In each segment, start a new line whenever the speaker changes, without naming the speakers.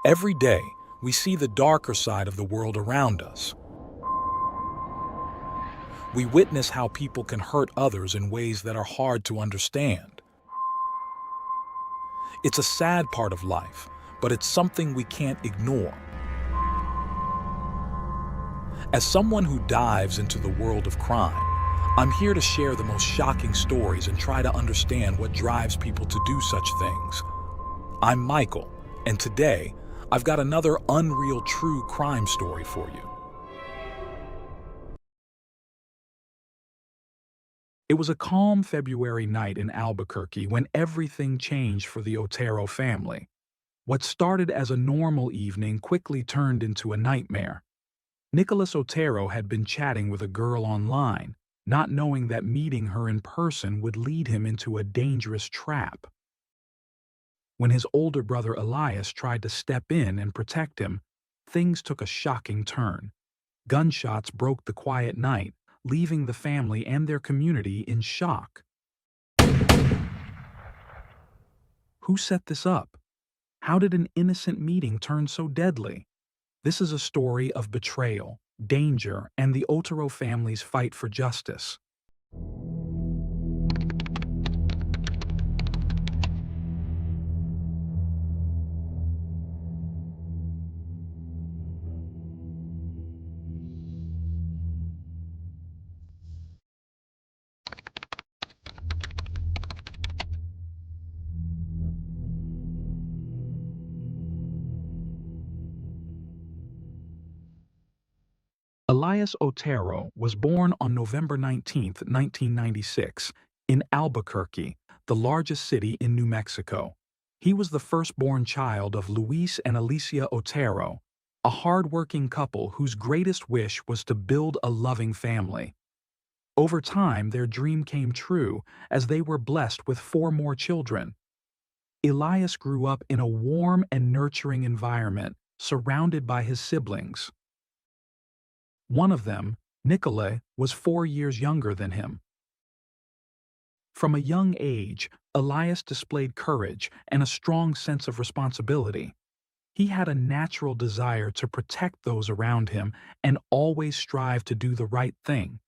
Every day, we see the darker side of the world around us. We witness how people can hurt others in ways that are hard to understand. It's a sad part of life, but it's something we can't ignore. As someone who dives into the world of crime, I'm here to share the most shocking stories and try to understand what drives people to do such things. I'm Michael, and today, I've got another unreal true crime story for you. It was a calm February night in Albuquerque when everything changed for the Otero family. What started as a normal evening quickly turned into a nightmare. Nicholas Otero had been chatting with a girl online, not knowing that meeting her in person would lead him into a dangerous trap. When his older brother Elias tried to step in and protect him, things took a shocking turn. Gunshots broke the quiet night, leaving the family and their community in shock. Who set this up? How did an innocent meeting turn so deadly? This is a story of betrayal, danger, and the Otero family's fight for justice. Elias Otero was born on November 19, 1996, in Albuquerque, the largest city in New Mexico. He was the firstborn child of Luis and Alicia Otero, a hard-working couple whose greatest wish was to build a loving family. Over time, their dream came true as they were blessed with 4 more children. Elias grew up in a warm and nurturing environment, surrounded by his siblings. One of them, Nikolai, was 4 years younger than him. From a young age, Elias displayed courage and a strong sense of responsibility. He had a natural desire to protect those around him and always strive to do the right thing.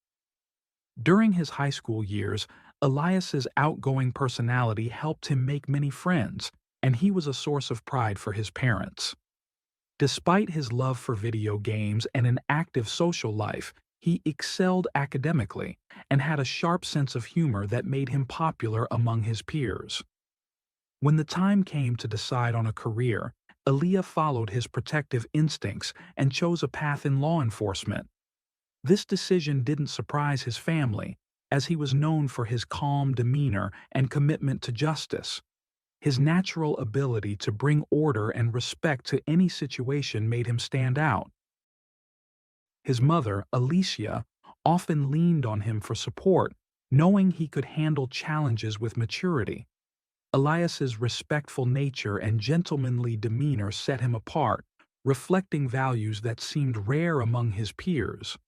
During his high school years, Elias's outgoing personality helped him make many friends, and he was a source of pride for his parents. Despite his love for video games and an active social life, he excelled academically and had a sharp sense of humor that made him popular among his peers. When the time came to decide on a career, Elias followed his protective instincts and chose a path in law enforcement. This decision didn't surprise his family, as he was known for his calm demeanor and commitment to justice. His natural ability to bring order and respect to any situation made him stand out. His mother, Alicia, often leaned on him for support, knowing he could handle challenges with maturity. Elias's respectful nature and gentlemanly demeanor set him apart, reflecting values that seemed rare among his peers.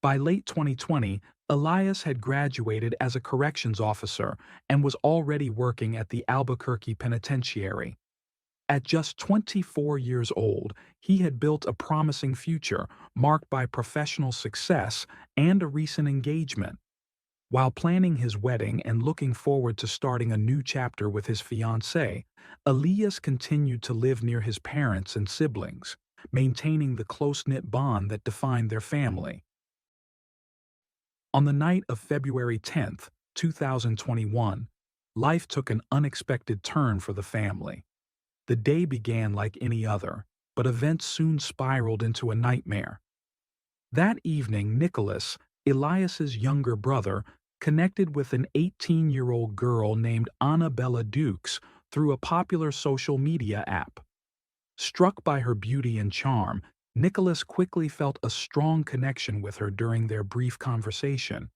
By late 2020, Elias had graduated as a corrections officer and was already working at the Albuquerque Penitentiary. At just 24 years old, he had built a promising future marked by professional success and a recent engagement. While planning his wedding and looking forward to starting a new chapter with his fiancée, Elias continued to live near his parents and siblings, maintaining the close-knit bond that defined their family. On the night of February 10, 2021, life took an unexpected turn for the family. The day began like any other, but events soon spiraled into a nightmare. That evening, Nicholas, Elias's younger brother, connected with an 18-year-old girl named Annabella Dukes through a popular social media app. Struck by her beauty and charm, Nicholas quickly felt a strong connection with her during their brief conversation.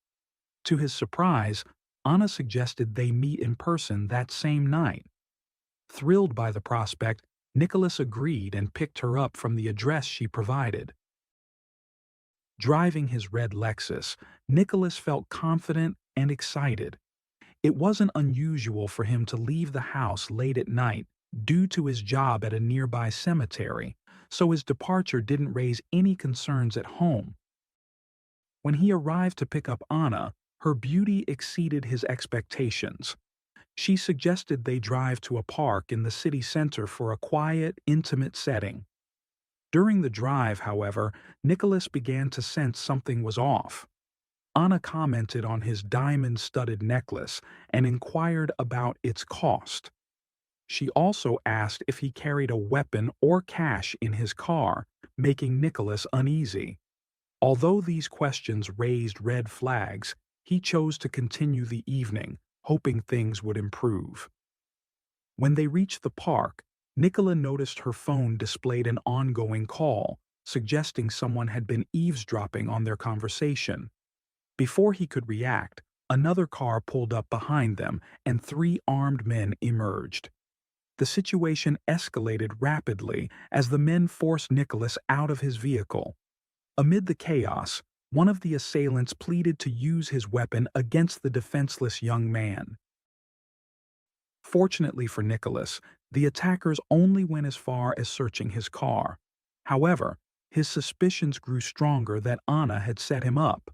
To his surprise, Anna suggested they meet in person that same night. Thrilled by the prospect, Nicholas agreed and picked her up from the address she provided. Driving his red Lexus, Nicholas felt confident and excited. It wasn't unusual for him to leave the house late at night, due to his job at a nearby cemetery, so his departure didn't raise any concerns at home. When he arrived to pick up Anna, her beauty exceeded his expectations. She suggested they drive to a park in the city center for a quiet, intimate setting. During the drive, however, Nicholas began to sense something was off. Anna commented on his diamond-studded necklace and inquired about its cost. She also asked if he carried a weapon or cash in his car, making Nicholas uneasy. Although these questions raised red flags, he chose to continue the evening, hoping things would improve. When they reached the park, Nicola noticed her phone displayed an ongoing call, suggesting someone had been eavesdropping on their conversation. Before he could react, another car pulled up behind them and three armed men emerged. The situation escalated rapidly as the men forced Nicholas out of his vehicle. Amid the chaos, one of the assailants pleaded to use his weapon against the defenseless young man. Fortunately for Nicholas, the attackers only went as far as searching his car. However, his suspicions grew stronger that Anna had set him up.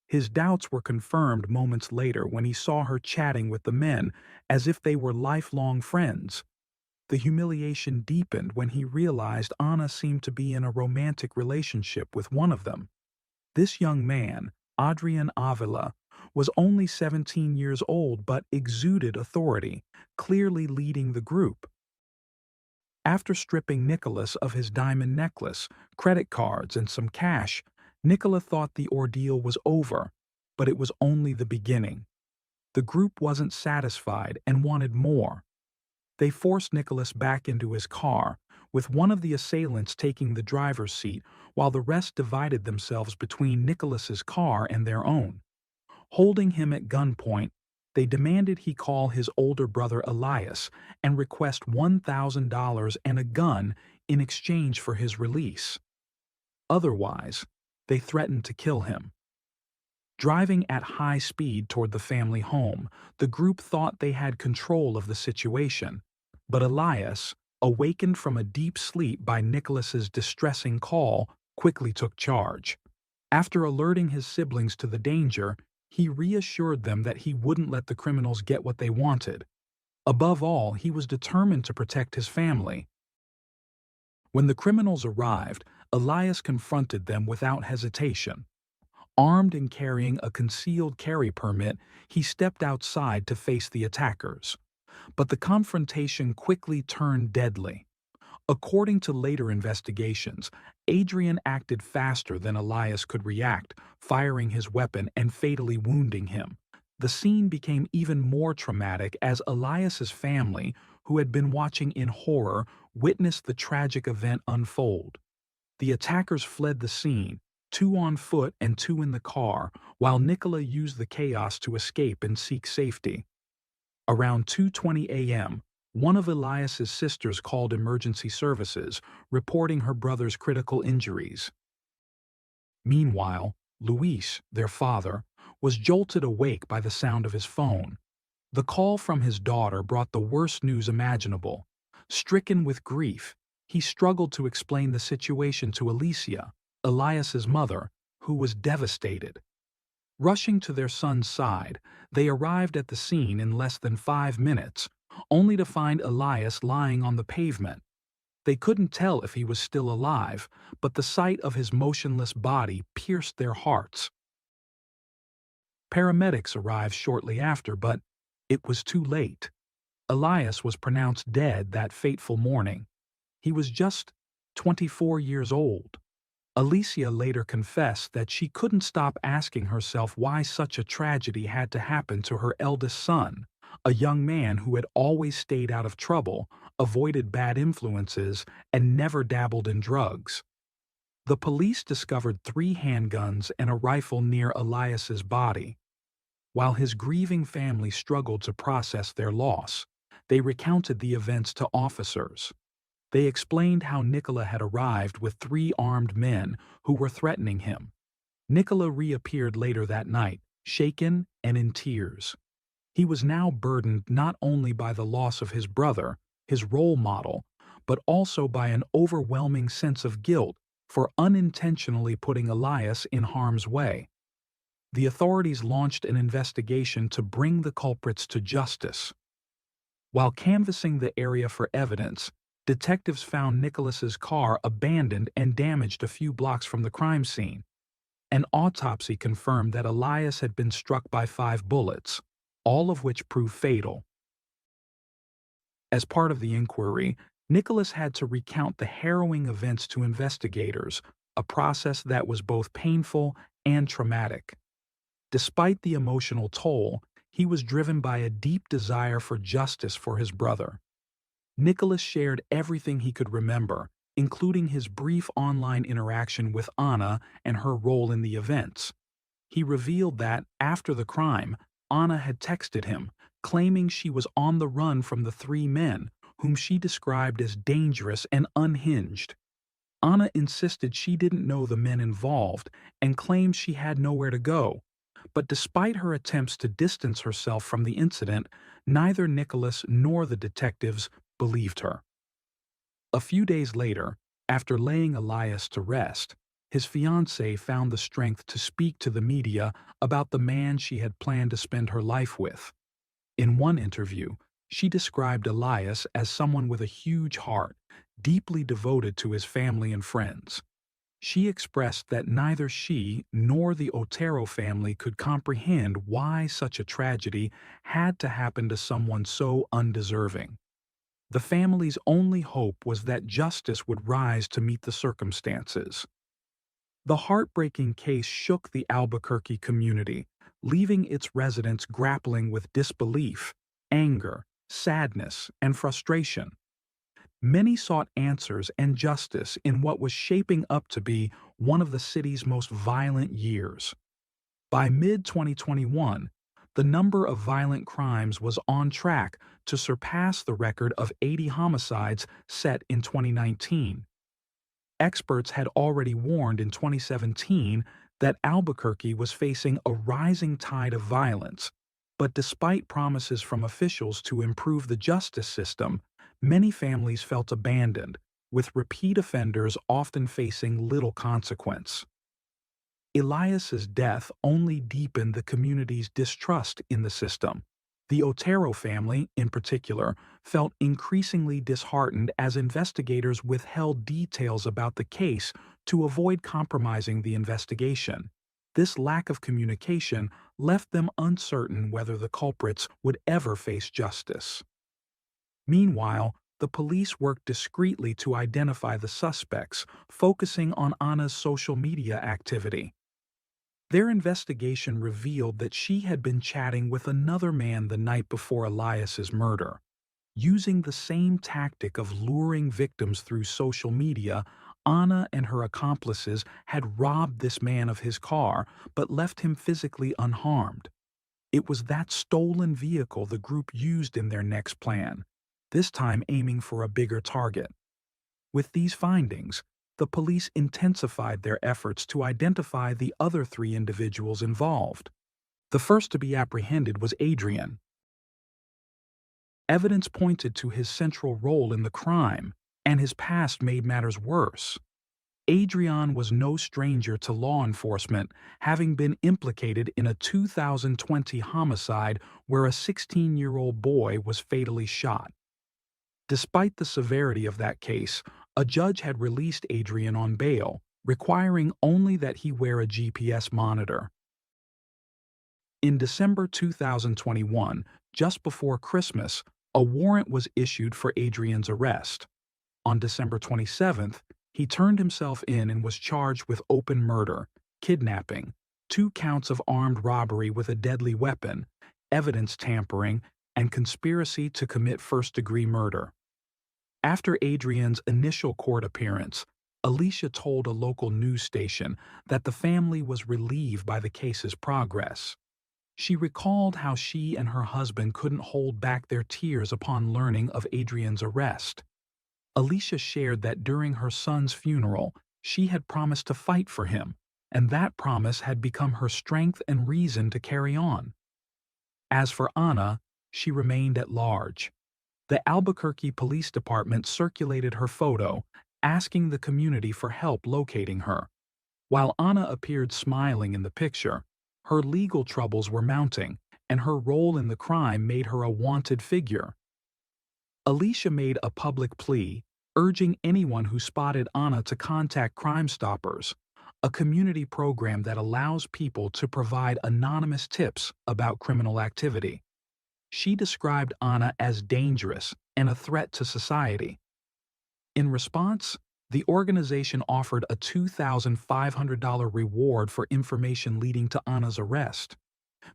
His doubts were confirmed moments later when he saw her chatting with the men as if they were lifelong friends. The humiliation deepened when he realized Anna seemed to be in a romantic relationship with one of them. This young man, Adrian Avila, was only 17 years old but exuded authority, clearly leading the group. After stripping Nicholas of his diamond necklace, credit cards, and some cash, Nicola thought the ordeal was over, but it was only the beginning. The group wasn't satisfied and wanted more. They forced Nicholas back into his car, with one of the assailants taking the driver's seat while the rest divided themselves between Nicholas's car and their own. Holding him at gunpoint, they demanded he call his older brother Elias and request $1,000 and a gun in exchange for his release. Otherwise, they threatened to kill him. Driving at high speed toward the family home, the group thought they had control of the situation, but Elias, awakened from a deep sleep by Nicholas's distressing call, quickly took charge. After alerting his siblings to the danger, he reassured them that he wouldn't let the criminals get what they wanted. Above all, he was determined to protect his family. When the criminals arrived, Elias confronted them without hesitation. Armed and carrying a concealed carry permit, he stepped outside to face the attackers. But the confrontation quickly turned deadly. According to later investigations, Adrian acted faster than Elias could react, firing his weapon and fatally wounding him. The scene became even more traumatic as Elias's family, who had been watching in horror, witnessed the tragic event unfold. The attackers fled the scene, 2 on foot and 2 in the car, while Nicola used the chaos to escape and seek safety. Around 2:20 a.m., one of Elias's sisters called emergency services, reporting her brother's critical injuries. Meanwhile, Luis, their father, was jolted awake by the sound of his phone. The call from his daughter brought the worst news imaginable. Stricken with grief, he struggled to explain the situation to Alicia, Elias's mother, who was devastated. Rushing to their son's side, they arrived at the scene in less than 5 minutes, only to find Elias lying on the pavement. They couldn't tell if he was still alive, but the sight of his motionless body pierced their hearts. Paramedics arrived shortly after, but it was too late. Elias was pronounced dead that fateful morning. He was just 24 years old. Alicia later confessed that she couldn't stop asking herself why such a tragedy had to happen to her eldest son, a young man who had always stayed out of trouble, avoided bad influences, and never dabbled in drugs. The police discovered 3 handguns and a rifle near Elias's body. While his grieving family struggled to process their loss, they recounted the events to officers. They explained how Nicola had arrived with 3 armed men who were threatening him. Nicola reappeared later that night, shaken and in tears. He was now burdened not only by the loss of his brother, his role model, but also by an overwhelming sense of guilt for unintentionally putting Elias in harm's way. The authorities launched an investigation to bring the culprits to justice. While canvassing the area for evidence, detectives found Nicholas's car abandoned and damaged a few blocks from the crime scene. An autopsy confirmed that Elias had been struck by 5 bullets, all of which proved fatal. As part of the inquiry, Nicholas had to recount the harrowing events to investigators, a process that was both painful and traumatic. Despite the emotional toll, he was driven by a deep desire for justice for his brother. Nicholas shared everything he could remember, including his brief online interaction with Anna and her role in the events. He revealed that, after the crime, Anna had texted him, claiming she was on the run from the 3 men, whom she described as dangerous and unhinged. Anna insisted she didn't know the men involved and claimed she had nowhere to go. But despite her attempts to distance herself from the incident, neither Nicholas nor the detectives believed her. A few days later, after laying Elias to rest, his fiancée found the strength to speak to the media about the man she had planned to spend her life with. In one interview, she described Elias as someone with a huge heart, deeply devoted to his family and friends. She expressed that neither she nor the Otero family could comprehend why such a tragedy had to happen to someone so undeserving. The family's only hope was that justice would rise to meet the circumstances. The heartbreaking case shook the Albuquerque community, leaving its residents grappling with disbelief, anger, sadness, and frustration. Many sought answers and justice in what was shaping up to be one of the city's most violent years. By mid-2021, the number of violent crimes was on track to surpass the record of 80 homicides set in 2019. Experts had already warned in 2017 that Albuquerque was facing a rising tide of violence, but despite promises from officials to improve the justice system, many families felt abandoned, with repeat offenders often facing little consequence. Elias's death only deepened the community's distrust in the system. The Otero family, in particular, felt increasingly disheartened as investigators withheld details about the case to avoid compromising the investigation. This lack of communication left them uncertain whether the culprits would ever face justice. Meanwhile, the police worked discreetly to identify the suspects, focusing on Anna's social media activity. Their investigation revealed that she had been chatting with another man the night before Elias's murder. Using the same tactic of luring victims through social media, Anna and her accomplices had robbed this man of his car but left him physically unharmed. It was that stolen vehicle the group used in their next plan, this time aiming for a bigger target. With these findings, the police intensified their efforts to identify the other 3 individuals involved. The first to be apprehended was Adrian. Evidence pointed to his central role in the crime, and his past made matters worse. Adrian was no stranger to law enforcement, having been implicated in a 2020 homicide where a 16-year-old boy was fatally shot. Despite the severity of that case, a judge had released Adrian on bail, requiring only that he wear a GPS monitor. In December 2021, just before Christmas, a warrant was issued for Adrian's arrest. On December 27th, he turned himself in and was charged with open murder, kidnapping, 2 counts of armed robbery with a deadly weapon, evidence tampering, and conspiracy to commit first-degree murder. After Adrian's initial court appearance, Alicia told a local news station that the family was relieved by the case's progress. She recalled how she and her husband couldn't hold back their tears upon learning of Adrian's arrest. Alicia shared that during her son's funeral, she had promised to fight for him, and that promise had become her strength and reason to carry on. As for Anna, she remained at large. The Albuquerque Police Department circulated her photo, asking the community for help locating her. While Anna appeared smiling in the picture, her legal troubles were mounting, and her role in the crime made her a wanted figure. Alicia made a public plea, urging anyone who spotted Anna to contact Crime Stoppers, a community program that allows people to provide anonymous tips about criminal activity. She described Anna as dangerous and a threat to society. In response, the organization offered a $2,500 reward for information leading to Anna's arrest.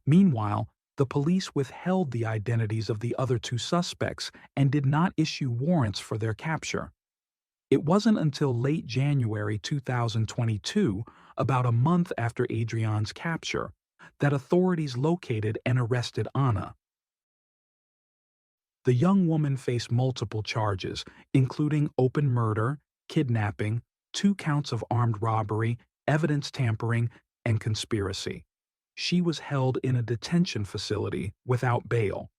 Meanwhile, the police withheld the identities of the other two suspects and did not issue warrants for their capture. It wasn't until late January 2022, about a month after Adrian's capture, that authorities located and arrested Anna. The young woman faced multiple charges, including open murder, kidnapping, 2 counts of armed robbery, evidence tampering, and conspiracy. She was held in a detention facility without bail.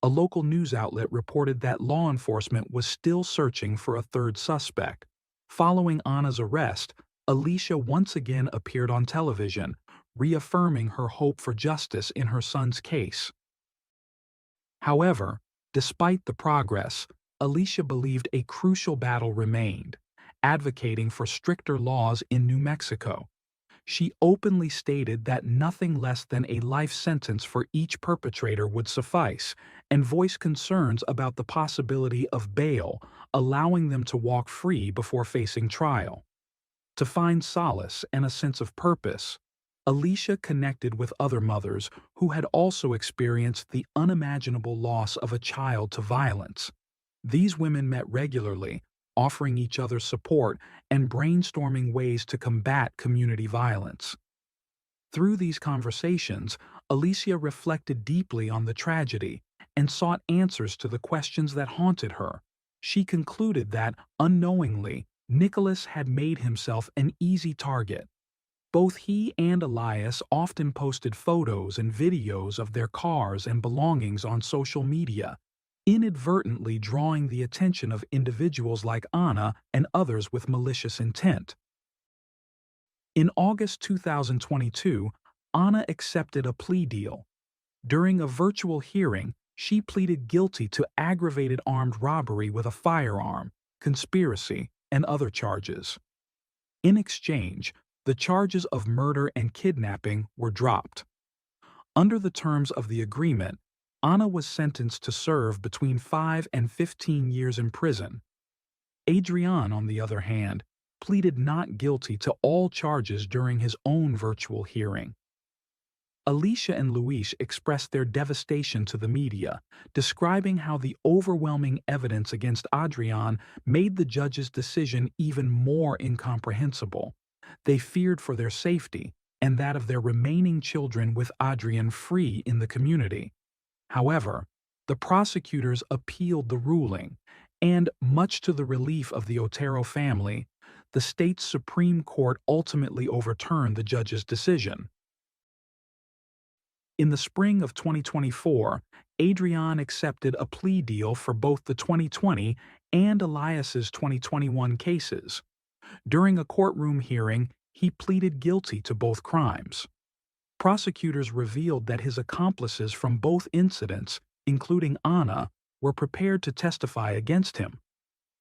A local news outlet reported that law enforcement was still searching for a third suspect. Following Anna's arrest, Alicia once again appeared on television, reaffirming her hope for justice in her son's case. However, despite the progress, Alicia believed a crucial battle remained, advocating for stricter laws in New Mexico. She openly stated that nothing less than a life sentence for each perpetrator would suffice, and voiced concerns about the possibility of bail, allowing them to walk free before facing trial. To find solace and a sense of purpose, Alicia connected with other mothers who had also experienced the unimaginable loss of a child to violence. These women met regularly, offering each other support and brainstorming ways to combat community violence. Through these conversations, Alicia reflected deeply on the tragedy and sought answers to the questions that haunted her. She concluded that, unknowingly, Nicholas had made himself an easy target. Both he and Elias often posted photos and videos of their cars and belongings on social media, inadvertently drawing the attention of individuals like Anna and others with malicious intent. In August 2022, Anna accepted a plea deal. During a virtual hearing, she pleaded guilty to aggravated armed robbery with a firearm, conspiracy, and other charges. In exchange, the charges of murder and kidnapping were dropped. Under the terms of the agreement, Anna was sentenced to serve between 5 and 15 years in prison. Adrian, on the other hand, pleaded not guilty to all charges during his own virtual hearing. Alicia and Luis expressed their devastation to the media, describing how the overwhelming evidence against Adrian made the judge's decision even more incomprehensible. They feared for their safety and that of their remaining children with Adrian free in the community. However, the prosecutors appealed the ruling, and, much to the relief of the Otero family, the state's Supreme Court ultimately overturned the judge's decision. In the spring of 2024, Adrian accepted a plea deal for both the 2020 and Elias's 2021 cases. During a courtroom hearing, he pleaded guilty to both crimes. Prosecutors revealed that his accomplices from both incidents, including Anna, were prepared to testify against him.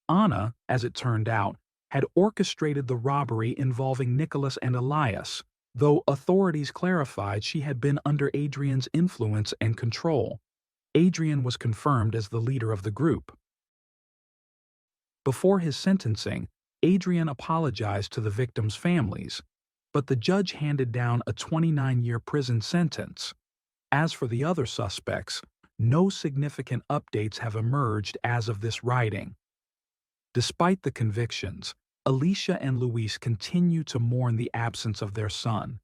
Anna, as it turned out, had orchestrated the robbery involving Nicholas and Elias, though authorities clarified she had been under Adrian's influence and control. Adrian was confirmed as the leader of the group. Before his sentencing, Adrian apologized to the victims' families, but the judge handed down a 29-year prison sentence. As for the other suspects, no significant updates have emerged as of this writing. Despite the convictions, Alicia and Luis continue to mourn the absence of their son.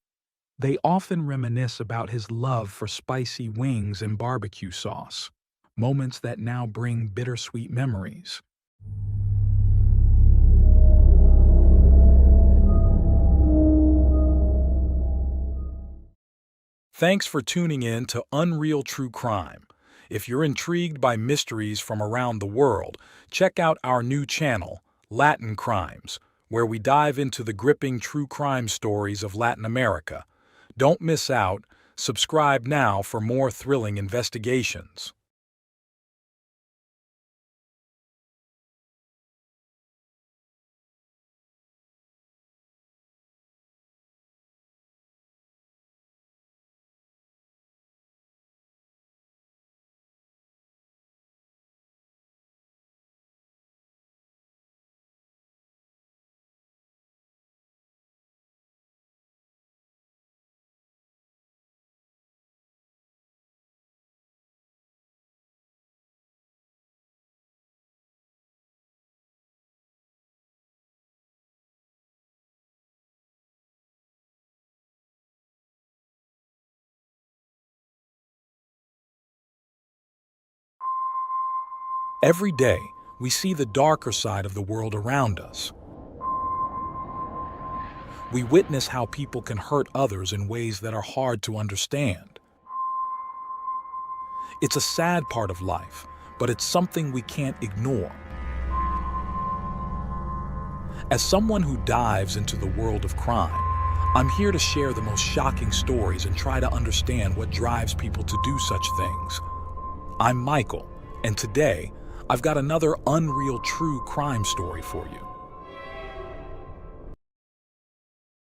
They often reminisce about his love for spicy wings and barbecue sauce, moments that now bring bittersweet memories. Thanks for tuning in to Unreal True Crime. If you're intrigued by mysteries from around the world, check out our new channel, Latin Crimes, where we dive into the gripping true crime stories of Latin America. Don't miss out. Subscribe now for more thrilling investigations. Every day, we see the darker side of the world around us. We witness how people can hurt others in ways that are hard to understand. It's a sad part of life, but it's something we can't ignore. As someone who dives into the world of crime, I'm here to share the most shocking stories and try to understand what drives people to do such things. I'm Michael, and today, I've got another unreal true crime story for you.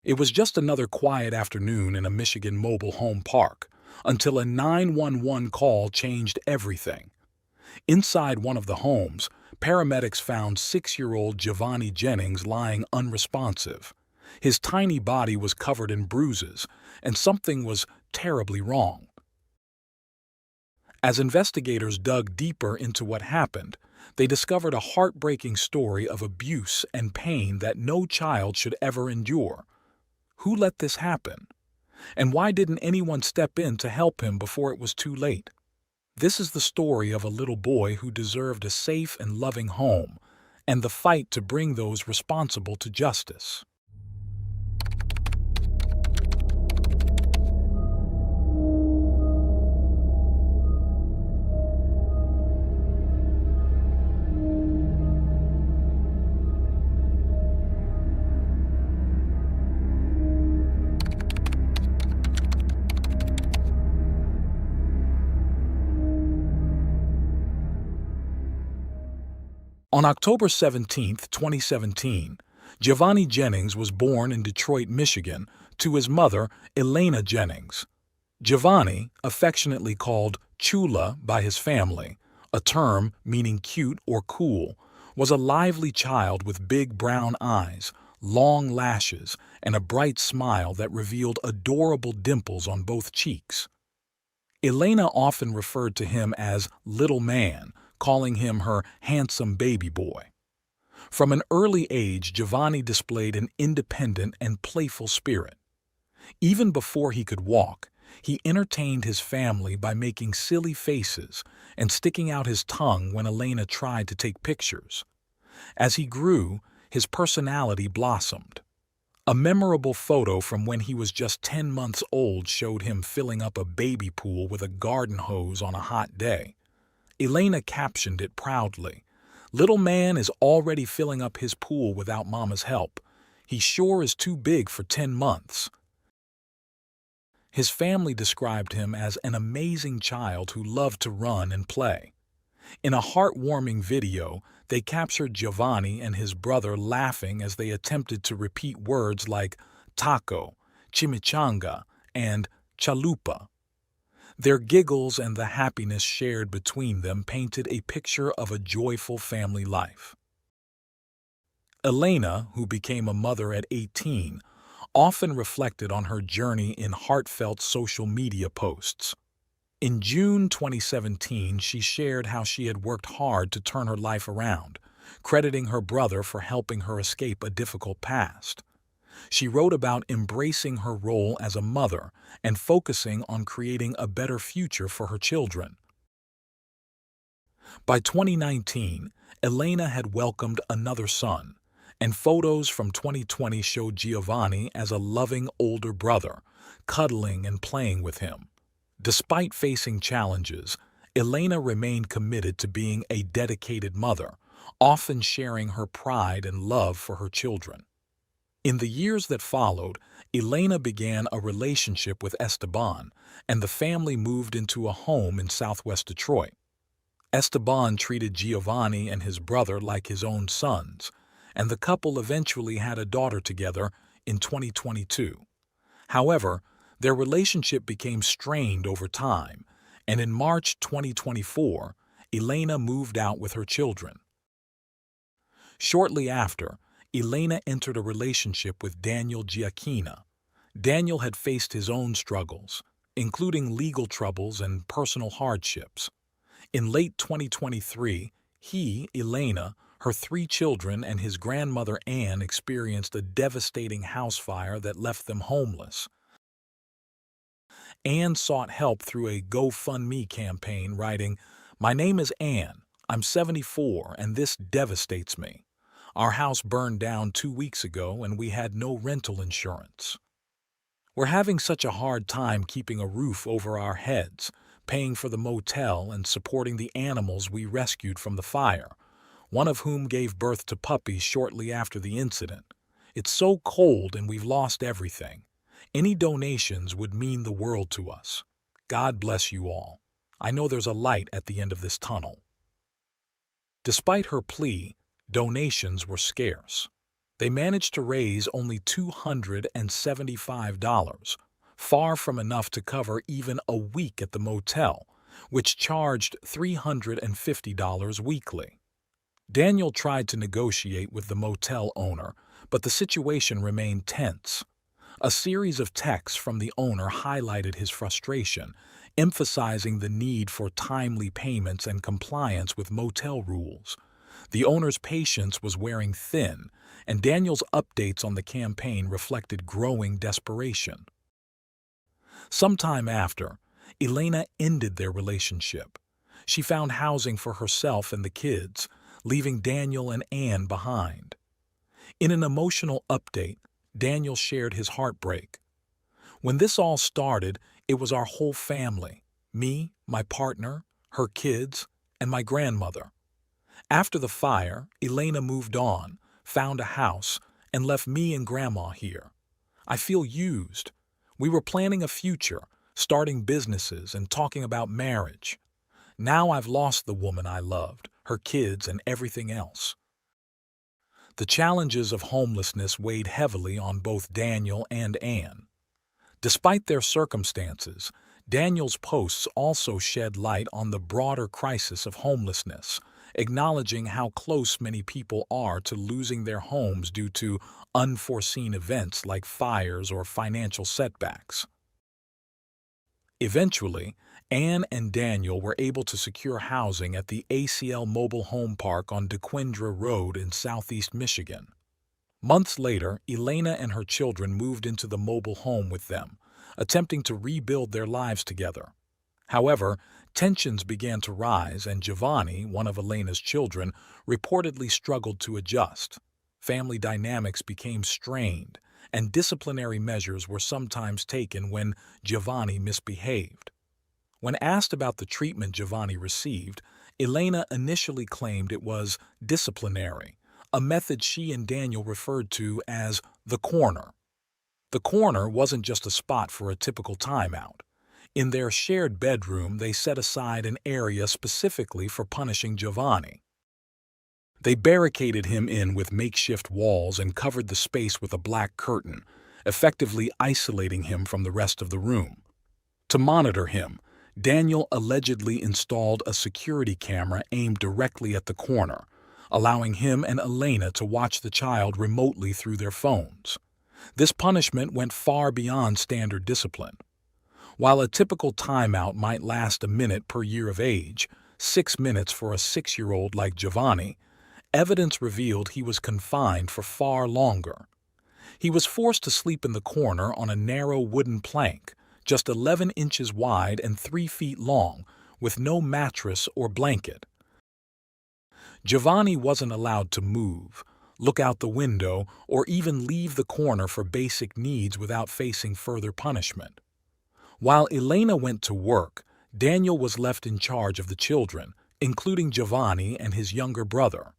It was just another quiet afternoon in a Michigan mobile home park until a 911 call changed everything. Inside one of the homes, paramedics found 6-year-old Giovanni Jennings lying unresponsive. His tiny body was covered in bruises, and something was terribly wrong. As investigators dug deeper into what happened, they discovered a heartbreaking story of abuse and pain that no child should ever endure. Who let this happen? And why didn't anyone step in to help him before it was too late? This is the story of a little boy who deserved a safe and loving home, and the fight to bring those responsible to justice. On October 17, 2017, Giovanni Jennings was born in Detroit, Michigan, to his mother, Elena Jennings. Giovanni, affectionately called Chula by his family, a term meaning cute or cool, was a lively child with big brown eyes, long lashes, and a bright smile that revealed adorable dimples on both cheeks. Elena often referred to him as "little man," calling him her handsome baby boy. From an early age, Giovanni displayed an independent and playful spirit. Even before he could walk, he entertained his family by making silly faces and sticking out his tongue when Elena tried to take pictures. As he grew, his personality blossomed. A memorable photo from when he was just 10 months old showed him filling up a baby pool with a garden hose on a hot day. Elena captioned it proudly, "Little man is already filling up his pool without Mama's help. He sure is too big for 10 months." His family described him as an amazing child who loved to run and play. In a heartwarming video, they captured Giovanni and his brother laughing as they attempted to repeat words like taco, chimichanga, and chalupa. Their giggles and the happiness shared between them painted a picture of a joyful family life. Elena, who became a mother at 18, often reflected on her journey in heartfelt social media posts. In June 2017, she shared how she had worked hard to turn her life around, crediting her brother for helping her escape a difficult past. She wrote about embracing her role as a mother and focusing on creating a better future for her children. By 2019, Elena had welcomed another son, and photos from 2020 showed Giovanni as a loving older brother, cuddling and playing with him. Despite facing challenges, Elena remained committed to being a dedicated mother, often sharing her pride and love for her children. In the years that followed, Elena began a relationship with Esteban, and the family moved into a home in southwest Detroit. Esteban treated Giovanni and his brother like his own sons, and the couple eventually had a daughter together in 2022. However, their relationship became strained over time, and in March 2024, Elena moved out with her children. Shortly after, Elena entered a relationship with Daniel Giacchina. Daniel had faced his own struggles, including legal troubles and personal hardships. In late 2023, he, Elena, her 3 children, and his grandmother Anne experienced a devastating house fire that left them homeless. Anne sought help through a GoFundMe campaign, writing, "My name is Anne. I'm 74, and this devastates me. Our house burned down 2 weeks ago, and we had no rental insurance. We're having such a hard time keeping a roof over our heads, paying for the motel, and supporting the animals we rescued from the fire, one of whom gave birth to puppies shortly after the incident. It's so cold and we've lost everything. Any donations would mean the world to us. God bless you all. I know there's a light at the end of this tunnel." Despite her plea, donations were scarce. They managed to raise only $275, far from enough to cover even a week at the motel, which charged $350 weekly. Daniel tried to negotiate with the motel owner, but the situation remained tense. A series of texts from the owner highlighted his frustration, emphasizing the need for timely payments and compliance with motel rules. The owner's patience was wearing thin, and Daniel's updates on the campaign reflected growing desperation. Sometime after, Elena ended their relationship. She found housing for herself and the kids, leaving Daniel and Anne behind. In an emotional update, Daniel shared his heartbreak. "When this all started, it was our whole family, me, my partner, her kids, and my grandmother. After the fire, Elena moved on, found a house, and left me and Grandma here. I feel used. We were planning a future, starting businesses and talking about marriage. Now I've lost the woman I loved, her kids, and everything else." The challenges of homelessness weighed heavily on both Daniel and Anne. Despite their circumstances, Daniel's posts also shed light on the broader crisis of homelessness, acknowledging how close many people are to losing their homes due to unforeseen events like fires or financial setbacks. Eventually, Anne and Daniel were able to secure housing at the ACL Mobile Home Park on DeQuindra Road in southeast Michigan. Months later, Elena and her children moved into the mobile home with them, attempting to rebuild their lives together. However, tensions began to rise, and Giovanni, one of Elena's children, reportedly struggled to adjust. Family dynamics became strained, and disciplinary measures were sometimes taken when Giovanni misbehaved. When asked about the treatment Giovanni received, Elena initially claimed it was disciplinary, a method she and Daniel referred to as the corner. The corner wasn't just a spot for a typical timeout. In their shared bedroom, they set aside an area specifically for punishing Giovanni. They barricaded him in with makeshift walls and covered the space with a black curtain, effectively isolating him from the rest of the room. To monitor him, Daniel allegedly installed a security camera aimed directly at the corner, allowing him and Elena to watch the child remotely through their phones. This punishment went far beyond standard discipline. While a typical timeout might last a minute per year of age, 6 minutes for a 6-year-old like Giovanni, evidence revealed he was confined for far longer. He was forced to sleep in the corner on a narrow wooden plank, just 11 inches wide and 3 feet long, with no mattress or blanket. Giovanni wasn't allowed to move, look out the window, or even leave the corner for basic needs without facing further punishment. While Elena went to work, Daniel was left in charge of the children, including Giovanni and his younger brother.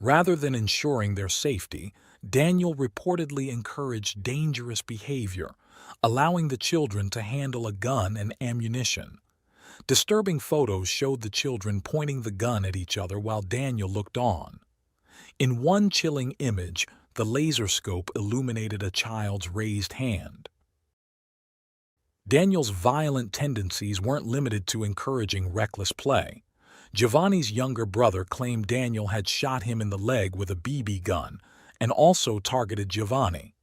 Rather than ensuring their safety, Daniel reportedly encouraged dangerous behavior, allowing the children to handle a gun and ammunition. Disturbing photos showed the children pointing the gun at each other while Daniel looked on. In one chilling image, the laser scope illuminated a child's raised hand. Daniel's violent tendencies weren't limited to encouraging reckless play. Giovanni's younger brother claimed Daniel had shot him in the leg with a BB gun and also targeted Giovanni.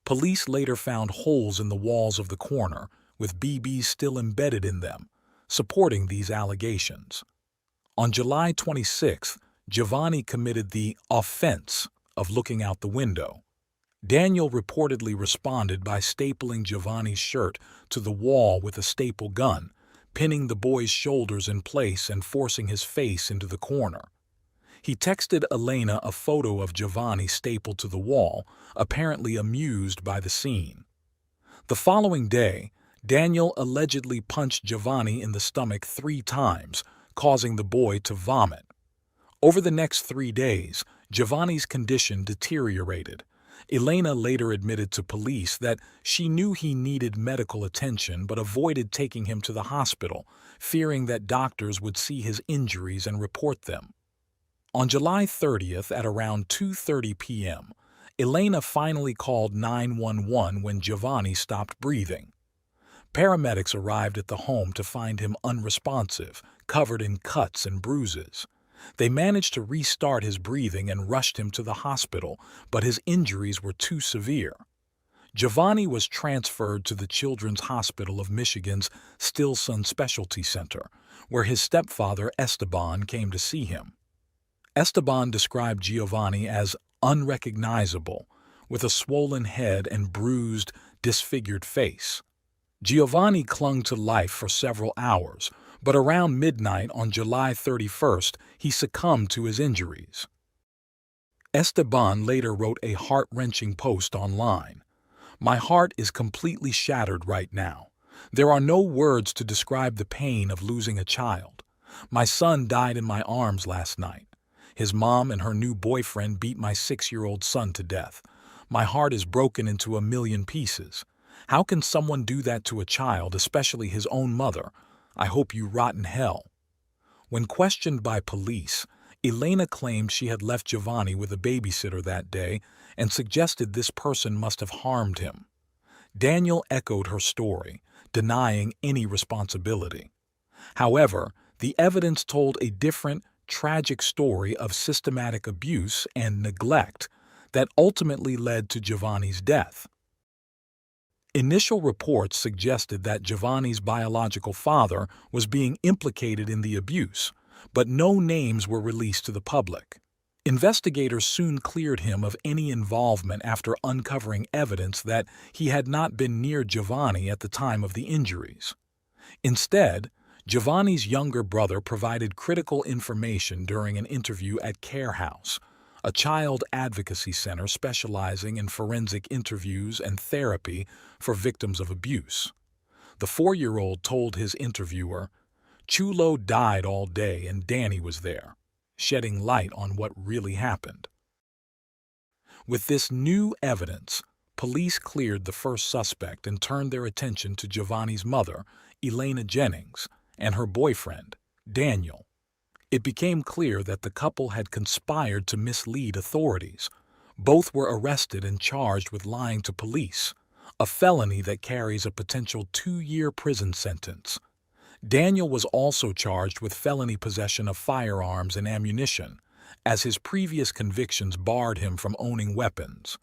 Police later found holes in the walls of the corner, with BBs still embedded in them, supporting these allegations. On July 26th, Giovanni committed the offense of looking out the window. Daniel reportedly responded by stapling Giovanni's shirt to the wall with a staple gun, pinning the boy's shoulders in place and forcing his face into the corner. He texted Elena a photo of Giovanni stapled to the wall, apparently amused by the scene. The following day, Daniel allegedly punched Giovanni in the stomach 3 times, causing the boy to vomit. Over the next 3 days, Giovanni's condition deteriorated. Elena later admitted to police that she knew he needed medical attention but avoided taking him to the hospital, fearing that doctors would see his injuries and report them. On July 30th at around 2:30 p.m., Elena finally called 911 when Giovanni stopped breathing. Paramedics arrived at the home to find him unresponsive, covered in cuts and bruises. They managed to restart his breathing and rushed him to the hospital, but his injuries were too severe. Giovanni was transferred to the Children's Hospital of Michigan's Stilson Specialty Center, where his stepfather Esteban came to see him. Esteban described Giovanni as unrecognizable, with a swollen head and bruised, disfigured face. Giovanni clung to life for several hours, but around midnight on July 31st, he succumbed to his injuries. Esteban later wrote a heart-wrenching post online. "My heart is completely shattered right now. There are no words to describe the pain of losing a child. My son died in my arms last night. His mom and her new boyfriend beat my 6-year-old son to death. My heart is broken into a million pieces. How can someone do that to a child, especially his own mother? I hope you rot in hell." When questioned by police, Elena claimed she had left Giovanni with a babysitter that day and suggested this person must have harmed him. Daniel echoed her story, denying any responsibility. However, the evidence told a different, tragic story of systematic abuse and neglect that ultimately led to Giovanni's death. Initial reports suggested that Giovanni's biological father was being implicated in the abuse, but no names were released to the public. Investigators soon cleared him of any involvement after uncovering evidence that he had not been near Giovanni at the time of the injuries. Instead, Giovanni's younger brother provided critical information during an interview at Care House, a child advocacy center specializing in forensic interviews and therapy for victims of abuse. The 4-year-old told his interviewer, "Chulo died all day and Danny was there," shedding light on what really happened. With this new evidence, police cleared the first suspect and turned their attention to Giovanni's mother, Elena Jennings, and her boyfriend, Daniel. It became clear that the couple had conspired to mislead authorities. Both were arrested and charged with lying to police, a felony that carries a potential 2-year prison sentence. Daniel was also charged with felony possession of firearms and ammunition, as his previous convictions barred him from owning weapons.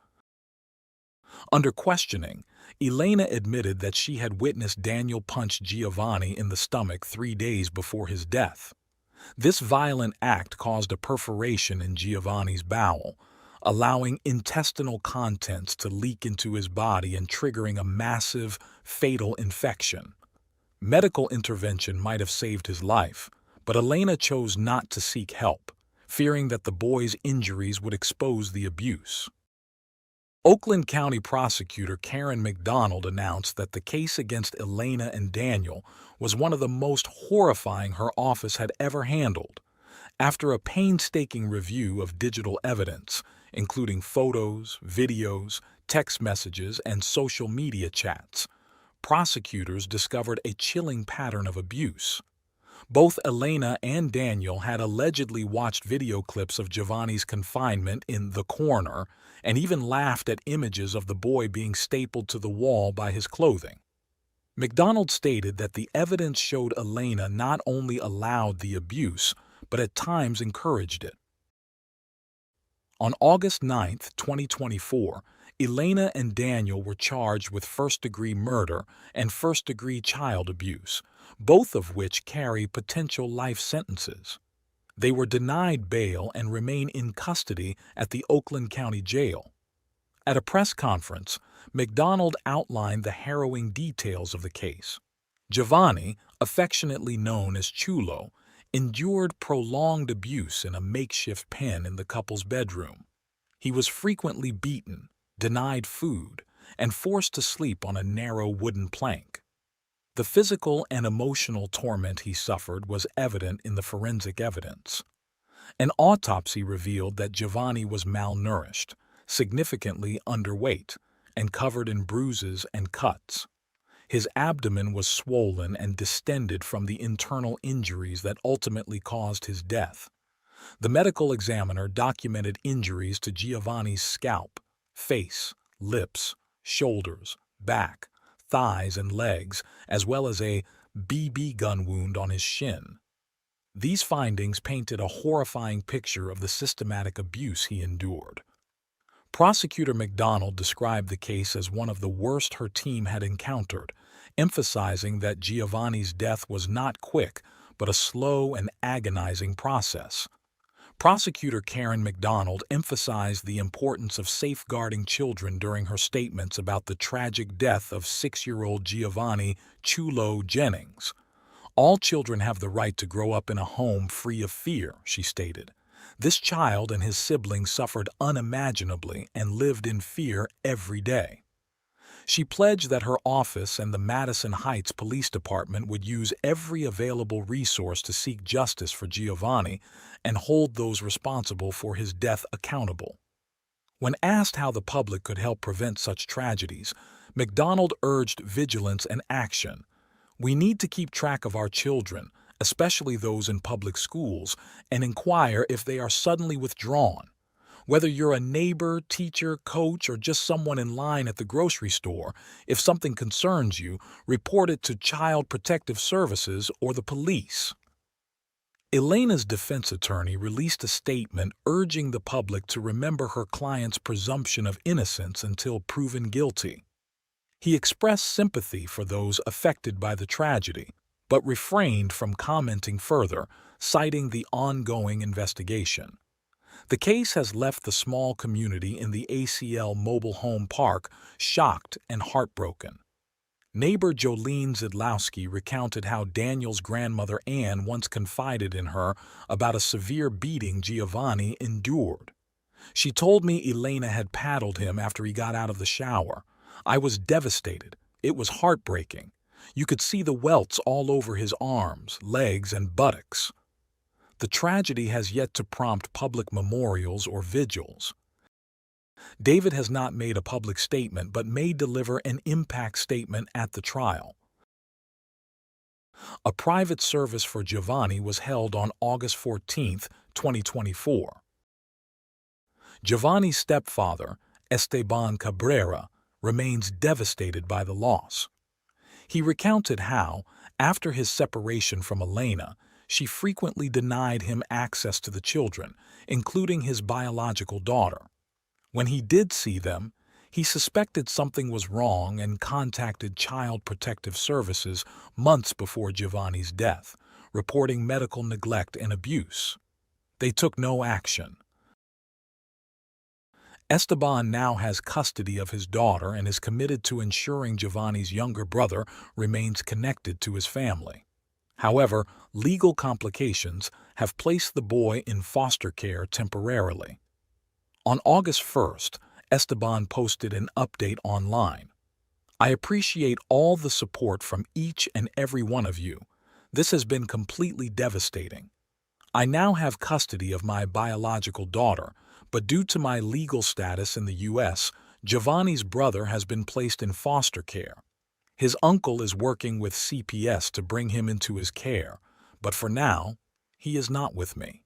Under questioning, Elena admitted that she had witnessed Daniel punch Giovanni in the stomach 3 days before his death. This violent act caused a perforation in Giovanni's bowel, allowing intestinal contents to leak into his body and triggering a massive, fatal infection. Medical intervention might have saved his life, but Elena chose not to seek help, fearing that the boy's injuries would expose the abuse. Oakland County Prosecutor Karen McDonald announced that the case against Elena and Daniel was one of the most horrifying her office had ever handled. After a painstaking review of digital evidence, including photos, videos, text messages, and social media chats, prosecutors discovered a chilling pattern of abuse. Both Elena and Daniel had allegedly watched video clips of Giovanni's confinement in the corner and even laughed at images of the boy being stapled to the wall by his clothing. McDonald stated that the evidence showed Elena not only allowed the abuse, but at times encouraged it. On August 9, 2024, Elena and Daniel were charged with first-degree murder and first-degree child abuse, both of which carry potential life sentences. They were denied bail and remain in custody at the Oakland County Jail. At a press conference, McDonald outlined the harrowing details of the case. Giovanni, affectionately known as Chulo, endured prolonged abuse in a makeshift pen in the couple's bedroom. He was frequently beaten, denied food, and forced to sleep on a narrow wooden plank. The physical and emotional torment he suffered was evident in the forensic evidence. An autopsy revealed that Giovanni was malnourished, significantly underweight, and covered in bruises and cuts. His abdomen was swollen and distended from the internal injuries that ultimately caused his death. The medical examiner documented injuries to Giovanni's scalp, face, lips, shoulders, back, thighs, and legs, as well as a BB gun wound on his shin. These findings painted a horrifying picture of the systematic abuse he endured. Prosecutor McDonald described the case as one of the worst her team had encountered, emphasizing that Giovanni's death was not quick, but a slow and agonizing process. Prosecutor Karen McDonald emphasized the importance of safeguarding children during her statements about the tragic death of 6-year-old Giovanni Chulo Jennings. "All children have the right to grow up in a home free of fear," she stated. "This child and his siblings suffered unimaginably and lived in fear every day." She pledged that her office and the Madison Heights Police Department would use every available resource to seek justice for Giovanni and hold those responsible for his death accountable. When asked how the public could help prevent such tragedies, McDonald urged vigilance and action. "We need to keep track of our children, especially those in public schools, and inquire if they are suddenly withdrawn. Whether you're a neighbor, teacher, coach, or just someone in line at the grocery store, if something concerns you, report it to Child Protective Services or the police." Elena's defense attorney released a statement urging the public to remember her client's presumption of innocence until proven guilty. He expressed sympathy for those affected by the tragedy, but refrained from commenting further, citing the ongoing investigation. The case has left the small community in the ACL Mobile Home Park shocked and heartbroken. Neighbor Jolene Zidlowski recounted how Daniel's grandmother Ann once confided in her about a severe beating Giovanni endured. "She told me Elena had paddled him after he got out of the shower. I was devastated. It was heartbreaking. You could see the welts all over his arms, legs, and buttocks." The tragedy has yet to prompt public memorials or vigils. David has not made a public statement but may deliver an impact statement at the trial. A private service for Giovanni was held on August 14, 2024. Giovanni's stepfather, Esteban Cabrera, remains devastated by the loss. He recounted how, after his separation from Elena, she frequently denied him access to the children, including his biological daughter. When he did see them, he suspected something was wrong and contacted Child Protective Services months before Giovanni's death, reporting medical neglect and abuse. They took no action. Esteban now has custody of his daughter and is committed to ensuring Giovanni's younger brother remains connected to his family. However, legal complications have placed the boy in foster care temporarily. On August 1st, Esteban posted an update online. I appreciate all the support from each and every one of you. This has been completely devastating. I now have custody of my biological daughter, but due to my legal status in the U.S., Giovanni's brother has been placed in foster care. His uncle is working with CPS to bring him into his care, but for now, he is not with me.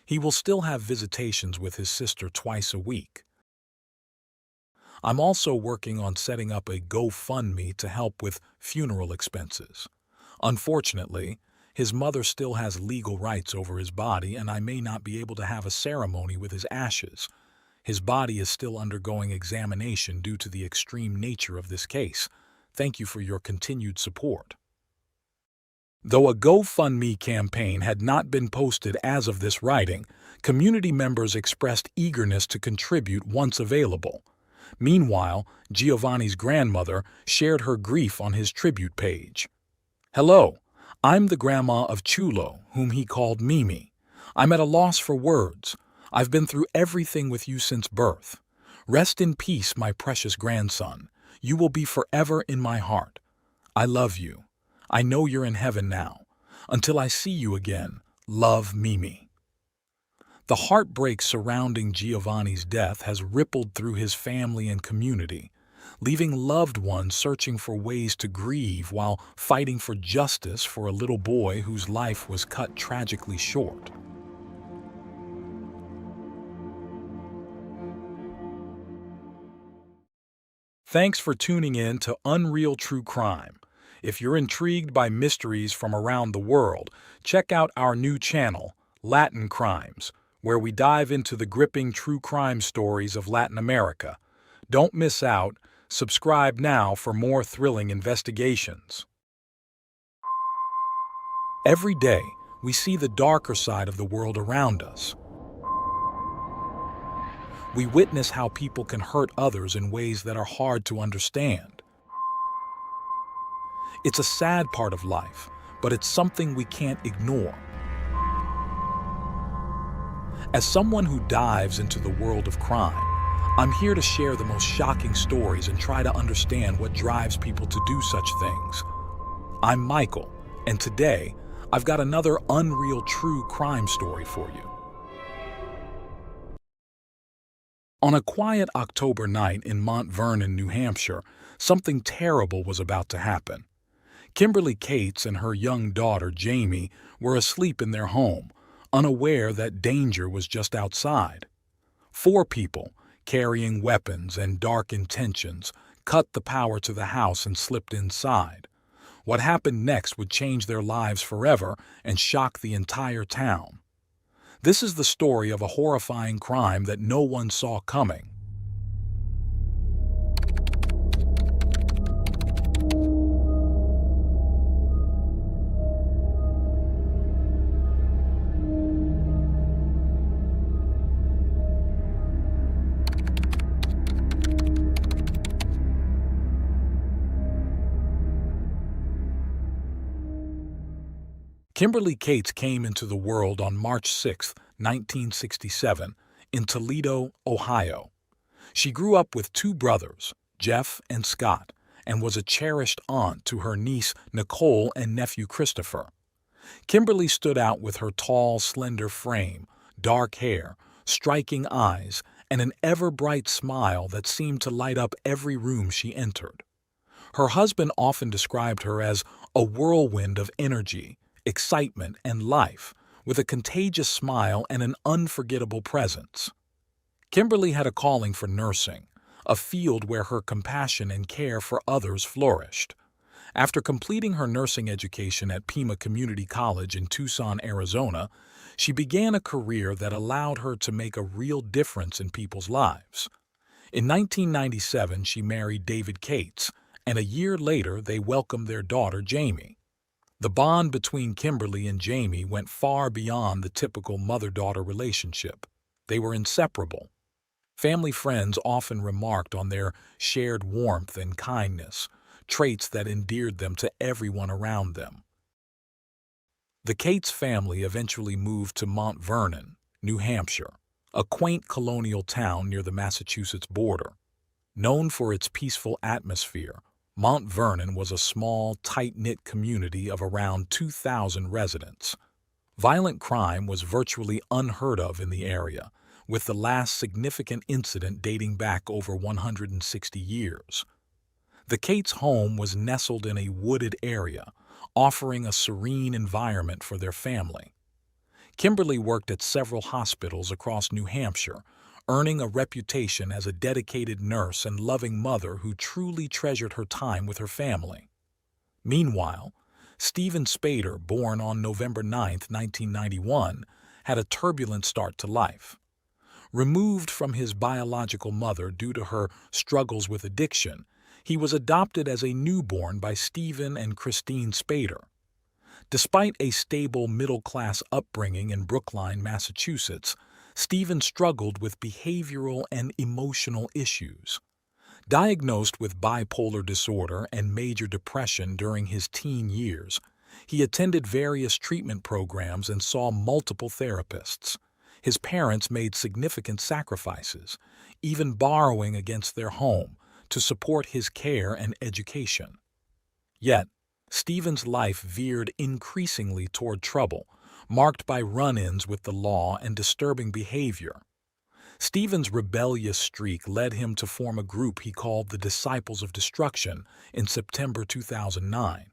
He will still have visitations with his sister twice a week. I'm also working on setting up a GoFundMe to help with funeral expenses. Unfortunately, his mother still has legal rights over his body, and I may not be able to have a ceremony with his ashes. His body is still undergoing examination due to the extreme nature of this case. Thank you for your continued support. Though a GoFundMe campaign had not been posted as of this writing, community members expressed eagerness to contribute once available. Meanwhile, Giovanni's grandmother shared her grief on his tribute page. "Hello, I'm the grandma of Chulo, whom he called Mimi. I'm at a loss for words. I've been through everything with you since birth. Rest in peace, my precious grandson. You will be forever in my heart. I love you. I know you're in heaven now. Until I see you again, love, Mimi." The heartbreak surrounding Giovanni's death has rippled through his family and community, leaving loved ones searching for ways to grieve while fighting for justice for a little boy whose life was cut tragically short. Thanks for tuning in to Unreal True Crime. If you're intrigued by mysteries from around the world, check out our new channel, Latin Crimes, where we dive into the gripping true crime stories of Latin America. Don't miss out. Subscribe now for more thrilling investigations. Every day, we see the darker side of the world around us. We witness how people can hurt others in ways that are hard to understand. It's a sad part of life, but it's something we can't ignore. As someone who dives into the world of crime, I'm here to share the most shocking stories and try to understand what drives people to do such things. I'm Michael, and today, I've got another unreal true crime story for you. On a quiet October night in Mount Vernon, New Hampshire, something terrible was about to happen. Kimberly Cates and her young daughter, Jamie, were asleep in their home, unaware that danger was just outside. 4 people, carrying weapons and dark intentions, cut the power to the house and slipped inside. What happened next would change their lives forever and shock the entire town. This is the story of a horrifying crime that no one saw coming. Kimberly Cates came into the world on March 6, 1967, in Toledo, Ohio. She grew up with 2 brothers, Jeff and Scott, and was a cherished aunt to her niece Nicole and nephew Christopher. Kimberly stood out with her tall, slender frame, dark hair, striking eyes, and an ever-bright smile that seemed to light up every room she entered. Her husband often described her as a whirlwind of energy, excitement, and life, with a contagious smile and an unforgettable presence. Kimberly had a calling for nursing, a field where her compassion and care for others flourished. After completing her nursing education at Pima Community College in Tucson, Arizona, she began a career that allowed her to make a real difference in people's lives. In 1997, she married David Cates, and a year later they welcomed their daughter, Jamie. The bond between Kimberly and Jamie went far beyond the typical mother-daughter relationship. They were inseparable. Family friends often remarked on their shared warmth and kindness, traits that endeared them to everyone around them. The Cates family eventually moved to Mount Vernon, New Hampshire. a quaint colonial town near the Massachusetts border. Known for its peaceful atmosphere, Mount Vernon was a small, tight-knit community of around 2,000 residents. Violent crime was virtually unheard of in the area, with the last significant incident dating back over 160 years. The Cates' home was nestled in a wooded area, offering a serene environment for their family. Kimberly worked at several hospitals across New Hampshire, earning a reputation as a dedicated nurse and loving mother who truly treasured her time with her family. Meanwhile, Stephen Spader, born on November 9, 1991, had a turbulent start to life. Removed from his biological mother due to her struggles with addiction, he was adopted as a newborn by Stephen and Christine Spader. Despite a stable middle-class upbringing in Brookline, Massachusetts, Stephen struggled with behavioral and emotional issues. Diagnosed with bipolar disorder and major depression during his teen years, he attended various treatment programs and saw multiple therapists. His parents made significant sacrifices, even borrowing against their home, to support his care and education. Yet, Stephen's life veered increasingly toward trouble, marked by run-ins with the law and disturbing behavior. Stephen's rebellious streak led him to form a group he called the Disciples of Destruction in September 2009.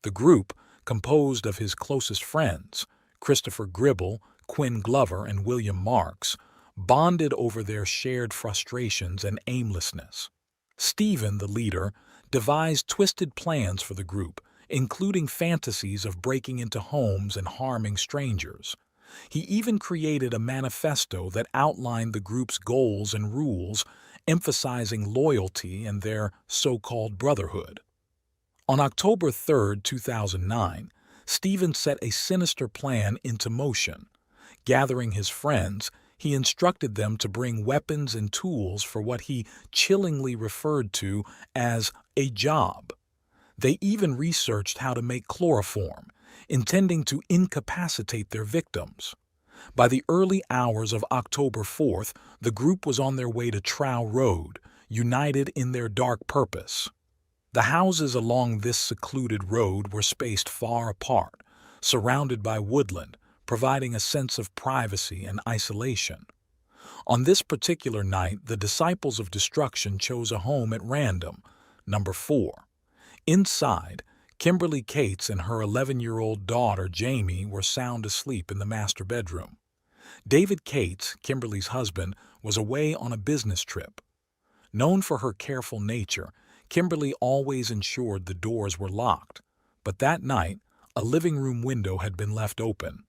The group, composed of his closest friends, Christopher Gribble, Quinn Glover, and William Marks, bonded over their shared frustrations and aimlessness. Stephen, the leader, devised twisted plans for the group, including fantasies of breaking into homes and harming strangers. He even created a manifesto that outlined the group's goals and rules, emphasizing loyalty and their so-called brotherhood. On October 3, 2009, Stephen set a sinister plan into motion. Gathering his friends, he instructed them to bring weapons and tools for what he chillingly referred to as a job. They even researched how to make chloroform, intending to incapacitate their victims. By the early hours of October 4th, the group was on their way to Trow Road, united in their dark purpose. The houses along this secluded road were spaced far apart, surrounded by woodland, providing a sense of privacy and isolation. On this particular night, the Disciples of Destruction chose a home at random, number 4. Inside, Kimberly Cates and her 11-year-old daughter Jamie were sound asleep in the master bedroom. David Cates, Kimberly's husband, was away on a business trip. Known for her careful nature, Kimberly always ensured the doors were locked, but that night, a living room window had been left open.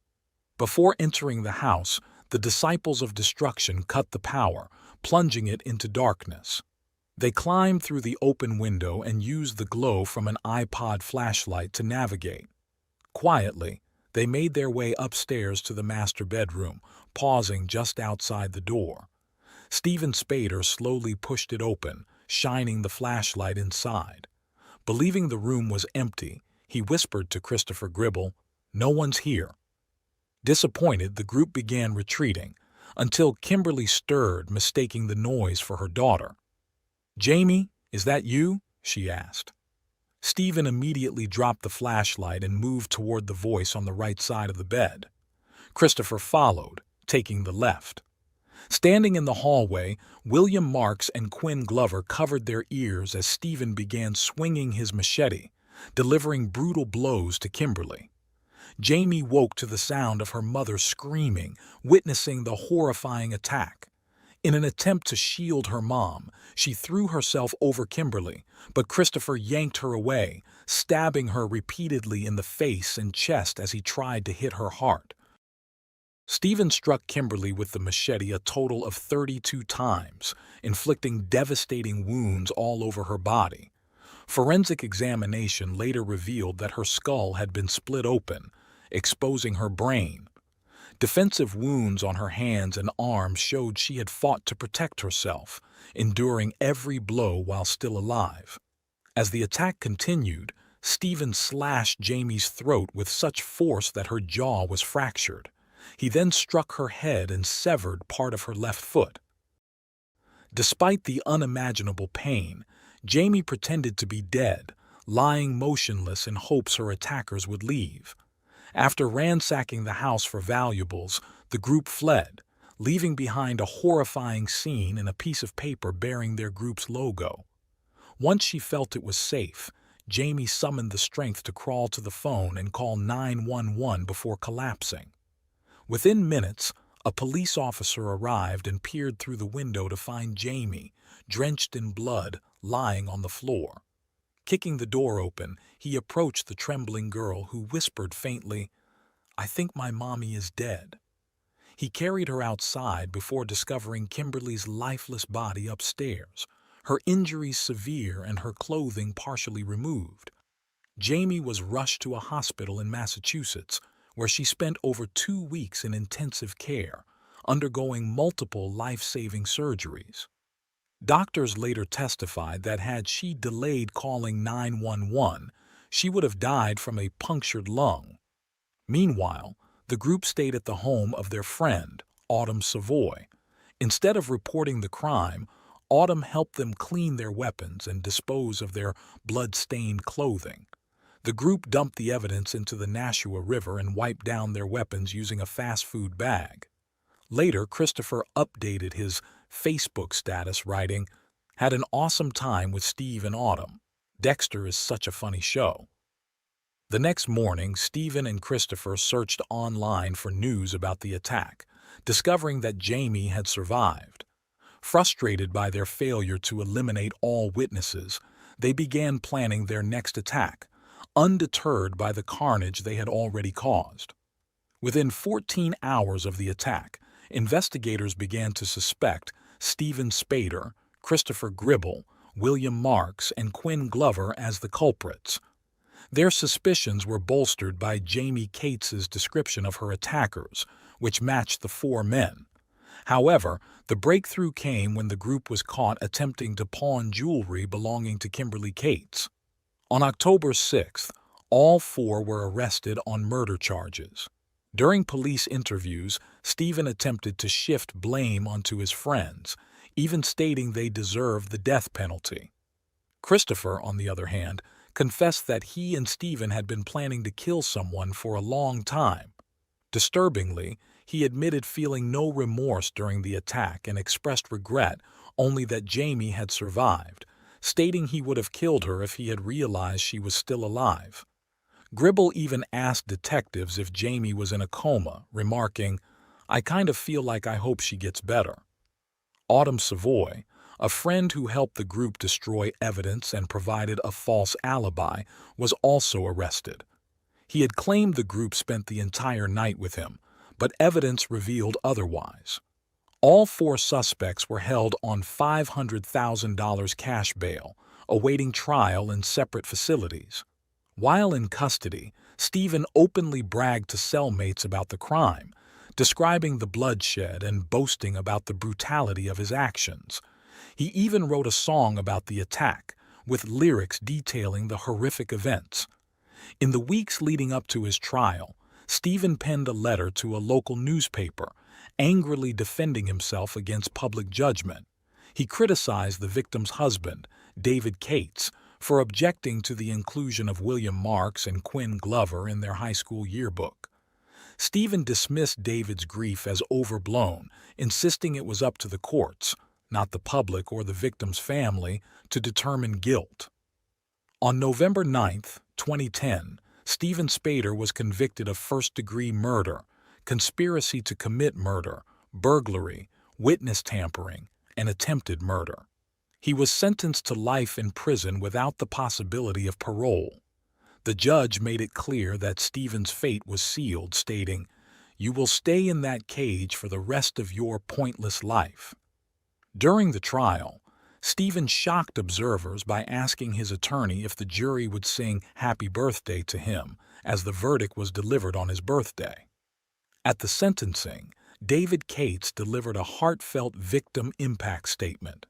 Before entering the house, the Disciples of Destruction cut the power, plunging it into darkness. They climbed through the open window and used the glow from an iPod flashlight to navigate. Quietly, they made their way upstairs to the master bedroom, pausing just outside the door. Stephen Spader slowly pushed it open, shining the flashlight inside. Believing the room was empty, he whispered to Christopher Gribble, "No one's here." Disappointed, the group began retreating, until Kimberly stirred, mistaking the noise for her daughter. "Jamie, is that you?" she asked. Stephen immediately dropped the flashlight and moved toward the voice on the right side of the bed. Christopher followed, taking the left. Standing in the hallway, William Marks and Quinn Glover covered their ears as Stephen began swinging his machete, delivering brutal blows to Kimberly. Jamie woke to the sound of her mother screaming, witnessing the horrifying attack. In an attempt to shield her mom, she threw herself over Kimberly, but Christopher yanked her away, stabbing her repeatedly in the face and chest as he tried to hit her heart. Stephen struck Kimberly with the machete a total of 32 times, inflicting devastating wounds all over her body. Forensic examination later revealed that her skull had been split open, exposing her brain. Defensive wounds on her hands and arms showed she had fought to protect herself, enduring every blow while still alive. As the attack continued, Stephen slashed Jamie's throat with such force that her jaw was fractured. He then struck her head and severed part of her left foot. Despite the unimaginable pain, Jamie pretended to be dead, lying motionless in hopes her attackers would leave. After ransacking the house for valuables, the group fled, leaving behind a horrifying scene and a piece of paper bearing their group's logo. Once she felt it was safe, Jamie summoned the strength to crawl to the phone and call 911 before collapsing. Within minutes, a police officer arrived and peered through the window to find Jamie, drenched in blood, lying on the floor. Kicking the door open, he approached the trembling girl, who whispered faintly, "I think my mommy is dead." He carried her outside before discovering Kimberly's lifeless body upstairs, her injuries severe and her clothing partially removed. Jamie was rushed to a hospital in Massachusetts, where she spent over 2 weeks in intensive care, undergoing multiple life-saving surgeries. Doctors later testified that had she delayed calling 911, she would have died from a punctured lung. Meanwhile, the group stayed at the home of their friend, Autumn Savoy. Instead of reporting the crime, Autumn helped them clean their weapons and dispose of their blood-stained clothing. The group dumped the evidence into the Nashua River and wiped down their weapons using a fast food bag. Later, Christopher updated his Facebook status, writing, "Had an awesome time with Steve and Autumn. Dexter is such a funny show." The next morning, Stephen and Christopher searched online for news about the attack, discovering that Jamie had survived. Frustrated by their failure to eliminate all witnesses, they began planning their next attack, undeterred by the carnage they had already caused. Within 14 hours of the attack, investigators began to suspect Stephen Spader, Christopher Gribble, William Marks, and Quinn Glover as the culprits. Their suspicions were bolstered by Jamie Cates's description of her attackers, which matched the 4 men. However, the breakthrough came when the group was caught attempting to pawn jewelry belonging to Kimberly Cates. On October 6th, all 4 were arrested on murder charges. During police interviews, Stephen attempted to shift blame onto his friends, even stating they deserved the death penalty. Christopher, on the other hand, confessed that he and Stephen had been planning to kill someone for a long time. Disturbingly, he admitted feeling no remorse during the attack and expressed regret only that Jamie had survived, stating he would have killed her if he had realized she was still alive. Gribble even asked detectives if Jamie was in a coma, remarking, "I kind of feel like I hope she gets better." Autumn Savoy, a friend who helped the group destroy evidence and provided a false alibi, was also arrested. He had claimed the group spent the entire night with him, but evidence revealed otherwise. All 4 suspects were held on $500,000 cash bail, awaiting trial in separate facilities. While in custody, Stephen openly bragged to cellmates about the crime, describing the bloodshed and boasting about the brutality of his actions. He even wrote a song about the attack, with lyrics detailing the horrific events. In the weeks leading up to his trial, Stephen penned a letter to a local newspaper, angrily defending himself against public judgment. He criticized the victim's husband, David Cates, for objecting to the inclusion of William Marks and Quinn Glover in their high school yearbook. Stephen dismissed David's grief as overblown, insisting it was up to the courts, not the public or the victim's family, to determine guilt. On November 9, 2010, Stephen Spader was convicted of first-degree murder, conspiracy to commit murder, burglary, witness tampering, and attempted murder. He was sentenced to life in prison without the possibility of parole. The judge made it clear that Stephen's fate was sealed, stating, "You will stay in that cage for the rest of your pointless life." During the trial, Stephen shocked observers by asking his attorney if the jury would sing "Happy Birthday" to him, as the verdict was delivered on his birthday. At the sentencing, David Cates delivered a heartfelt victim impact statement.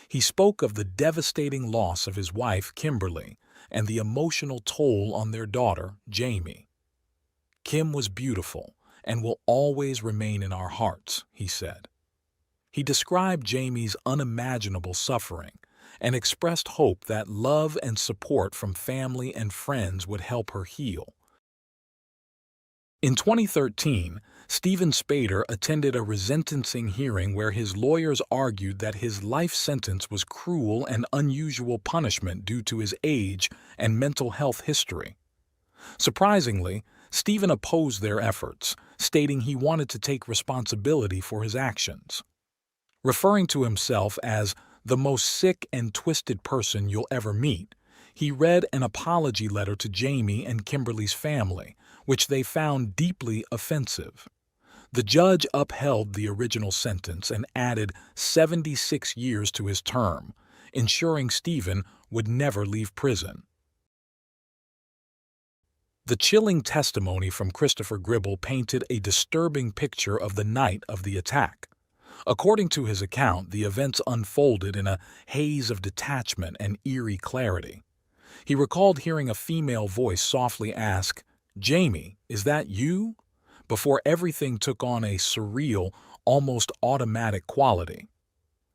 He spoke of the devastating loss of his wife, Kimberly, and the emotional toll on their daughter, Jamie. "Kim was beautiful, and will always remain in our hearts, he said. He described Jamie's unimaginable suffering and expressed hope that love and support from family and friends would help her heal. In 2013, Stephen Spader attended a resentencing hearing where his lawyers argued that his life sentence was cruel and unusual punishment due to his age and mental health history. Surprisingly, Stephen opposed their efforts, stating he wanted to take responsibility for his actions. Referring to himself as the most sick and twisted person you'll ever meet, he read an apology letter to Jamie and Kimberly's family, which they found deeply offensive. The judge upheld the original sentence and added 76 years to his term, ensuring Stephen would never leave prison. The chilling testimony from Christopher Gribble painted a disturbing picture of the night of the attack. According to his account, the events unfolded in a haze of detachment and eerie clarity. He recalled hearing a female voice softly ask, "Jamie, is that you?" before everything took on a surreal, almost automatic quality.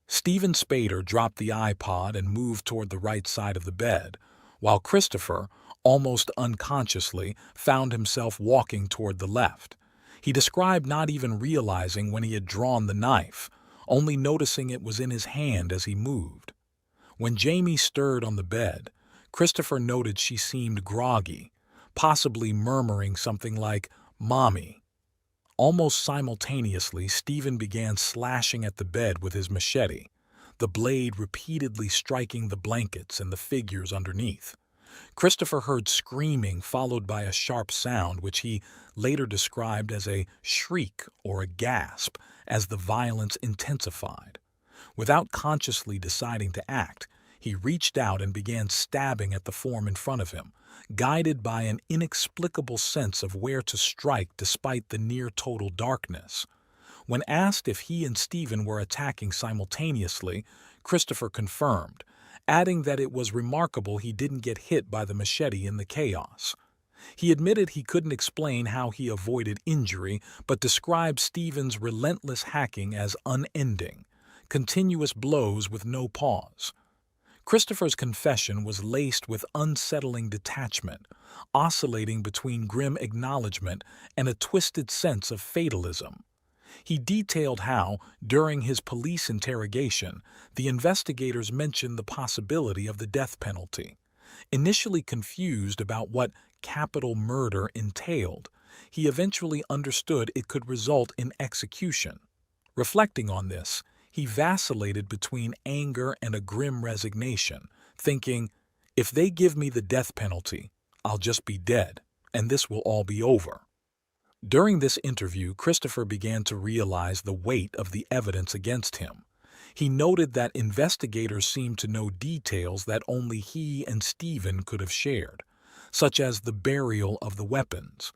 Stephen Spader dropped the iPod and moved toward the right side of the bed, while Christopher, almost unconsciously, found himself walking toward the left. He described not even realizing when he had drawn the knife, only noticing it was in his hand as he moved. When Jamie stirred on the bed, Christopher noted she seemed groggy, possibly murmuring something like, "Mommy." Almost simultaneously, Stephen began slashing at the bed with his machete, the blade repeatedly striking the blankets and the figures underneath. Christopher heard screaming followed by a sharp sound which he later described as a shriek or a gasp as the violence intensified. Without consciously deciding to act, he reached out and began stabbing at the form in front of him, guided by an inexplicable sense of where to strike despite the near-total darkness. When asked if he and Stephen were attacking simultaneously, Christopher confirmed, adding that it was remarkable he didn't get hit by the machete in the chaos. He admitted he couldn't explain how he avoided injury, but described Stephen's relentless hacking as unending, continuous blows with no pause. Christopher's confession was laced with unsettling detachment, oscillating between grim acknowledgement and a twisted sense of fatalism. He detailed how, during his police interrogation, the investigators mentioned the possibility of the death penalty. Initially confused about what capital murder entailed, he eventually understood it could result in execution. Reflecting on this, he vacillated between anger and a grim resignation, thinking, "If they give me the death penalty, I'll just be dead, and this will all be over." During this interview, Christopher began to realize the weight of the evidence against him. He noted that investigators seemed to know details that only he and Stephen could have shared, such as the burial of the weapons.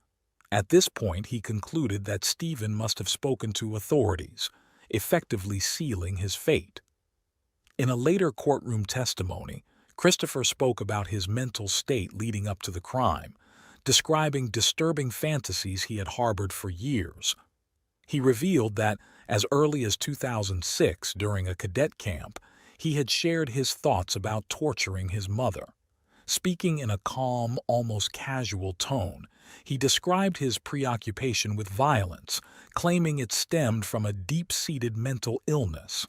At this point, he concluded that Stephen must have spoken to authorities, effectively sealing his fate. In a later courtroom testimony, Christopher spoke about his mental state leading up to the crime, describing disturbing fantasies he had harbored for years. He revealed that, as early as 2006, during a cadet camp, he had shared his thoughts about torturing his mother. Speaking in a calm, almost casual tone, he described his preoccupation with violence, claiming it stemmed from a deep-seated mental illness.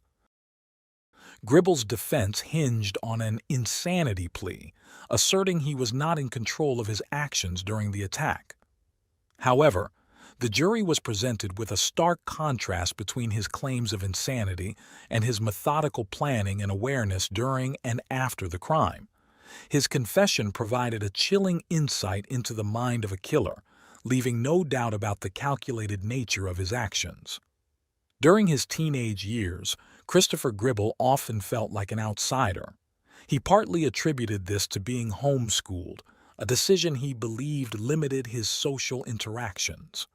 Gribble's defense hinged on an insanity plea, asserting he was not in control of his actions during the attack. However, the jury was presented with a stark contrast between his claims of insanity and his methodical planning and awareness during and after the crime. His confession provided a chilling insight into the mind of a killer, leaving no doubt about the calculated nature of his actions. During his teenage years, Christopher Gribble often felt like an outsider. He partly attributed this to being homeschooled, a decision he believed limited his social interactions.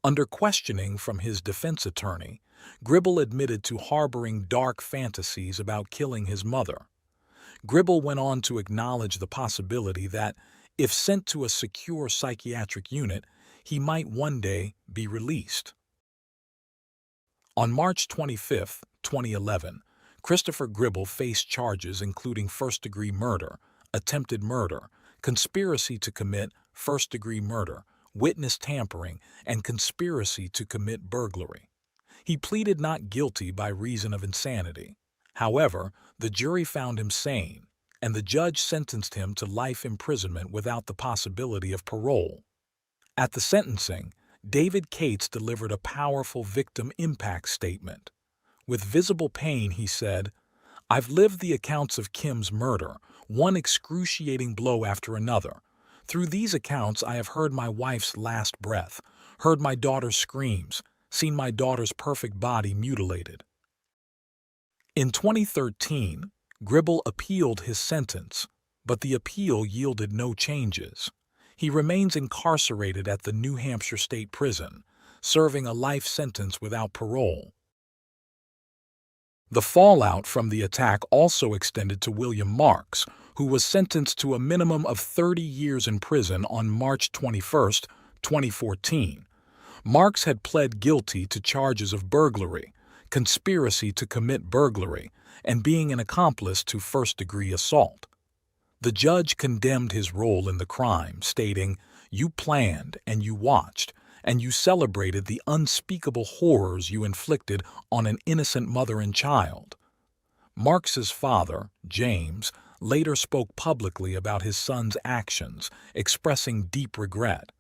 Under questioning from his defense attorney, Gribble admitted to harboring dark fantasies about killing his mother. Gribble went on to acknowledge the possibility that, if sent to a secure psychiatric unit, he might one day be released. On March 25, 2011, Christopher Gribble faced charges including first-degree murder, attempted murder, conspiracy to commit first-degree murder, witness tampering, and conspiracy to commit burglary. He pleaded not guilty by reason of insanity. However, the jury found him sane, and the judge sentenced him to life imprisonment without the possibility of parole. At the sentencing, David Cates delivered a powerful victim impact statement. With visible pain, he said, "I've lived the accounts of Kim's murder, one excruciating blow after another. Through these accounts, I have heard my wife's last breath, heard my daughter's screams, seen my daughter's perfect body mutilated." In 2013, Gribble appealed his sentence, but the appeal yielded no changes. He remains incarcerated at the New Hampshire State Prison, serving a life sentence without parole. The fallout from the attack also extended to William Marks, who was sentenced to a minimum of 30 years in prison on March 21, 2014. Marks had pled guilty to charges of burglary, conspiracy to commit burglary, and being an accomplice to first-degree assault. The judge condemned his role in the crime, stating, "You planned and you watched, and you celebrated the unspeakable horrors you inflicted on an innocent mother and child." Marks's father, James, later spoke publicly about his son's actions, expressing deep regret.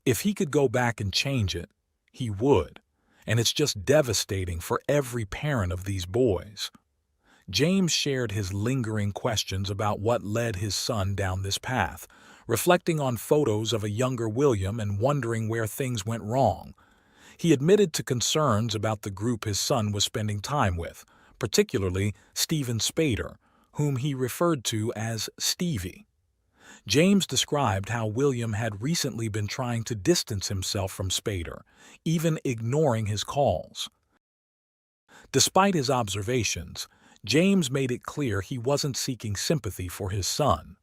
If he could go back and change it, he would, and it's just devastating for every parent of these boys. James shared his lingering questions about what led his son down this path, reflecting on photos of a younger William and wondering where things went wrong. He admitted to concerns about the group his son was spending time with, particularly Steven Spader, whom he referred to as Stevie. James described how William had recently been trying to distance himself from Spader, even ignoring his calls. Despite his observations, James made it clear he wasn't seeking sympathy for his son.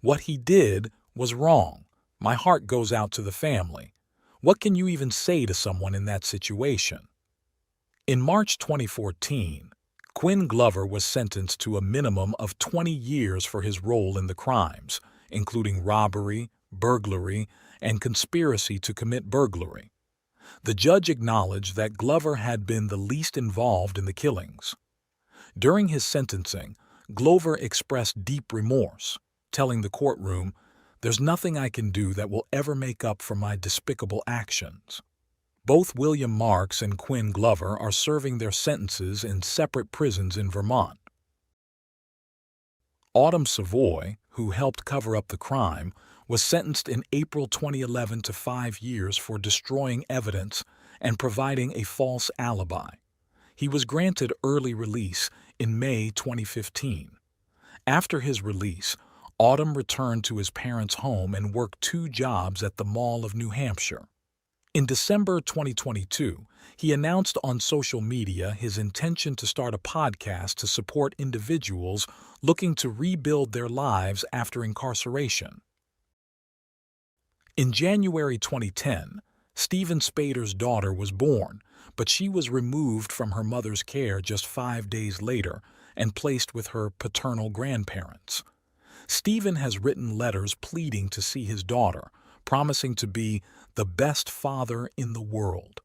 "What he did was wrong. My heart goes out to the family. What can you even say to someone in that situation?" In March 2014, Quinn Glover was sentenced to a minimum of 20 years for his role in the crimes, including robbery, burglary, and conspiracy to commit burglary. The judge acknowledged that Glover had been the least involved in the killings. During his sentencing, Glover expressed deep remorse, telling the courtroom, "There's nothing I can do that will ever make up for my despicable actions." Both William Marks and Quinn Glover are serving their sentences in separate prisons in Vermont. Autumn Savoy, who helped cover up the crime, was sentenced in April 2011 to 5 years for destroying evidence and providing a false alibi. He was granted early release in May 2015. After his release, Autumn returned to his parents' home and worked 2 jobs at the Mall of New Hampshire. In December 2022, he announced on social media his intention to start a podcast to support individuals looking to rebuild their lives after incarceration. In January 2010, Steven Spader's daughter was born, but she was removed from her mother's care just 5 days later and placed with her paternal grandparents. Steven has written letters pleading to see his daughter, promising to be the best father in the world.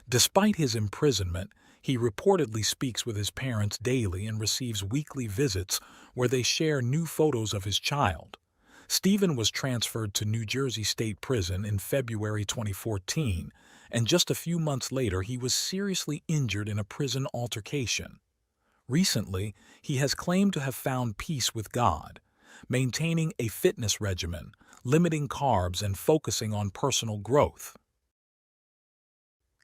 Despite his imprisonment, he reportedly speaks with his parents daily and receives weekly visits where they share new photos of his child. Steven was transferred to New Jersey State Prison in February 2014, and just a few months later he was seriously injured in a prison altercation. Recently, he has claimed to have found peace with God, maintaining a fitness regimen, limiting carbs, and focusing on personal growth.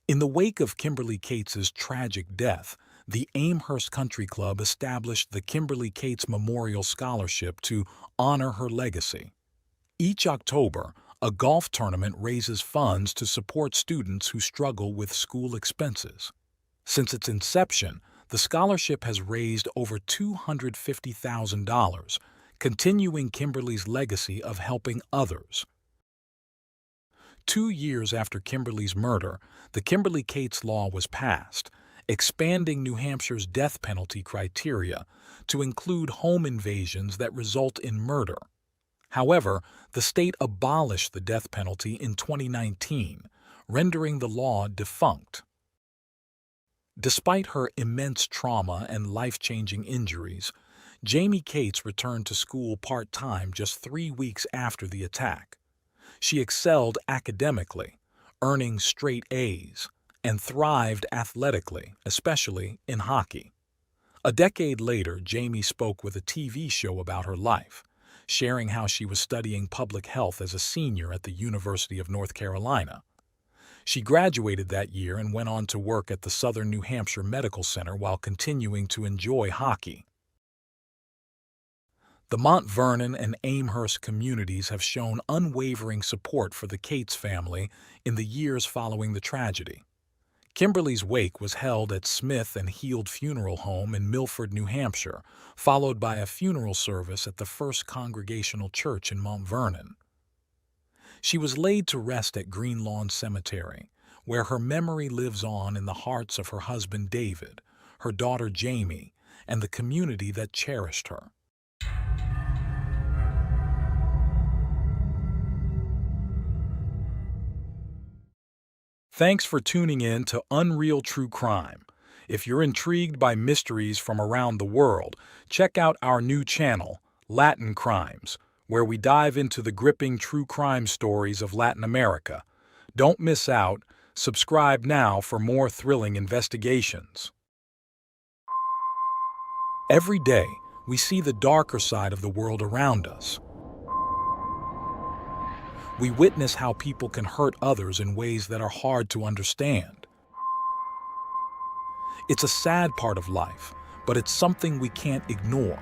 In the wake of Kimberly Cates's tragic death, the Amherst Country Club established the Kimberly Cates Memorial Scholarship to honor her legacy. Each October, a golf tournament raises funds to support students who struggle with school expenses. Since its inception, the scholarship has raised over $250,000, continuing Kimberly's legacy of helping others. 2 years after Kimberly's murder, the Kimberly Cates Law was passed, expanding New Hampshire's death penalty criteria to include home invasions that result in murder. However, the state abolished the death penalty in 2019, rendering the law defunct. Despite her immense trauma and life-changing injuries, Jamie Cates returned to school part-time just 3 weeks after the attack. She excelled academically, earning straight A's, and thrived athletically, especially in hockey. A decade later, Jamie spoke with a TV show about her life, sharing how she was studying public health as a senior at the University of North Carolina. She graduated that year and went on to work at the Southern New Hampshire Medical Center while continuing to enjoy hockey. The Mount Vernon and Amherst communities have shown unwavering support for the Cates family in the years following the tragedy. Kimberly's wake was held at Smith and Heald Funeral Home in Milford, New Hampshire, followed by a funeral service at the First Congregational Church in Mount Vernon. She was laid to rest at Green Lawn Cemetery, where her memory lives on in the hearts of her husband David, her daughter Jamie, and the community that cherished her. Thanks for tuning in to Unreal True Crime. If you're intrigued by mysteries from around the world, check out our new channel, Latin Crimes, where we dive into the gripping true crime stories of Latin America. Don't miss out. Subscribe now for more thrilling investigations. Every day, we see the darker side of the world around us. We witness how people can hurt others in ways that are hard to understand. It's a sad part of life, but it's something we can't ignore.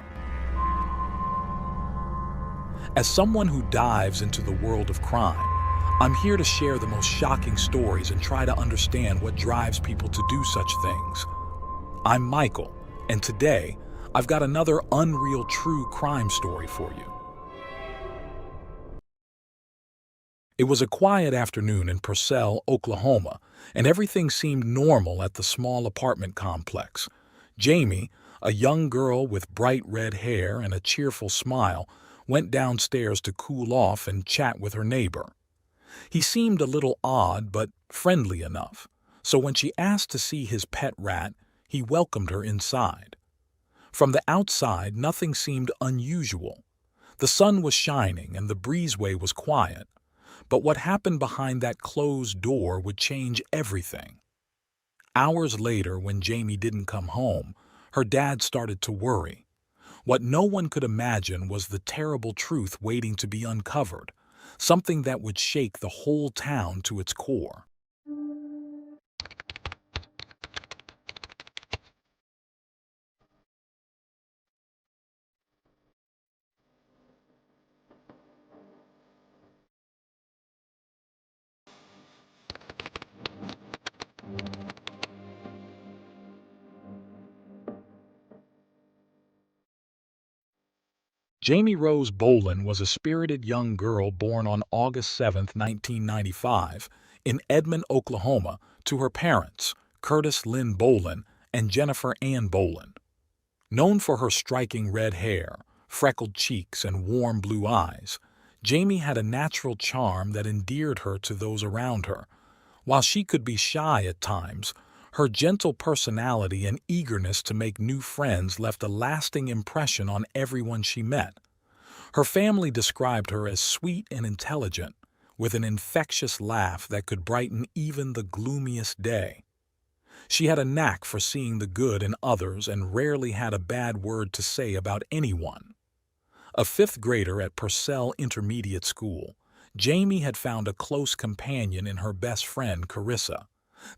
As someone who dives into the world of crime, I'm here to share the most shocking stories and try to understand what drives people to do such things. I'm Michael, and today, I've got another unreal true crime story for you. It was a quiet afternoon in Purcell, Oklahoma, and everything seemed normal at the small apartment complex. Jamie, a young girl with bright red hair and a cheerful smile, went downstairs to cool off and chat with her neighbor. He seemed a little odd but friendly enough, so when she asked to see his pet rat, he welcomed her inside. From the outside, nothing seemed unusual. The sun was shining and the breezeway was quiet. But what happened behind that closed door would change everything. Hours later, when Jamie didn't come home, her dad started to worry. What no one could imagine was the terrible truth waiting to be uncovered, something that would shake the whole town to its core. Jamie Rose Boland was a spirited young girl born on August 7, 1995, in Edmond, Oklahoma, to her parents, Curtis Lynn Boland and Jennifer Ann Boland. Known for her striking red hair, freckled cheeks, and warm blue eyes, Jamie had a natural charm that endeared her to those around her. While she could be shy at times, her gentle personality and eagerness to make new friends left a lasting impression on everyone she met. Her family described her as sweet and intelligent, with an infectious laugh that could brighten even the gloomiest day. She had a knack for seeing the good in others and rarely had a bad word to say about anyone. A fifth grader at Purcell Intermediate School, Jamie had found a close companion in her best friend, Carissa.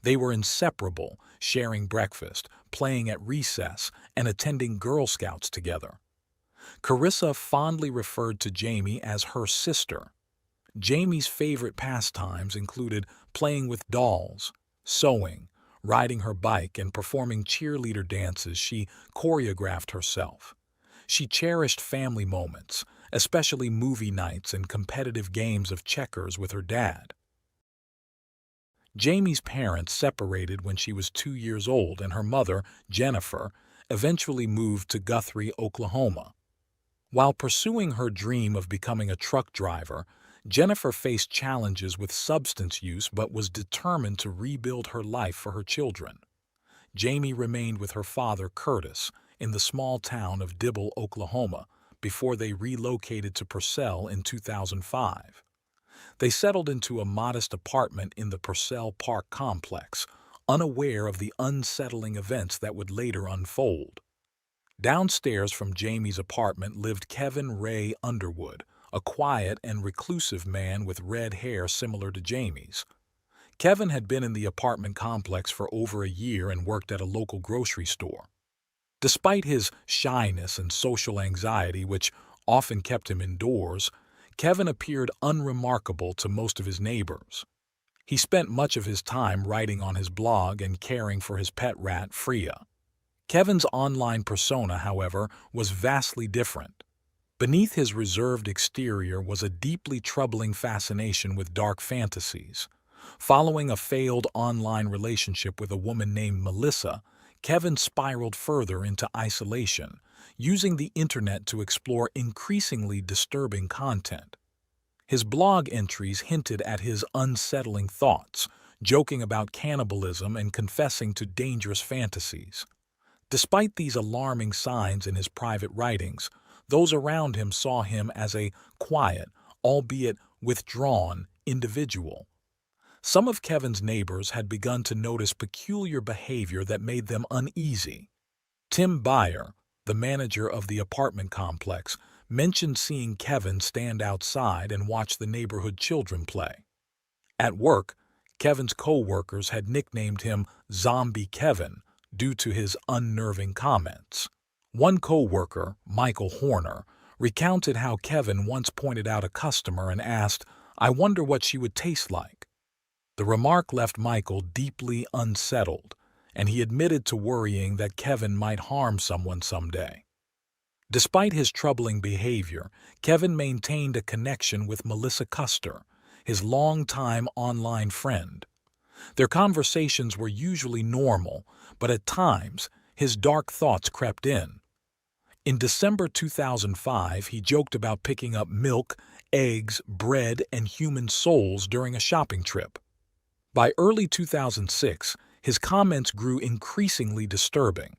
They were inseparable, sharing breakfast, playing at recess, and attending Girl Scouts together. Carissa fondly referred to Jamie as her sister. Jamie's favorite pastimes included playing with dolls, sewing, riding her bike, and performing cheerleader dances she choreographed herself. She cherished family moments, especially movie nights and competitive games of checkers with her dad. Jamie's parents separated when she was 2 years old, and her mother, Jennifer, eventually moved to Guthrie, Oklahoma. While pursuing her dream of becoming a truck driver, Jennifer faced challenges with substance use but was determined to rebuild her life for her children. Jamie remained with her father, Curtis, in the small town of Dibble, Oklahoma, before they relocated to Purcell in 2005. They settled into a modest apartment in the Purcell Park complex, unaware of the unsettling events that would later unfold. Downstairs from Jamie's apartment lived Kevin Ray Underwood, a quiet and reclusive man with red hair similar to Jamie's. Kevin had been in the apartment complex for over a year and worked at a local grocery store. Despite his shyness and social anxiety, which often kept him indoors, Kevin appeared unremarkable to most of his neighbors. He spent much of his time writing on his blog and caring for his pet rat, Freya. Kevin's online persona, however, was vastly different. Beneath his reserved exterior was a deeply troubling fascination with dark fantasies. Following a failed online relationship with a woman named Melissa, Kevin spiraled further into isolation, using the internet to explore increasingly disturbing content. His blog entries hinted at his unsettling thoughts, joking about cannibalism and confessing to dangerous fantasies. Despite these alarming signs in his private writings, those around him saw him as a quiet, albeit withdrawn, individual. Some of Kevin's neighbors had begun to notice peculiar behavior that made them uneasy. Tim Byer, the manager of the apartment complex, mentioned seeing Kevin stand outside and watch the neighborhood children play. At work, Kevin's co-workers had nicknamed him Zombie Kevin due to his unnerving comments. One co-worker, Michael Horner, recounted how Kevin once pointed out a customer and asked, "I wonder what she would taste like." The remark left Michael deeply unsettled, and he admitted to worrying that Kevin might harm someone someday. Despite his troubling behavior, Kevin maintained a connection with Melissa Custer, his longtime online friend. Their conversations were usually normal, but at times, his dark thoughts crept in. In December 2005, he joked about picking up milk, eggs, bread, and human souls during a shopping trip. By early 2006, his comments grew increasingly disturbing.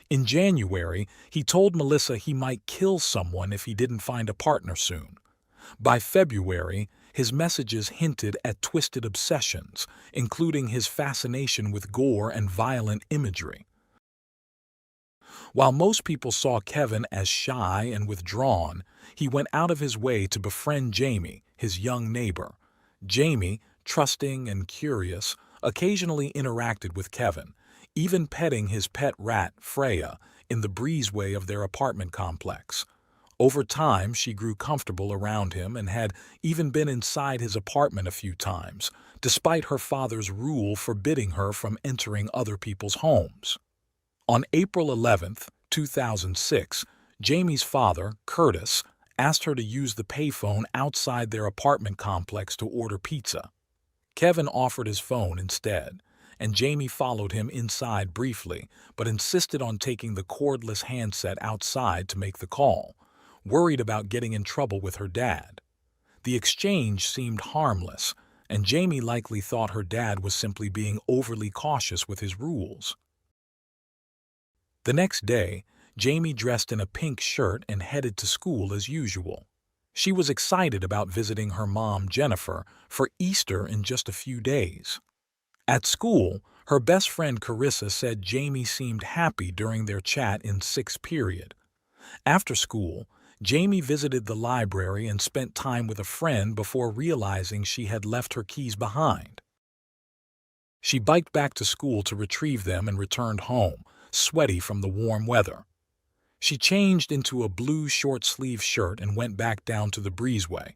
In January, he told Melissa he might kill someone if he didn't find a partner soon. By February, his messages hinted at twisted obsessions, including his fascination with gore and violent imagery. While most people saw Kevin as shy and withdrawn, he went out of his way to befriend Jamie, his young neighbor. Jamie, trusting and curious, occasionally interacted with Kevin, even petting his pet rat, Freya, in the breezeway of their apartment complex. Over time, she grew comfortable around him and had even been inside his apartment a few times, despite her father's rule forbidding her from entering other people's homes. On April 11, 2006, Jamie's father, Curtis, asked her to use the payphone outside their apartment complex to order pizza. Kevin offered his phone instead, and Jamie followed him inside briefly, but insisted on taking the cordless handset outside to make the call, worried about getting in trouble with her dad. The exchange seemed harmless, and Jamie likely thought her dad was simply being overly cautious with his rules. The next day, Jamie dressed in a pink shirt and headed to school as usual. She was excited about visiting her mom, Jennifer, for Easter in just a few days. At school, her best friend Carissa said Jamie seemed happy during their chat in sixth period. After school, Jamie visited the library and spent time with a friend before realizing she had left her keys behind. She biked back to school to retrieve them and returned home, sweaty from the warm weather. She changed into a blue short-sleeved shirt and went back down to the breezeway.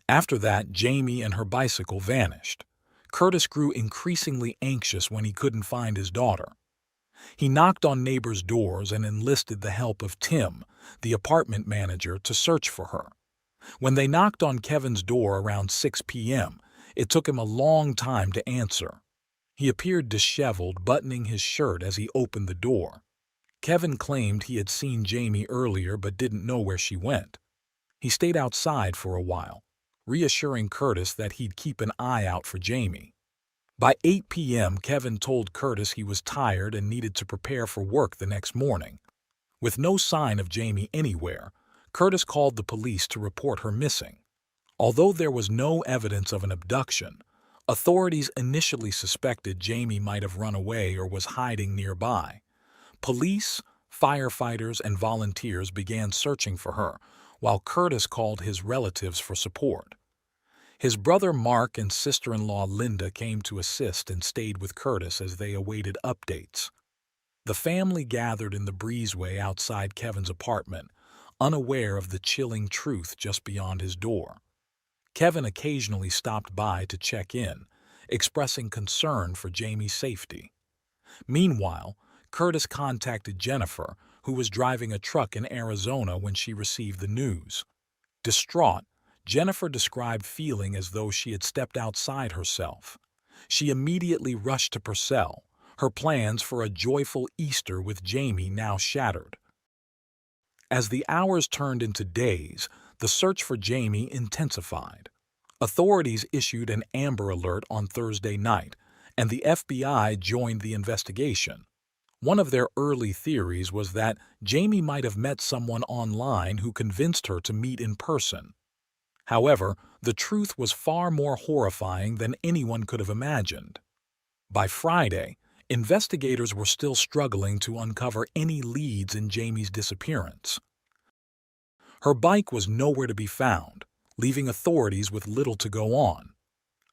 After that, Jamie and her bicycle vanished. Curtis grew increasingly anxious when he couldn't find his daughter. He knocked on neighbors' doors and enlisted the help of Tim, the apartment manager, to search for her. When they knocked on Kevin's door around 6 p.m., it took him a long time to answer. He appeared disheveled, buttoning his shirt as he opened the door. Kevin claimed he had seen Jamie earlier but didn't know where she went. He stayed outside for a while, reassuring Curtis that he'd keep an eye out for Jamie. By 8 p.m., Kevin told Curtis he was tired and needed to prepare for work the next morning. With no sign of Jamie anywhere, Curtis called the police to report her missing. Although there was no evidence of an abduction, authorities initially suspected Jamie might have run away or was hiding nearby. Police, firefighters, and volunteers began searching for her, while Curtis called his relatives for support. His brother Mark and sister-in-law Linda came to assist and stayed with Curtis as they awaited updates. The family gathered in the breezeway outside Kevin's apartment, unaware of the chilling truth just beyond his door. Kevin occasionally stopped by to check in, expressing concern for Jamie's safety. Meanwhile, Curtis contacted Jennifer, who was driving a truck in Arizona when she received the news. Distraught, Jennifer described feeling as though she had stepped outside herself. She immediately rushed to Purcell, her plans for a joyful Easter with Jamie now shattered. As the hours turned into days, the search for Jamie intensified. Authorities issued an Amber Alert on Thursday night, and the FBI joined the investigation. One of their early theories was that Jamie might have met someone online who convinced her to meet in person. However, the truth was far more horrifying than anyone could have imagined. By Friday, investigators were still struggling to uncover any leads in Jamie's disappearance. Her bike was nowhere to be found, leaving authorities with little to go on.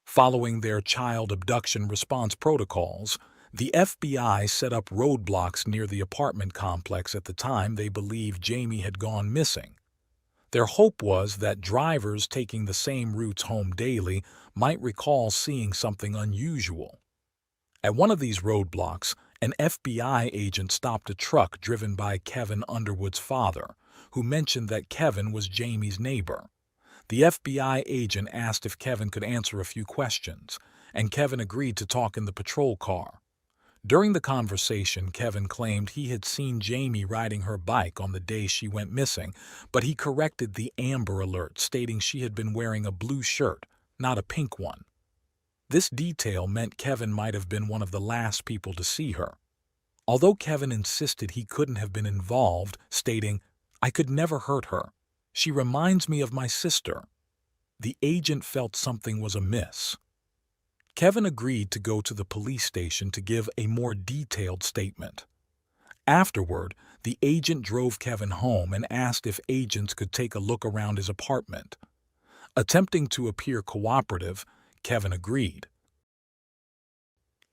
Following their child abduction response protocols, the FBI set up roadblocks near the apartment complex at the time they believed Jamie had gone missing. Their hope was that drivers taking the same routes home daily might recall seeing something unusual. At one of these roadblocks, an FBI agent stopped a truck driven by Kevin Underwood's father, who mentioned that Kevin was Jamie's neighbor. The FBI agent asked if Kevin could answer a few questions, and Kevin agreed to talk in the patrol car. During the conversation, Kevin claimed he had seen Jamie riding her bike on the day she went missing, but he corrected the Amber Alert, stating she had been wearing a blue shirt, not a pink one. This detail meant Kevin might have been one of the last people to see her. Although Kevin insisted he couldn't have been involved, stating, "I could never hurt her. She reminds me of my sister." The agent felt something was amiss. Kevin agreed to go to the police station to give a more detailed statement. Afterward, the agent drove Kevin home and asked if agents could take a look around his apartment. Attempting to appear cooperative, Kevin agreed.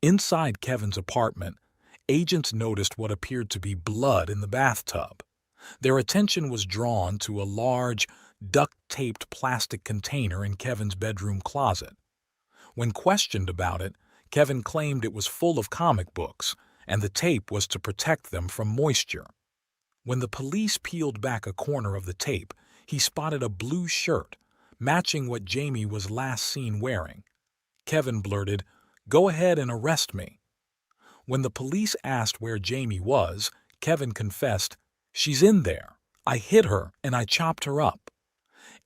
Inside Kevin's apartment, agents noticed what appeared to be blood in the bathtub. Their attention was drawn to a large, duct-taped plastic container in Kevin's bedroom closet. When questioned about it, Kevin claimed it was full of comic books, and the tape was to protect them from moisture. When the police peeled back a corner of the tape, he spotted a blue shirt, matching what Jamie was last seen wearing. Kevin blurted, "Go ahead and arrest me." When the police asked where Jamie was, Kevin confessed, "She's in there. I hit her and I chopped her up."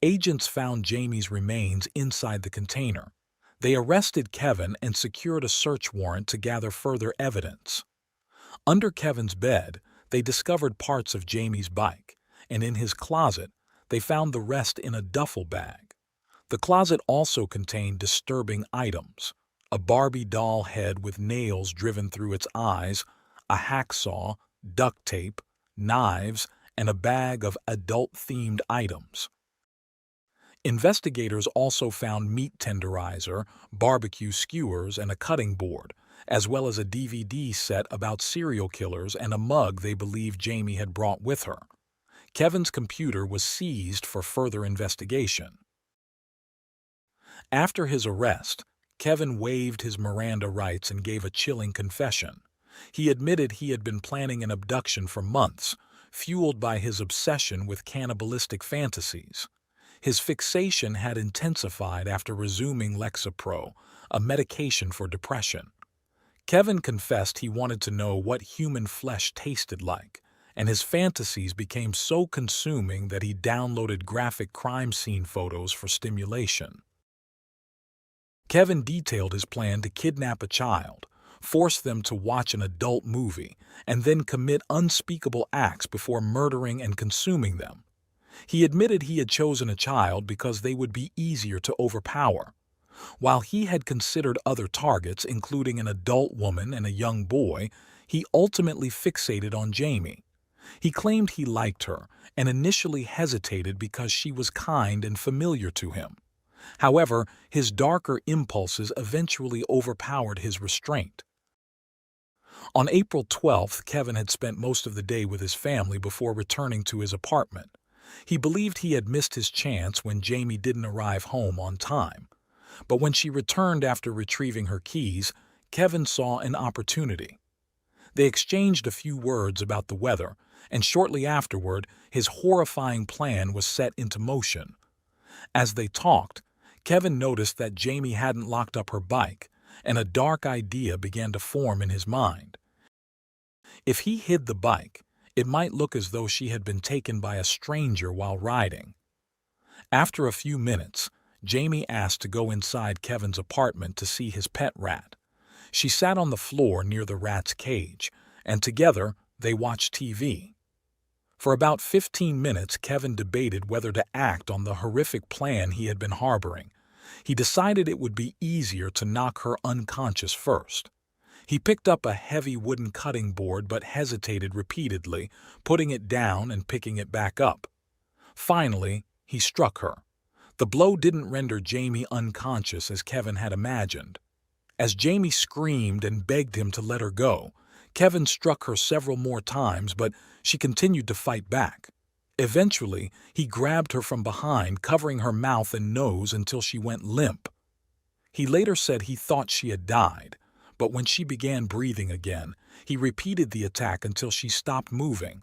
Agents found Jamie's remains inside the container. They arrested Kevin and secured a search warrant to gather further evidence. Under Kevin's bed, they discovered parts of Jamie's bike, and in his closet, they found the rest in a duffel bag. The closet also contained disturbing items: a Barbie doll head with nails driven through its eyes, a hacksaw, duct tape, knives, and a bag of adult-themed items. Investigators also found meat tenderizer, barbecue skewers, and a cutting board, as well as a DVD set about serial killers and a mug they believed Jamie had brought with her. Kevin's computer was seized for further investigation. After his arrest, Kevin waived his Miranda rights and gave a chilling confession. He admitted he had been planning an abduction for months, fueled by his obsession with cannibalistic fantasies. His fixation had intensified after resuming Lexapro, a medication for depression. Kevin confessed he wanted to know what human flesh tasted like, and his fantasies became so consuming that he downloaded graphic crime scene photos for stimulation. Kevin detailed his plan to kidnap a child, force them to watch an adult movie, and then commit unspeakable acts before murdering and consuming them. He admitted he had chosen a child because they would be easier to overpower. While he had considered other targets, including an adult woman and a young boy, he ultimately fixated on Jamie. He claimed he liked her and initially hesitated because she was kind and familiar to him. However, his darker impulses eventually overpowered his restraint. On April 12th, Kevin had spent most of the day with his family before returning to his apartment. He believed he had missed his chance when Jamie didn't arrive home on time. But when she returned after retrieving her keys, Kevin saw an opportunity. They exchanged a few words about the weather, and shortly afterward, his horrifying plan was set into motion. As they talked, Kevin noticed that Jamie hadn't locked up her bike, and a dark idea began to form in his mind. If he hid the bike, it might look as though she had been taken by a stranger while riding. After a few minutes, Jamie asked to go inside Kevin's apartment to see his pet rat. She sat on the floor near the rat's cage, and together they watched TV. For about 15 minutes, Kevin debated whether to act on the horrific plan he had been harboring. He decided it would be easier to knock her unconscious first. He picked up a heavy wooden cutting board but hesitated repeatedly, putting it down and picking it back up. Finally, he struck her. The blow didn't render Jamie unconscious as Kevin had imagined. As Jamie screamed and begged him to let her go, Kevin struck her several more times, but she continued to fight back. Eventually, he grabbed her from behind, covering her mouth and nose until she went limp. He later said he thought she had died, but when she began breathing again, he repeated the attack until she stopped moving.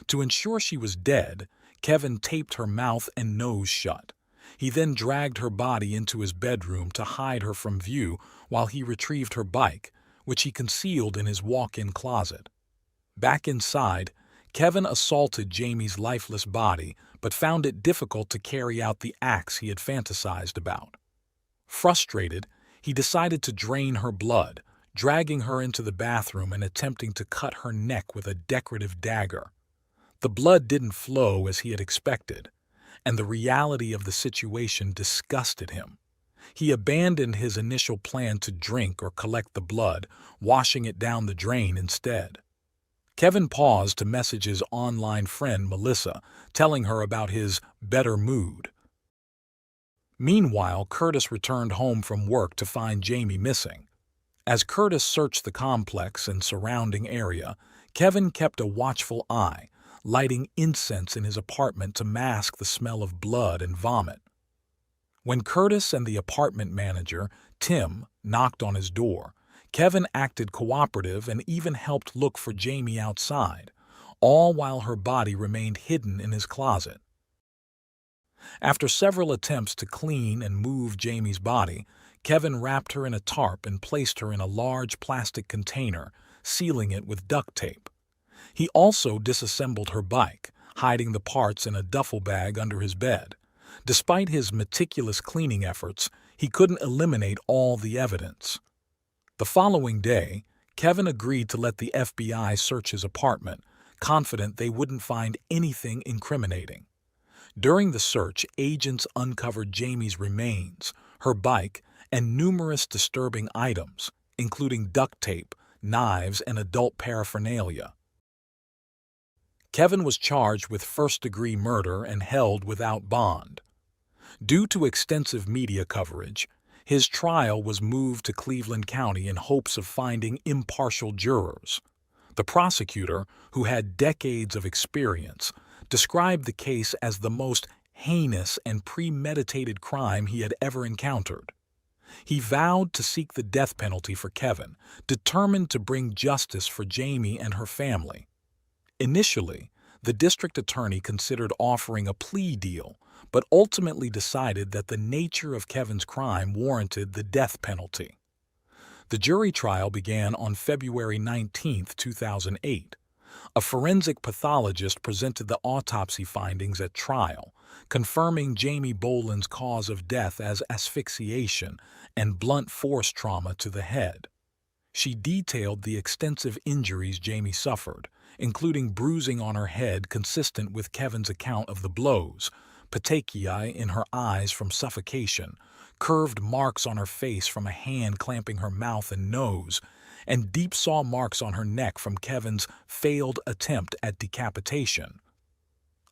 To ensure she was dead, Kevin taped her mouth and nose shut. He then dragged her body into his bedroom to hide her from view while he retrieved her bike, which he concealed in his walk-in closet. Back inside, Kevin assaulted Jamie's lifeless body but found it difficult to carry out the acts he had fantasized about. Frustrated, he decided to drain her blood, dragging her into the bathroom and attempting to cut her neck with a decorative dagger. The blood didn't flow as he had expected, and the reality of the situation disgusted him. He abandoned his initial plan to drink or collect the blood, washing it down the drain instead. Kevin paused to message his online friend Melissa, telling her about his better mood. Meanwhile, Curtis returned home from work to find Jamie missing. As Curtis searched the complex and surrounding area, Kevin kept a watchful eye, lighting incense in his apartment to mask the smell of blood and vomit. When Curtis and the apartment manager, Tim, knocked on his door, Kevin acted cooperative and even helped look for Jamie outside, all while her body remained hidden in his closet. After several attempts to clean and move Jamie's body, Kevin wrapped her in a tarp and placed her in a large plastic container, sealing it with duct tape. He also disassembled her bike, hiding the parts in a duffel bag under his bed. Despite his meticulous cleaning efforts, he couldn't eliminate all the evidence. The following day, Kevin agreed to let the FBI search his apartment, confident they wouldn't find anything incriminating. During the search, agents uncovered Jamie's remains, her bike, and numerous disturbing items, including duct tape, knives, and adult paraphernalia. Kevin was charged with first-degree murder and held without bond. Due to extensive media coverage, his trial was moved to Cleveland County in hopes of finding impartial jurors. The prosecutor, who had decades of experience, described the case as the most heinous and premeditated crime he had ever encountered. He vowed to seek the death penalty for Kevin, determined to bring justice for Jamie and her family. Initially, the district attorney considered offering a plea deal, but ultimately decided that the nature of Kevin's crime warranted the death penalty. The jury trial began on February 19, 2008. A forensic pathologist presented the autopsy findings at trial, confirming Jamie Boland's cause of death as asphyxiation and blunt force trauma to the head. She detailed the extensive injuries Jamie suffered, including bruising on her head consistent with Kevin's account of the blows, petechiae in her eyes from suffocation, curved marks on her face from a hand clamping her mouth and nose, and deep saw marks on her neck from Kevin's failed attempt at decapitation.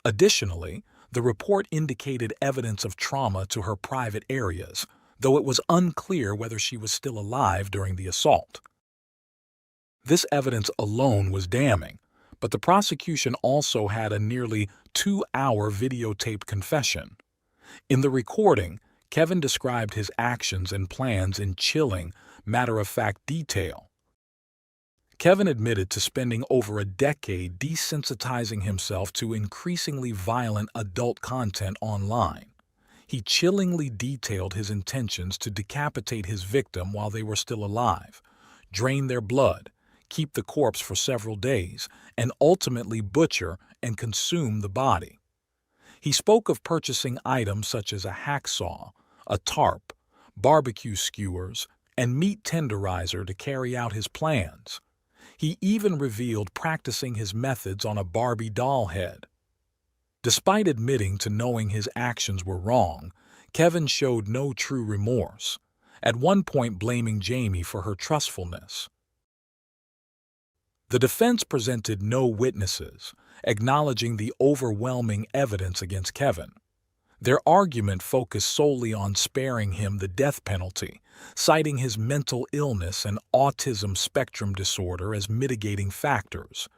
Additionally, the report indicated evidence of trauma to her private areas, though it was unclear whether she was still alive during the assault. This evidence alone was damning, but the prosecution also had a nearly 2-hour videotaped confession. In the recording, Kevin described his actions and plans in chilling, matter-of-fact detail. Kevin admitted to spending over a decade desensitizing himself to increasingly violent adult content online. He chillingly detailed his intentions to decapitate his victim while they were still alive, drain their blood, keep the corpse for several days, and ultimately butcher and consume the body. He spoke of purchasing items such as a hacksaw, a tarp, barbecue skewers, and meat tenderizer to carry out his plans. He even revealed practicing his methods on a Barbie doll head. Despite admitting to knowing his actions were wrong, Kevin showed no true remorse, at one point blaming Jamie for her trustfulness. The defense presented no witnesses, acknowledging the overwhelming evidence against Kevin. Their argument focused solely on sparing him the death penalty, citing his mental illness and autism spectrum disorder as mitigating factors.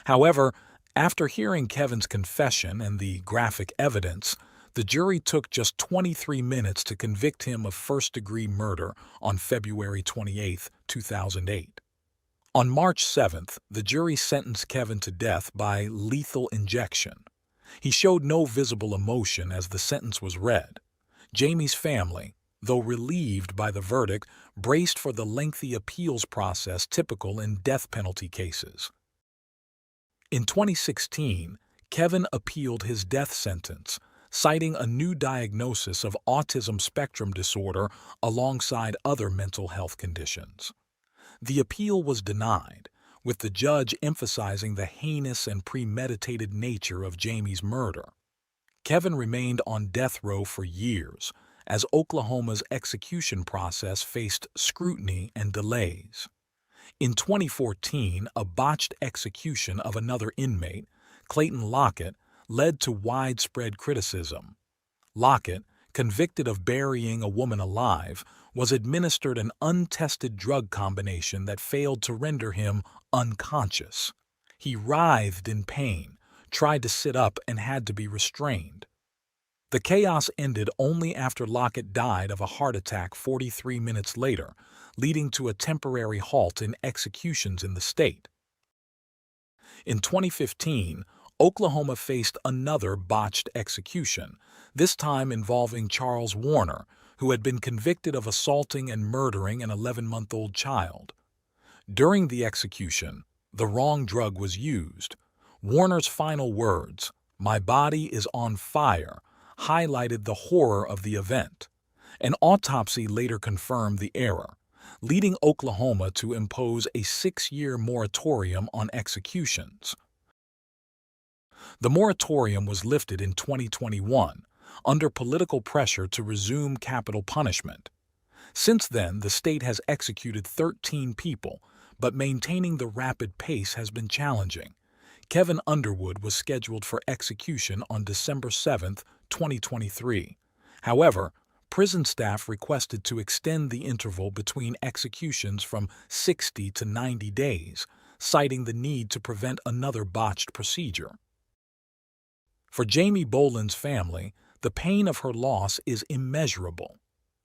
However, after hearing Kevin's confession and the graphic evidence, the jury took just 23 minutes to convict him of first-degree murder on February 28, 2008. On March 7th, the jury sentenced Kevin to death by lethal injection. He showed no visible emotion as the sentence was read. Jamie's family, though relieved by the verdict, braced for the lengthy appeals process typical in death penalty cases. In 2016, Kevin appealed his death sentence, citing a new diagnosis of autism spectrum disorder alongside other mental health conditions. The appeal was denied, with the judge emphasizing the heinous and premeditated nature of Jamie's murder. Kevin remained on death row for years, as Oklahoma's execution process faced scrutiny and delays. In 2014, a botched execution of another inmate, Clayton Lockett, led to widespread criticism. Lockett, convicted of burying a woman alive, was administered an untested drug combination that failed to render him unconscious. He writhed in pain, tried to sit up, and had to be restrained. The chaos ended only after Lockett died of a heart attack 43 minutes later, leading to a temporary halt in executions in the state. In 2015, Oklahoma faced another botched execution, this time involving Charles Warner, who had been convicted of assaulting and murdering an 11-month-old child. During the execution, the wrong drug was used. Warner's final words, "My body is on fire," highlighted the horror of the event. An autopsy later confirmed the error, leading Oklahoma to impose a 6-year moratorium on executions. The moratorium was lifted in 2021, under political pressure to resume capital punishment. Since then, the state has executed 13 people, but maintaining the rapid pace has been challenging. Kevin Underwood was scheduled for execution on December 7, 2023. However, prison staff requested to extend the interval between executions from 60 to 90 days, citing the need to prevent another botched procedure. For Jamie Boland's family, the pain of her loss is immeasurable.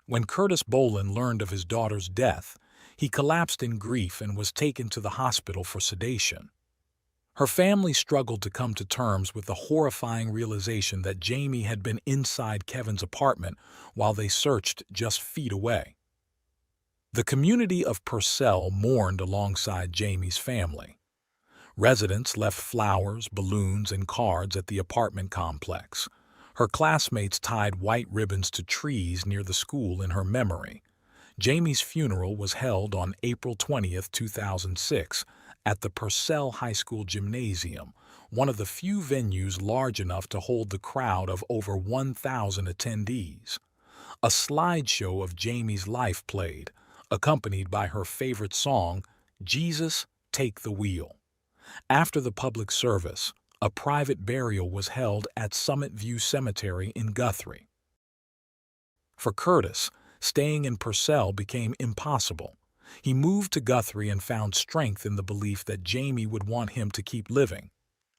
When Curtis Boland learned of his daughter's death, he collapsed in grief and was taken to the hospital for sedation. Her family struggled to come to terms with the horrifying realization that Jamie had been inside Kevin's apartment while they searched just feet away. The community of Purcell mourned alongside Jamie's family. Residents left flowers, balloons, and cards at the apartment complex. Her classmates tied white ribbons to trees near the school in her memory. Jamie's funeral was held on April 20, 2006, at the Purcell High School Gymnasium, one of the few venues large enough to hold the crowd of over 1,000 attendees. A slideshow of Jamie's life played, accompanied by her favorite song, "Jesus, Take the Wheel." After the public service, a private burial was held at Summit View Cemetery in Guthrie. For Curtis, staying in Purcell became impossible. He moved to Guthrie and found strength in the belief that Jamie would want him to keep living.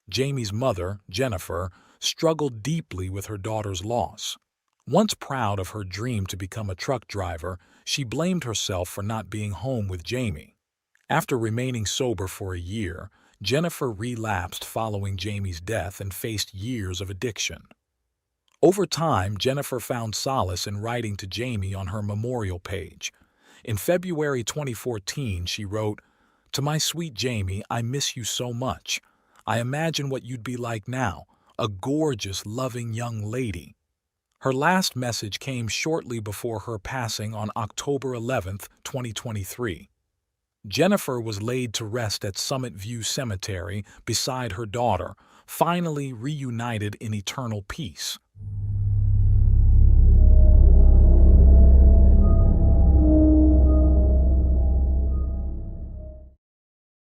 Jamie's mother, Jennifer, struggled deeply with her daughter's loss. Once proud of her dream to become a truck driver, she blamed herself for not being home with Jamie. After remaining sober for a year, Jennifer relapsed following Jamie's death and faced years of addiction. Over time, Jennifer found solace in writing to Jamie on her memorial page. In February 2014, she wrote, "To my sweet Jamie, I miss you so much. I imagine what you'd be like now, a gorgeous, loving young lady." Her last message came shortly before her passing on October 11, 2023. Jennifer was laid to rest at Summit View Cemetery beside her daughter, finally reunited in eternal peace.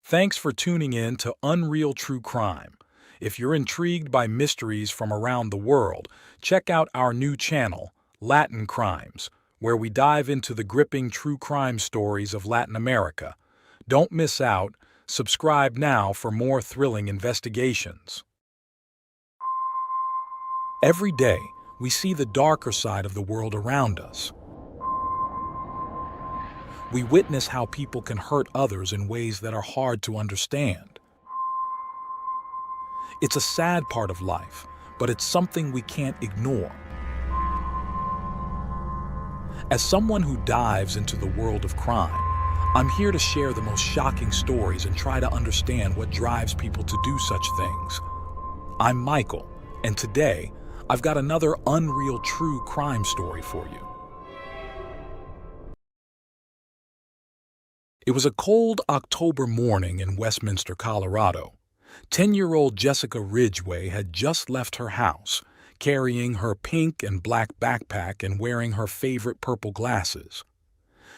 Thanks for tuning in to Unreal True Crime. If you're intrigued by mysteries from around the world, check out our new channel, Latin Crimes, where we dive into the gripping true crime stories of Latin America. Don't miss out. Subscribe now for more thrilling investigations. Every day, we see the darker side of the world around us. We witness how people can hurt others in ways that are hard to understand. It's a sad part of life, but it's something we can't ignore. As someone who dives into the world of crime, I'm here to share the most shocking stories and try to understand what drives people to do such things. I'm Michael, and today, I've got another unreal true crime story for you. It was a cold October morning in Westminster, Colorado. 10-year-old Jessica Ridgway had just left her house, carrying her pink and black backpack and wearing her favorite purple glasses.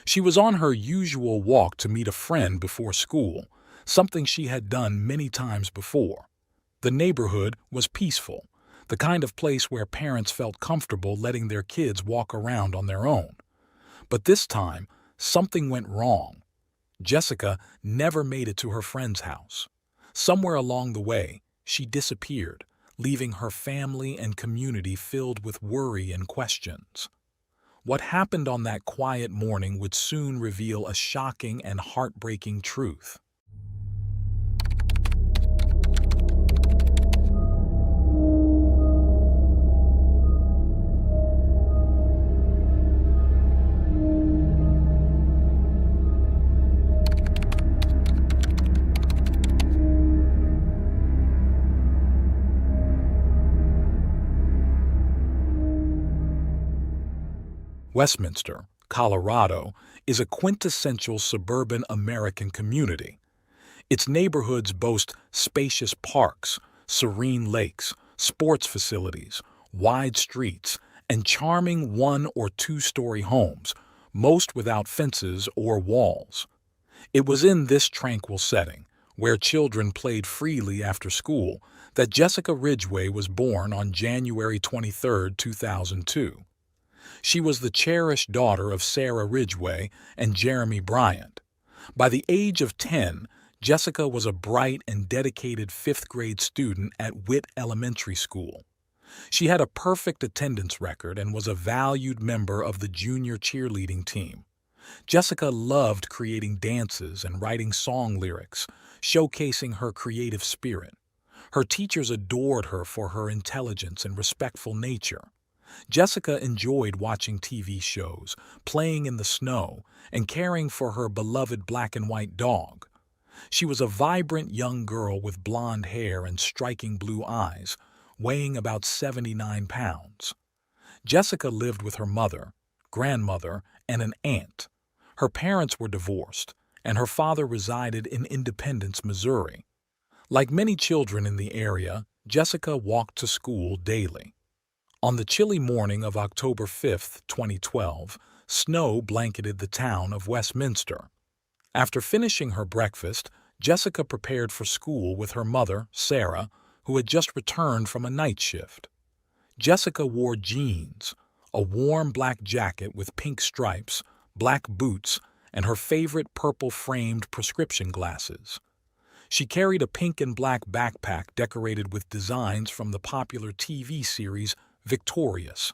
She was on her usual walk to meet a friend before school, something she had done many times before. The neighborhood was peaceful, the kind of place where parents felt comfortable letting their kids walk around on their own. But this time, something went wrong. Jessica never made it to her friend's house. Somewhere along the way, she disappeared, leaving her family and community filled with worry and questions. What happened on that quiet morning would soon reveal a shocking and heartbreaking truth. Westminster, Colorado, is a quintessential suburban American community. Its neighborhoods boast spacious parks, serene lakes, sports facilities, wide streets, and charming one- or two-story homes, most without fences or walls. It was in this tranquil setting, where children played freely after school, that Jessica Ridgway was born on January 23, 2002. She was the cherished daughter of Sarah Ridgway and Jeremy Bryant. By the age of 10, Jessica was a bright and dedicated fifth-grade student at Witt Elementary School. She had a perfect attendance record and was a valued member of the junior cheerleading team. Jessica loved creating dances and writing song lyrics, showcasing her creative spirit. Her teachers adored her for her intelligence and respectful nature. Jessica enjoyed watching TV shows, playing in the snow, and caring for her beloved black and white dog. She was a vibrant young girl with blonde hair and striking blue eyes, weighing about 79 pounds. Jessica lived with her mother, grandmother, and an aunt. Her parents were divorced, and her father resided in Independence, Missouri. Like many children in the area, Jessica walked to school daily. On the chilly morning of October 5, 2012, snow blanketed the town of Westminster. After finishing her breakfast, Jessica prepared for school with her mother, Sarah, who had just returned from a night shift. Jessica wore jeans, a warm black jacket with pink stripes, black boots, and her favorite purple-framed prescription glasses. She carried a pink and black backpack decorated with designs from the popular TV series Victorious.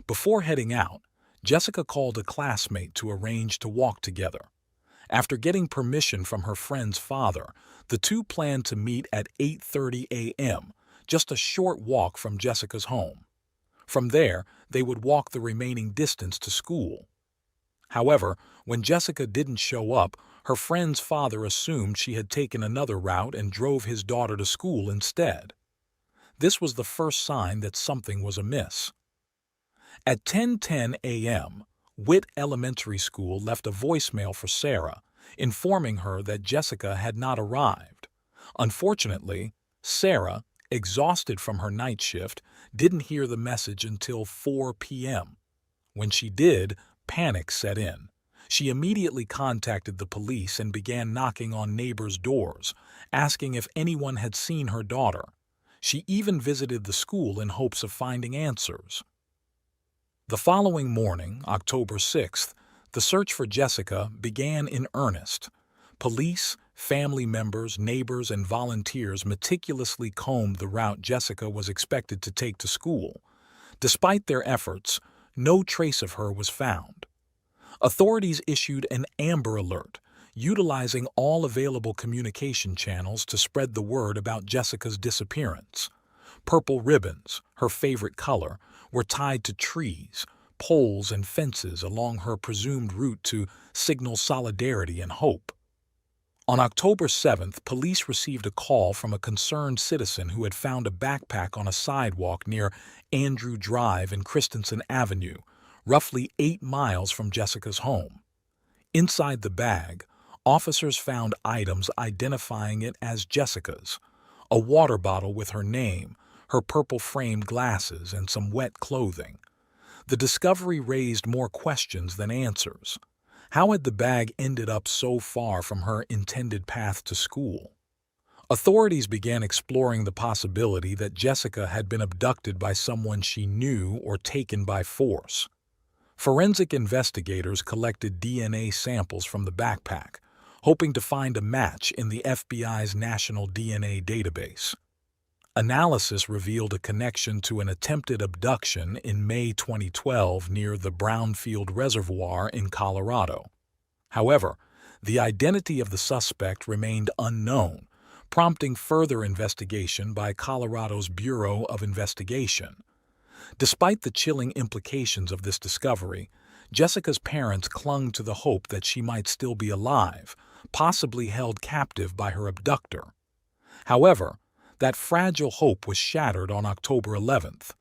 Before heading out, Jessica called a classmate to arrange to walk together. After getting permission from her friend's father, the two planned to meet at 8:30 a.m., just a short walk from Jessica's home. From there, they would walk the remaining distance to school. However, when Jessica didn't show up, her friend's father assumed she had taken another route and drove his daughter to school instead. This was the first sign that something was amiss. At 10:10 a.m., Witt Elementary School left a voicemail for Sarah, informing her that Jessica had not arrived. Unfortunately, Sarah, exhausted from her night shift, didn't hear the message until 4 p.m. When she did, panic set in. She immediately contacted the police and began knocking on neighbors' doors, asking if anyone had seen her daughter. She even visited the school in hopes of finding answers. The following morning, October 6th, the search for Jessica began in earnest. Police, family members, neighbors, and volunteers meticulously combed the route Jessica was expected to take to school. Despite their efforts, no trace of her was found. Authorities issued an Amber Alert, utilizing all available communication channels to spread the word about Jessica's disappearance. Purple ribbons, her favorite color, were tied to trees, poles, and fences along her presumed route to signal solidarity and hope. On October 7th, police received a call from a concerned citizen who had found a backpack on a sidewalk near Andrew Drive and Christensen Avenue, roughly 8 miles from Jessica's home. Inside the bag, officers found items identifying it as Jessica's: a water bottle with her name, her purple-framed glasses, and some wet clothing. The discovery raised more questions than answers. How had the bag ended up so far from her intended path to school? Authorities began exploring the possibility that Jessica had been abducted by someone she knew or taken by force. Forensic investigators collected DNA samples from the backpack, hoping to find a match in the FBI's National DNA Database. Analysis revealed a connection to an attempted abduction in May 2012 near the Brownfield Reservoir in Colorado. However, the identity of the suspect remained unknown, prompting further investigation by Colorado's Bureau of Investigation. Despite the chilling implications of this discovery, Jessica's parents clung to the hope that she might still be alive, possibly held captive by her abductor. However, that fragile hope was shattered on October 11th.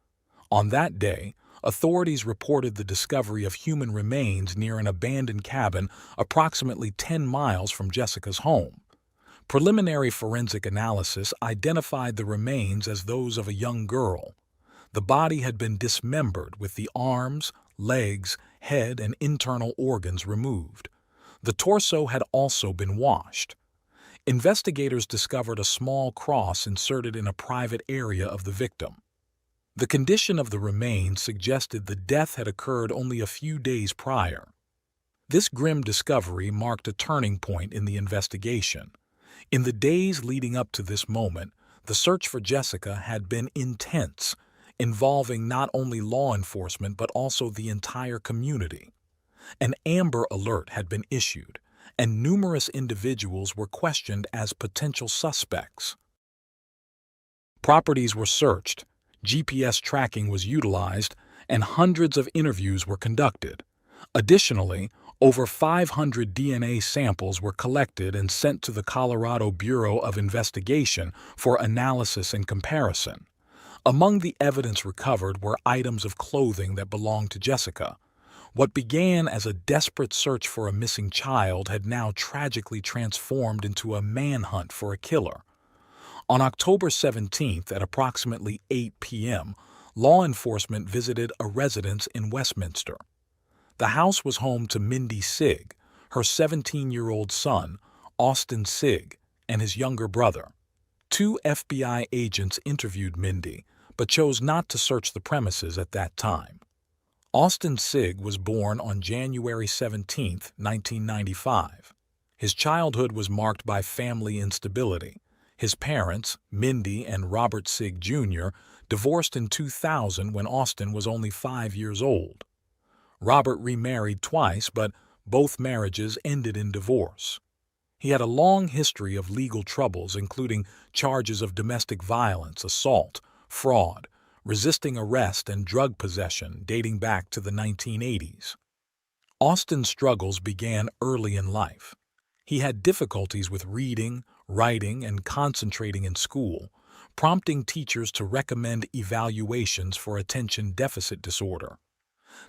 On that day, authorities reported the discovery of human remains near an abandoned cabin approximately 10 miles from Jessica's home. Preliminary forensic analysis identified the remains as those of a young girl. The body had been dismembered with the arms, legs, head, and internal organs removed. The torso had also been washed. Investigators discovered a small cross inserted in a private area of the victim. The condition of the remains suggested the death had occurred only a few days prior. This grim discovery marked a turning point in the investigation. In the days leading up to this moment, the search for Jessica had been intense, involving not only law enforcement but also the entire community. An Amber Alert had been issued, and numerous individuals were questioned as potential suspects. Properties were searched, GPS tracking was utilized, and hundreds of interviews were conducted. Additionally, over 500 DNA samples were collected and sent to the Colorado Bureau of Investigation for analysis and comparison. Among the evidence recovered were items of clothing that belonged to Jessica. What began as a desperate search for a missing child had now tragically transformed into a manhunt for a killer. On October 17th at approximately 8 p.m., law enforcement visited a residence in Westminster. The house was home to Mindy Sigg, her 17-year-old son, Austin Sigg, and his younger brother. 2 FBI agents interviewed Mindy, but chose not to search the premises at that time. Austin Sigg was born on January 17, 1995. His childhood was marked by family instability. His parents, Mindy and Robert Sigg Jr., divorced in 2000 when Austin was only 5 years old. Robert remarried twice, but both marriages ended in divorce. He had a long history of legal troubles, including charges of domestic violence, assault, fraud, resisting arrest, and drug possession dating back to the 1980s. Austin's struggles began early in life. He had difficulties with reading, writing, and concentrating in school, prompting teachers to recommend evaluations for attention deficit disorder.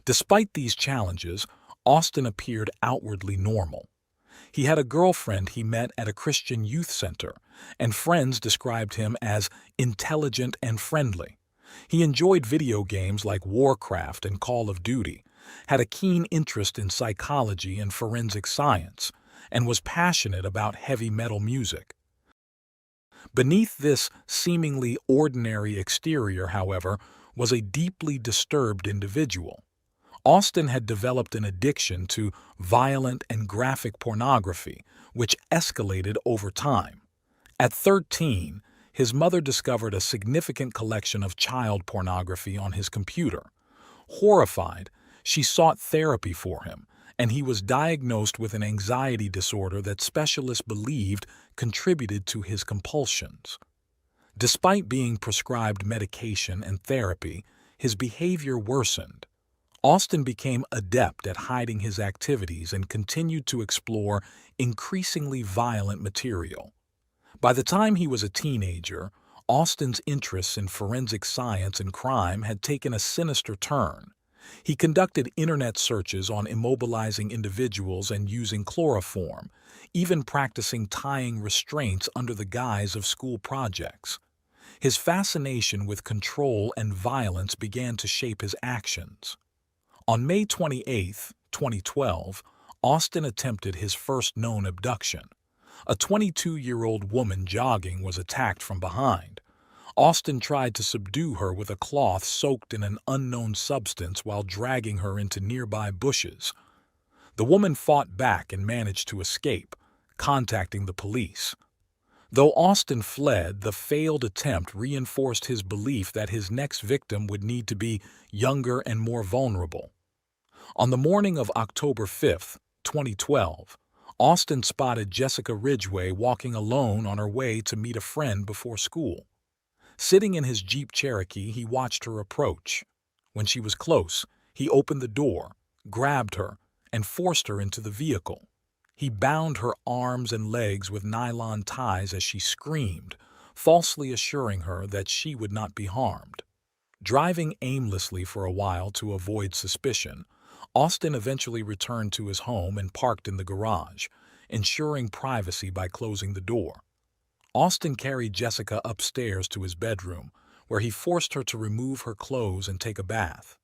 Despite these challenges, Austin appeared outwardly normal. He had a girlfriend he met at a Christian youth center, and friends described him as intelligent and friendly. He enjoyed video games like Warcraft and Call of Duty, had a keen interest in psychology and forensic science, and was passionate about heavy metal music. Beneath this seemingly ordinary exterior, however, was a deeply disturbed individual. Austin had developed an addiction to violent and graphic pornography, which escalated over time. At 13, his mother discovered a significant collection of child pornography on his computer. Horrified, she sought therapy for him, and he was diagnosed with an anxiety disorder that specialists believed contributed to his compulsions. Despite being prescribed medication and therapy, his behavior worsened. Austin became adept at hiding his activities and continued to explore increasingly violent material. By the time he was a teenager, Austin's interests in forensic science and crime had taken a sinister turn. He conducted internet searches on immobilizing individuals and using chloroform, even practicing tying restraints under the guise of school projects. His fascination with control and violence began to shape his actions. On May 28, 2012, Austin attempted his first known abduction. A 22-year-old woman jogging was attacked from behind. Austin tried to subdue her with a cloth soaked in an unknown substance while dragging her into nearby bushes. The woman fought back and managed to escape, contacting the police. Though Austin fled, the failed attempt reinforced his belief that his next victim would need to be younger and more vulnerable. On the morning of October 5, 2012, Austin spotted Jessica Ridgway walking alone on her way to meet a friend before school. Sitting in his Jeep Cherokee, he watched her approach. When she was close, he opened the door, grabbed her, and forced her into the vehicle. He bound her arms and legs with nylon ties as she screamed, falsely assuring her that she would not be harmed. Driving aimlessly for a while to avoid suspicion, Austin eventually returned to his home and parked in the garage, ensuring privacy by closing the door. Austin carried Jessica upstairs to his bedroom, where he forced her to remove her clothes and take a bath.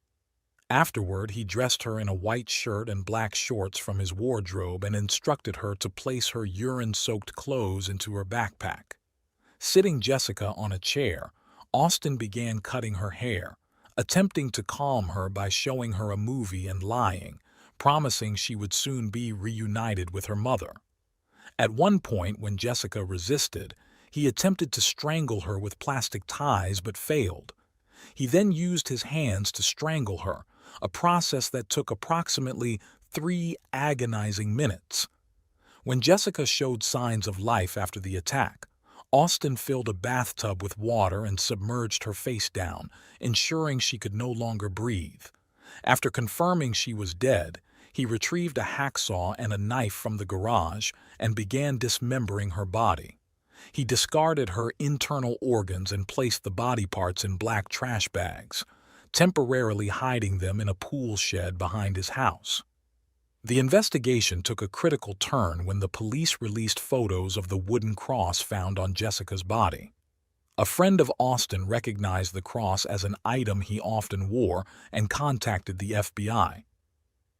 Afterward, he dressed her in a white shirt and black shorts from his wardrobe and instructed her to place her urine-soaked clothes into her backpack. Sitting Jessica on a chair, Austin began cutting her hair, attempting to calm her by showing her a movie and lying, promising she would soon be reunited with her mother. At one point, when Jessica resisted, he attempted to strangle her with plastic ties but failed. He then used his hands to strangle her, a process that took approximately 3 agonizing minutes. When Jessica showed signs of life after the attack, Austin filled a bathtub with water and submerged her face down, ensuring she could no longer breathe. After confirming she was dead, he retrieved a hacksaw and a knife from the garage and began dismembering her body. He discarded her internal organs and placed the body parts in black trash bags, temporarily hiding them in a pool shed behind his house. The investigation took a critical turn when the police released photos of the wooden cross found on Jessica's body. A friend of Austin recognized the cross as an item he often wore and contacted the FBI.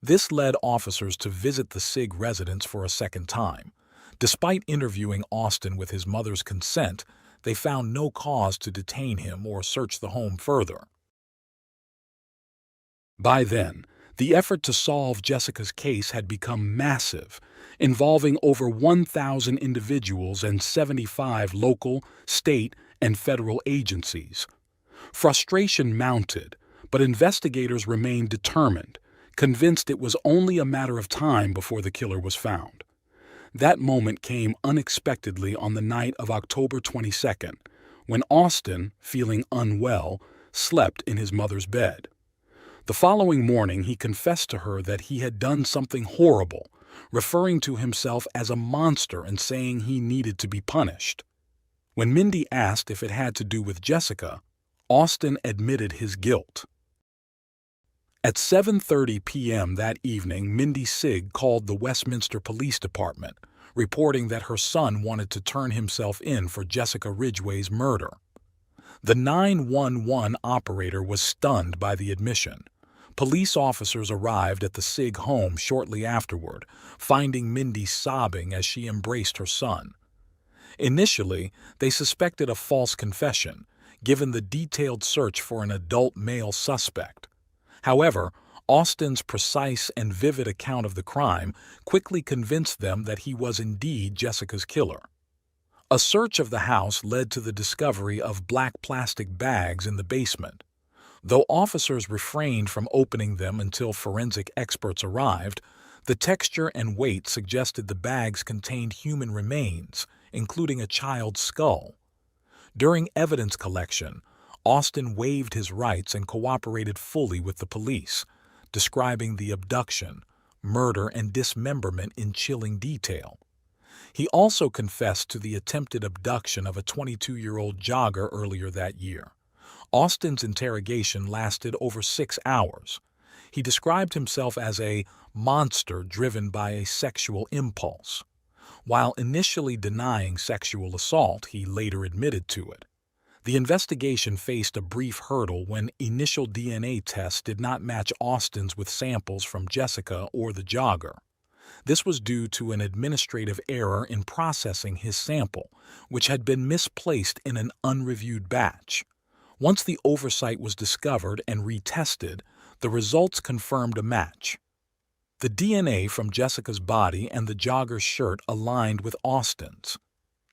This led officers to visit the Sigg residence for a second time. Despite interviewing Austin with his mother's consent, they found no cause to detain him or search the home further. By then, the effort to solve Jessica's case had become massive, involving over 1,000 individuals and 75 local, state, and federal agencies. Frustration mounted, but investigators remained determined, convinced it was only a matter of time before the killer was found. That moment came unexpectedly on the night of October 22nd, when Austin, feeling unwell, slept in his mother's bed. The following morning, he confessed to her that he had done something horrible, referring to himself as a monster and saying he needed to be punished. When Mindy asked if it had to do with Jessica, Austin admitted his guilt. At 7:30 p.m. that evening, Mindy Sigg called the Westminster Police Department, reporting that her son wanted to turn himself in for Jessica Ridgway's murder. The 911 operator was stunned by the admission. Police officers arrived at the Sigg home shortly afterward, finding Mindy sobbing as she embraced her son. Initially, they suspected a false confession, given the detailed search for an adult male suspect. However, Austin's precise and vivid account of the crime quickly convinced them that he was indeed Jessica's killer. A search of the house led to the discovery of black plastic bags in the basement. Though officers refrained from opening them until forensic experts arrived, the texture and weight suggested the bags contained human remains, including a child's skull. During evidence collection, Austin waived his rights and cooperated fully with the police, describing the abduction, murder, and dismemberment in chilling detail. He also confessed to the attempted abduction of a 22-year-old jogger earlier that year. Austin's interrogation lasted over 6 hours. He described himself as a monster driven by a sexual impulse. While initially denying sexual assault, he later admitted to it. The investigation faced a brief hurdle when initial DNA tests did not match Austin's with samples from Jessica or the jogger. This was due to an administrative error in processing his sample, which had been misplaced in an unreviewed batch. Once the oversight was discovered and retested, the results confirmed a match. The DNA from Jessica's body and the jogger's shirt aligned with Austin's.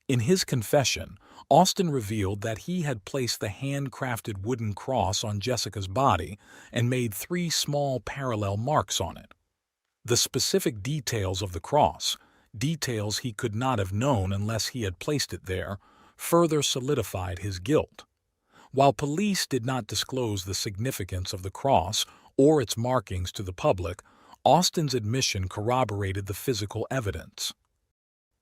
In his confession, Austin revealed that he had placed the handcrafted wooden cross on Jessica's body and made 3 small parallel marks on it. The specific details of the cross, details he could not have known unless he had placed it there, further solidified his guilt. While police did not disclose the significance of the cross or its markings to the public, Austin's admission corroborated the physical evidence.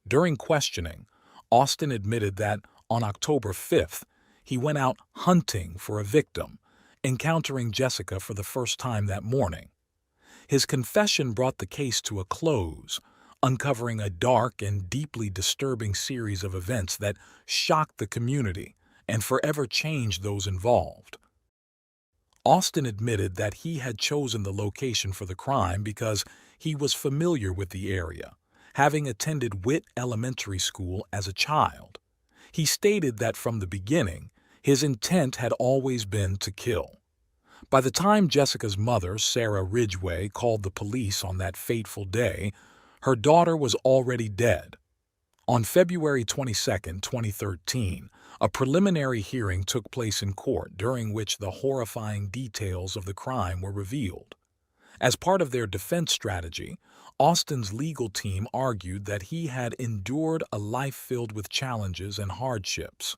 During questioning, Austin admitted that on October 5th, he went out hunting for a victim, encountering Jessica for the first time that morning. His confession brought the case to a close, uncovering a dark and deeply disturbing series of events that shocked the community and forever changed those involved. Austin admitted that he had chosen the location for the crime because he was familiar with the area, having attended Witt Elementary School as a child. He stated that from the beginning, his intent had always been to kill. By the time Jessica's mother, Sarah Ridgway, called the police on that fateful day, her daughter was already dead. On February 22, 2013, a preliminary hearing took place in court during which the horrifying details of the crime were revealed. As part of their defense strategy, Austin's legal team argued that he had endured a life filled with challenges and hardships.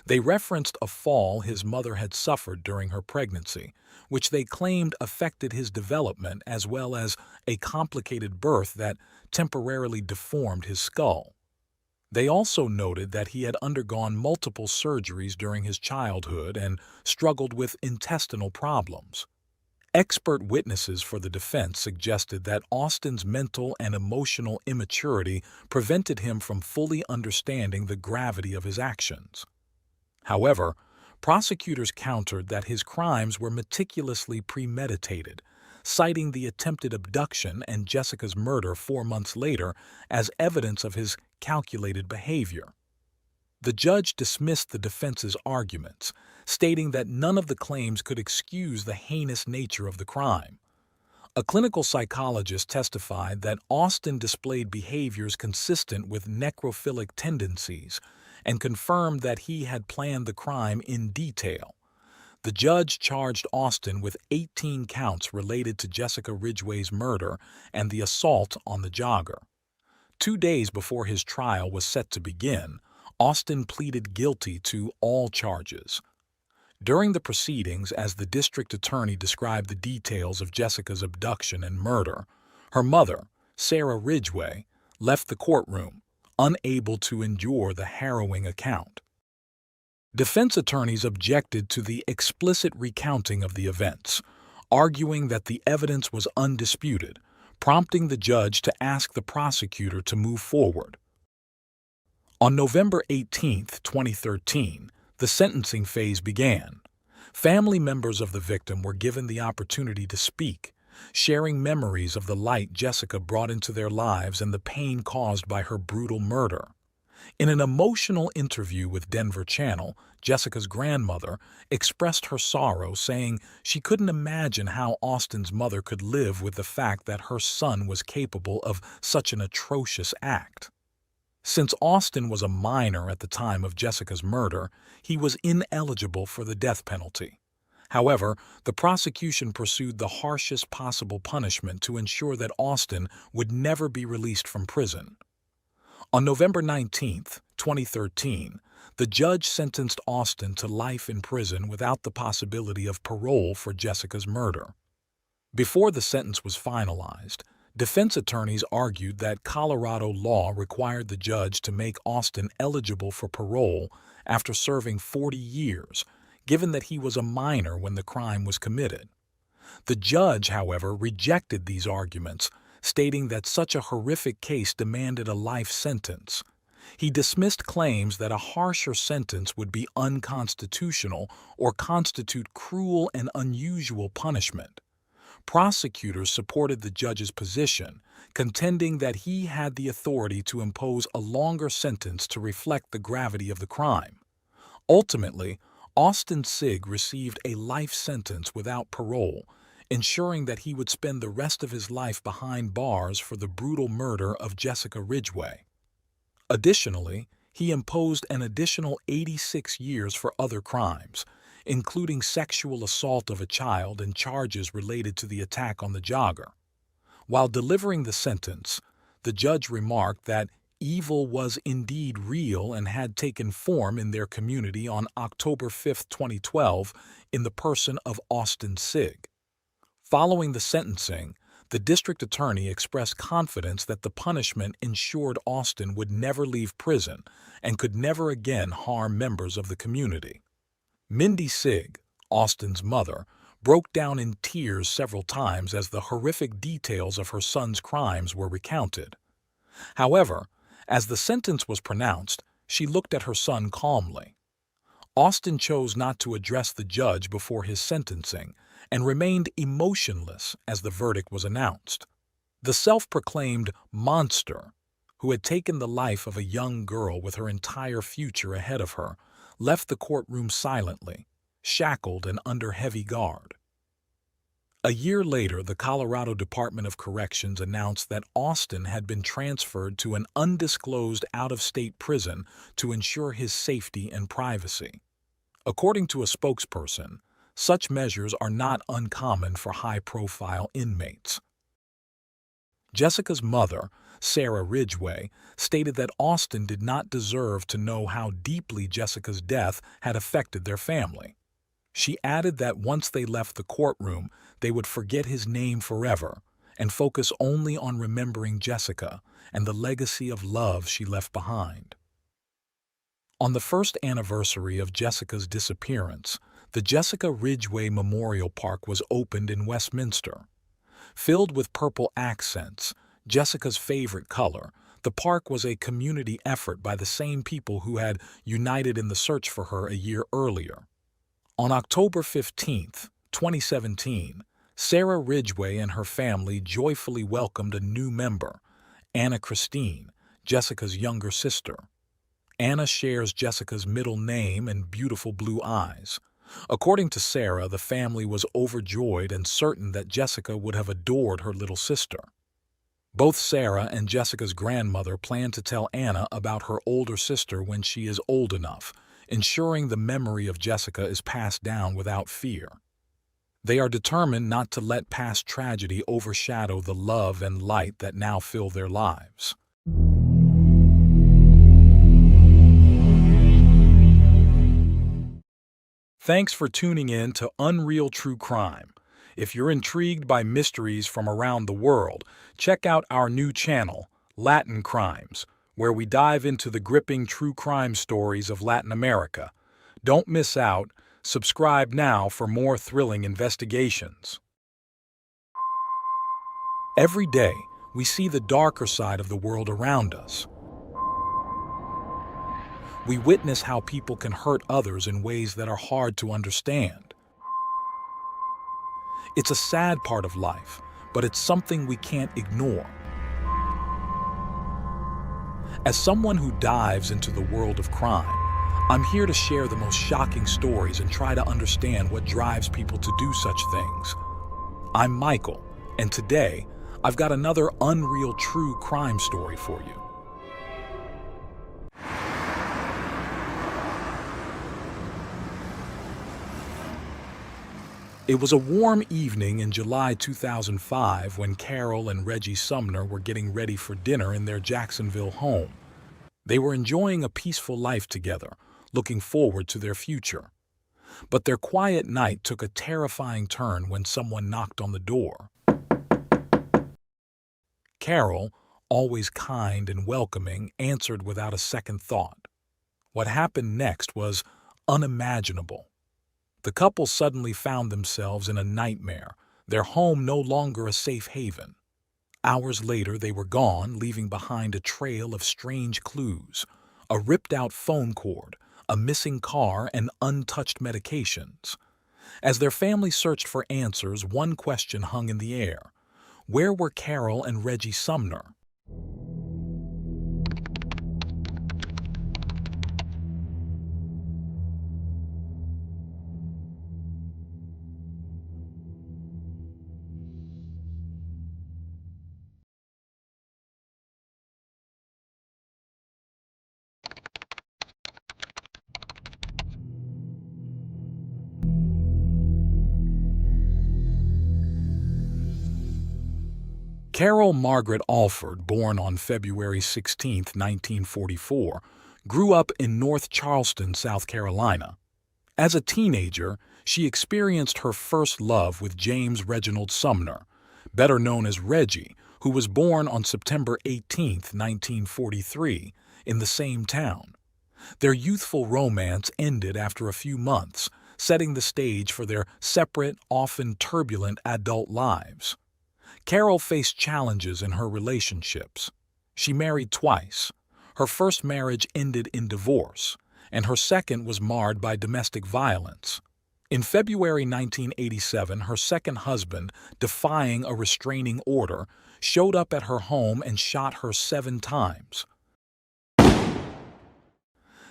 They referenced a fall his mother had suffered during her pregnancy, which they claimed affected his development, as well as a complicated birth that temporarily deformed his skull. They also noted that he had undergone multiple surgeries during his childhood and struggled with intestinal problems. Expert witnesses for the defense suggested that Austin's mental and emotional immaturity prevented him from fully understanding the gravity of his actions. However, prosecutors countered that his crimes were meticulously premeditated, citing the attempted abduction and Jessica's murder 4 months later as evidence of his calculated behavior. The judge dismissed the defense's arguments, stating that none of the claims could excuse the heinous nature of the crime. A clinical psychologist testified that Austin displayed behaviors consistent with necrophilic tendencies and confirmed that he had planned the crime in detail. The judge charged Austin with 18 counts related to Jessica Ridgway's murder and the assault on the jogger. 2 days before his trial was set to begin, Austin pleaded guilty to all charges. During the proceedings, as the district attorney described the details of Jessica's abduction and murder, her mother, Sarah Ridgway, left the courtroom, unable to endure the harrowing account. Defense attorneys objected to the explicit recounting of the events, arguing that the evidence was undisputed, prompting the judge to ask the prosecutor to move forward. On November 18, 2013, the sentencing phase began. Family members of the victim were given the opportunity to speak, sharing memories of the light Jessica brought into their lives and the pain caused by her brutal murder. In an emotional interview with Denver Channel, Jessica's grandmother expressed her sorrow, saying she couldn't imagine how Austin's mother could live with the fact that her son was capable of such an atrocious act. Since Austin was a minor at the time of Jessica's murder, he was ineligible for the death penalty. However, the prosecution pursued the harshest possible punishment to ensure that Austin would never be released from prison. On November 19, 2013, the judge sentenced Austin to life in prison without the possibility of parole for Jessica's murder. Before the sentence was finalized, defense attorneys argued that Colorado law required the judge to make Austin eligible for parole after serving 40 years, given that he was a minor when the crime was committed. The judge, however, rejected these arguments, stating that such a horrific case demanded a life sentence. He dismissed claims that a harsher sentence would be unconstitutional or constitute cruel and unusual punishment. Prosecutors supported the judge's position, contending that he had the authority to impose a longer sentence to reflect the gravity of the crime. Ultimately, Austin Sigg received a life sentence without parole, ensuring that he would spend the rest of his life behind bars for the brutal murder of Jessica Ridgway. Additionally, he imposed an additional 86 years for other crimes, including sexual assault of a child and charges related to the attack on the jogger. While delivering the sentence, the judge remarked that evil was indeed real and had taken form in their community on October 5, 2012, in the person of Austin Sigg. Following the sentencing, the district attorney expressed confidence that the punishment ensured Austin would never leave prison and could never again harm members of the community. Mindy Sigg, Austin's mother, broke down in tears several times as the horrific details of her son's crimes were recounted. However, as the sentence was pronounced, she looked at her son calmly. Austin chose not to address the judge before his sentencing and remained emotionless as the verdict was announced. The self-proclaimed monster, who had taken the life of a young girl with her entire future ahead of her, left the courtroom silently, shackled and under heavy guard. A year later, the Colorado Department of Corrections announced that Austin had been transferred to an undisclosed out-of-state prison to ensure his safety and privacy. According to a spokesperson, Such measures are not uncommon for high-profile inmates. Jessica's mother, Sarah Ridgway, stated that Austin did not deserve to know how deeply Jessica's death had affected their family. She added that once they left the courtroom, they would forget his name forever and focus only on remembering Jessica and the legacy of love she left behind. On the first anniversary of Jessica's disappearance, the Jessica Ridgway Memorial Park was opened in Westminster. Filled with purple accents, Jessica's favorite color, the park was a community effort by the same people who had united in the search for her a year earlier. On October 15, 2017, Sarah Ridgway and her family joyfully welcomed a new member, Anna Christine, Jessica's younger sister. Anna shares Jessica's middle name and beautiful blue eyes. According to Sarah, the family was overjoyed and certain that Jessica would have adored her little sister. Both Sarah and Jessica's grandmother plan to tell Anna about her older sister when she is old enough, ensuring the memory of Jessica is passed down without fear. They are determined not to let past tragedy overshadow the love and light that now fill their lives. Thanks for tuning in to Unreal True Crime. If you're intrigued by mysteries from around the world, check out our new channel, Latin Crimes, where we dive into the gripping true crime stories of Latin America. Don't miss out. Subscribe now for more thrilling investigations. Every day, we see the darker side of the world around us. We witness how people can hurt others in ways that are hard to understand. It's a sad part of life, but it's something we can't ignore. As someone who dives into the world of crime, I'm here to share the most shocking stories and try to understand what drives people to do such things. I'm Michael, and today, I've got another unreal true crime story for you. It was a warm evening in July 2005 when Carol and Reggie Sumner were getting ready for dinner in their Jacksonville home. They were enjoying a peaceful life together, looking forward to their future. But their quiet night took a terrifying turn when someone knocked on the door. Carol, always kind and welcoming, answered without a second thought. What happened next was unimaginable. The couple suddenly found themselves in a nightmare, their home no longer a safe haven. Hours later, they were gone, leaving behind a trail of strange clues, a ripped-out phone cord, a missing car, and untouched medications. As their family searched for answers, one question hung in the air. Where were Carol and Reggie Sumner? Carol Margaret Alford, born on February 16, 1944, grew up in North Charleston, South Carolina. As a teenager, she experienced her first love with James Reginald Sumner, better known as Reggie, who was born on September 18, 1943, in the same town. Their youthful romance ended after a few months, setting the stage for their separate, often turbulent adult lives. Carol faced challenges in her relationships. She married twice. Her first marriage ended in divorce, and her second was marred by domestic violence. In February 1987, her second husband, defying a restraining order, showed up at her home and shot her 7 times.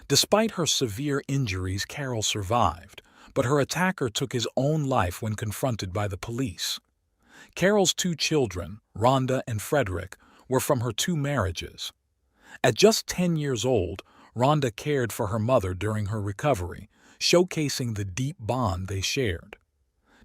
Despite her severe injuries, Carol survived, but her attacker took his own life when confronted by the police. Carol's 2 children, Rhonda and Frederick, were from her 2 marriages. At just 10 years old, Rhonda cared for her mother during her recovery, showcasing the deep bond they shared.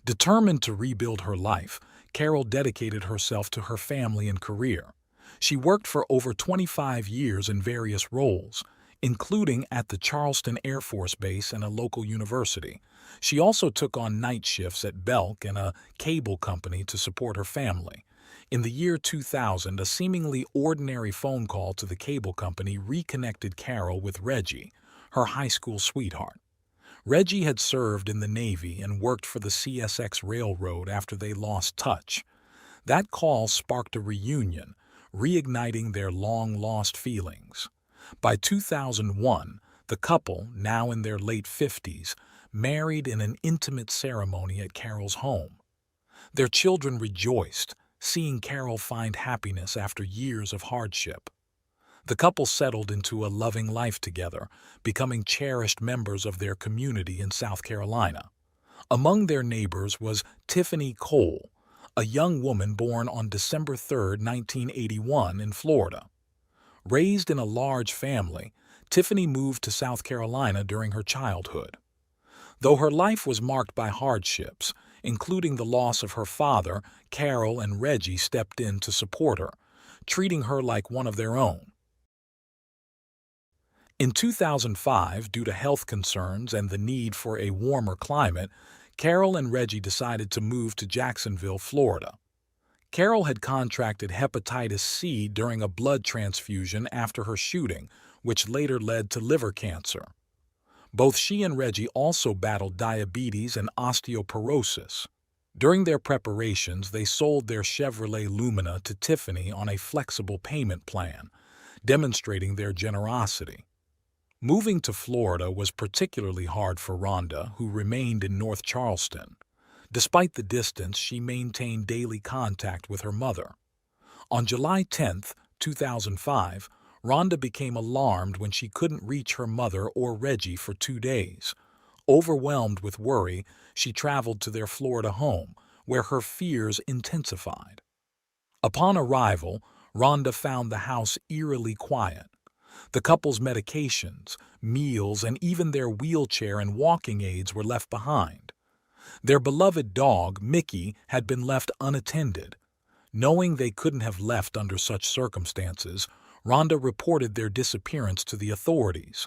Determined to rebuild her life, Carol dedicated herself to her family and career. She worked for over 25 years in various roles, including at the Charleston Air Force Base and a local university. She also took on night shifts at Belk and a cable company to support her family. In the year 2000, a seemingly ordinary phone call to the cable company reconnected Carol with Reggie, her high school sweetheart. Reggie had served in the Navy and worked for the CSX Railroad after they lost touch. That call sparked a reunion, reigniting their long-lost feelings. By 2001, the couple, now in their late 50s, married in an intimate ceremony at Carol's home. Their children rejoiced, seeing Carol find happiness after years of hardship. The couple settled into a loving life together, becoming cherished members of their community in South Carolina. Among their neighbors was Tiffany Cole, a young woman born on December 3, 1981, in Florida. Raised in a large family, Tiffany moved to South Carolina during her childhood. Though her life was marked by hardships, including the loss of her father, Carol and Reggie stepped in to support her, treating her like one of their own. In 2005, due to health concerns and the need for a warmer climate, Carol and Reggie decided to move to Jacksonville, Florida. Carol had contracted hepatitis C during a blood transfusion after her shooting, which later led to liver cancer. Both she and Reggie also battled diabetes and osteoporosis. During their preparations, they sold their Chevrolet Lumina to Tiffany on a flexible payment plan, demonstrating their generosity. Moving to Florida was particularly hard for Rhonda, who remained in North Charleston. Despite the distance, she maintained daily contact with her mother. On July 10, 2005, Rhonda became alarmed when she couldn't reach her mother or Reggie for 2 days. Overwhelmed with worry, she traveled to their Florida home, where her fears intensified. Upon arrival, Rhonda found the house eerily quiet. The couple's medications, meals, and even their wheelchair and walking aids were left behind. Their beloved dog, Mickey, had been left unattended. Knowing they couldn't have left under such circumstances, Rhonda reported their disappearance to the authorities.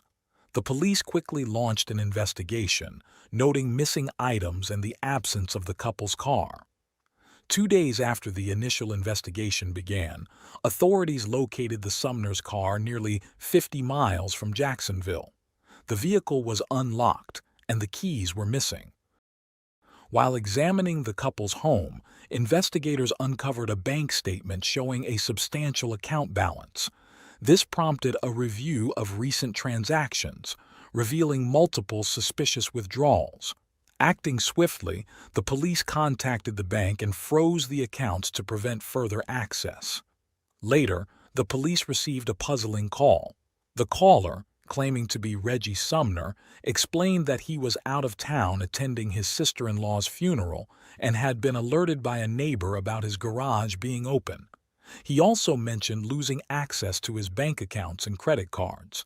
The police quickly launched an investigation, noting missing items and the absence of the couple's car. 2 days after the initial investigation began, authorities located the Sumner's car nearly 50 miles from Jacksonville. The vehicle was unlocked, and the keys were missing. While examining the couple's home, investigators uncovered a bank statement showing a substantial account balance. This prompted a review of recent transactions, revealing multiple suspicious withdrawals. Acting swiftly, the police contacted the bank and froze the accounts to prevent further access. Later, the police received a puzzling call. The caller, claiming to be Reggie Sumner, explained that he was out of town attending his sister-in-law's funeral and had been alerted by a neighbor about his garage being open. He also mentioned losing access to his bank accounts and credit cards.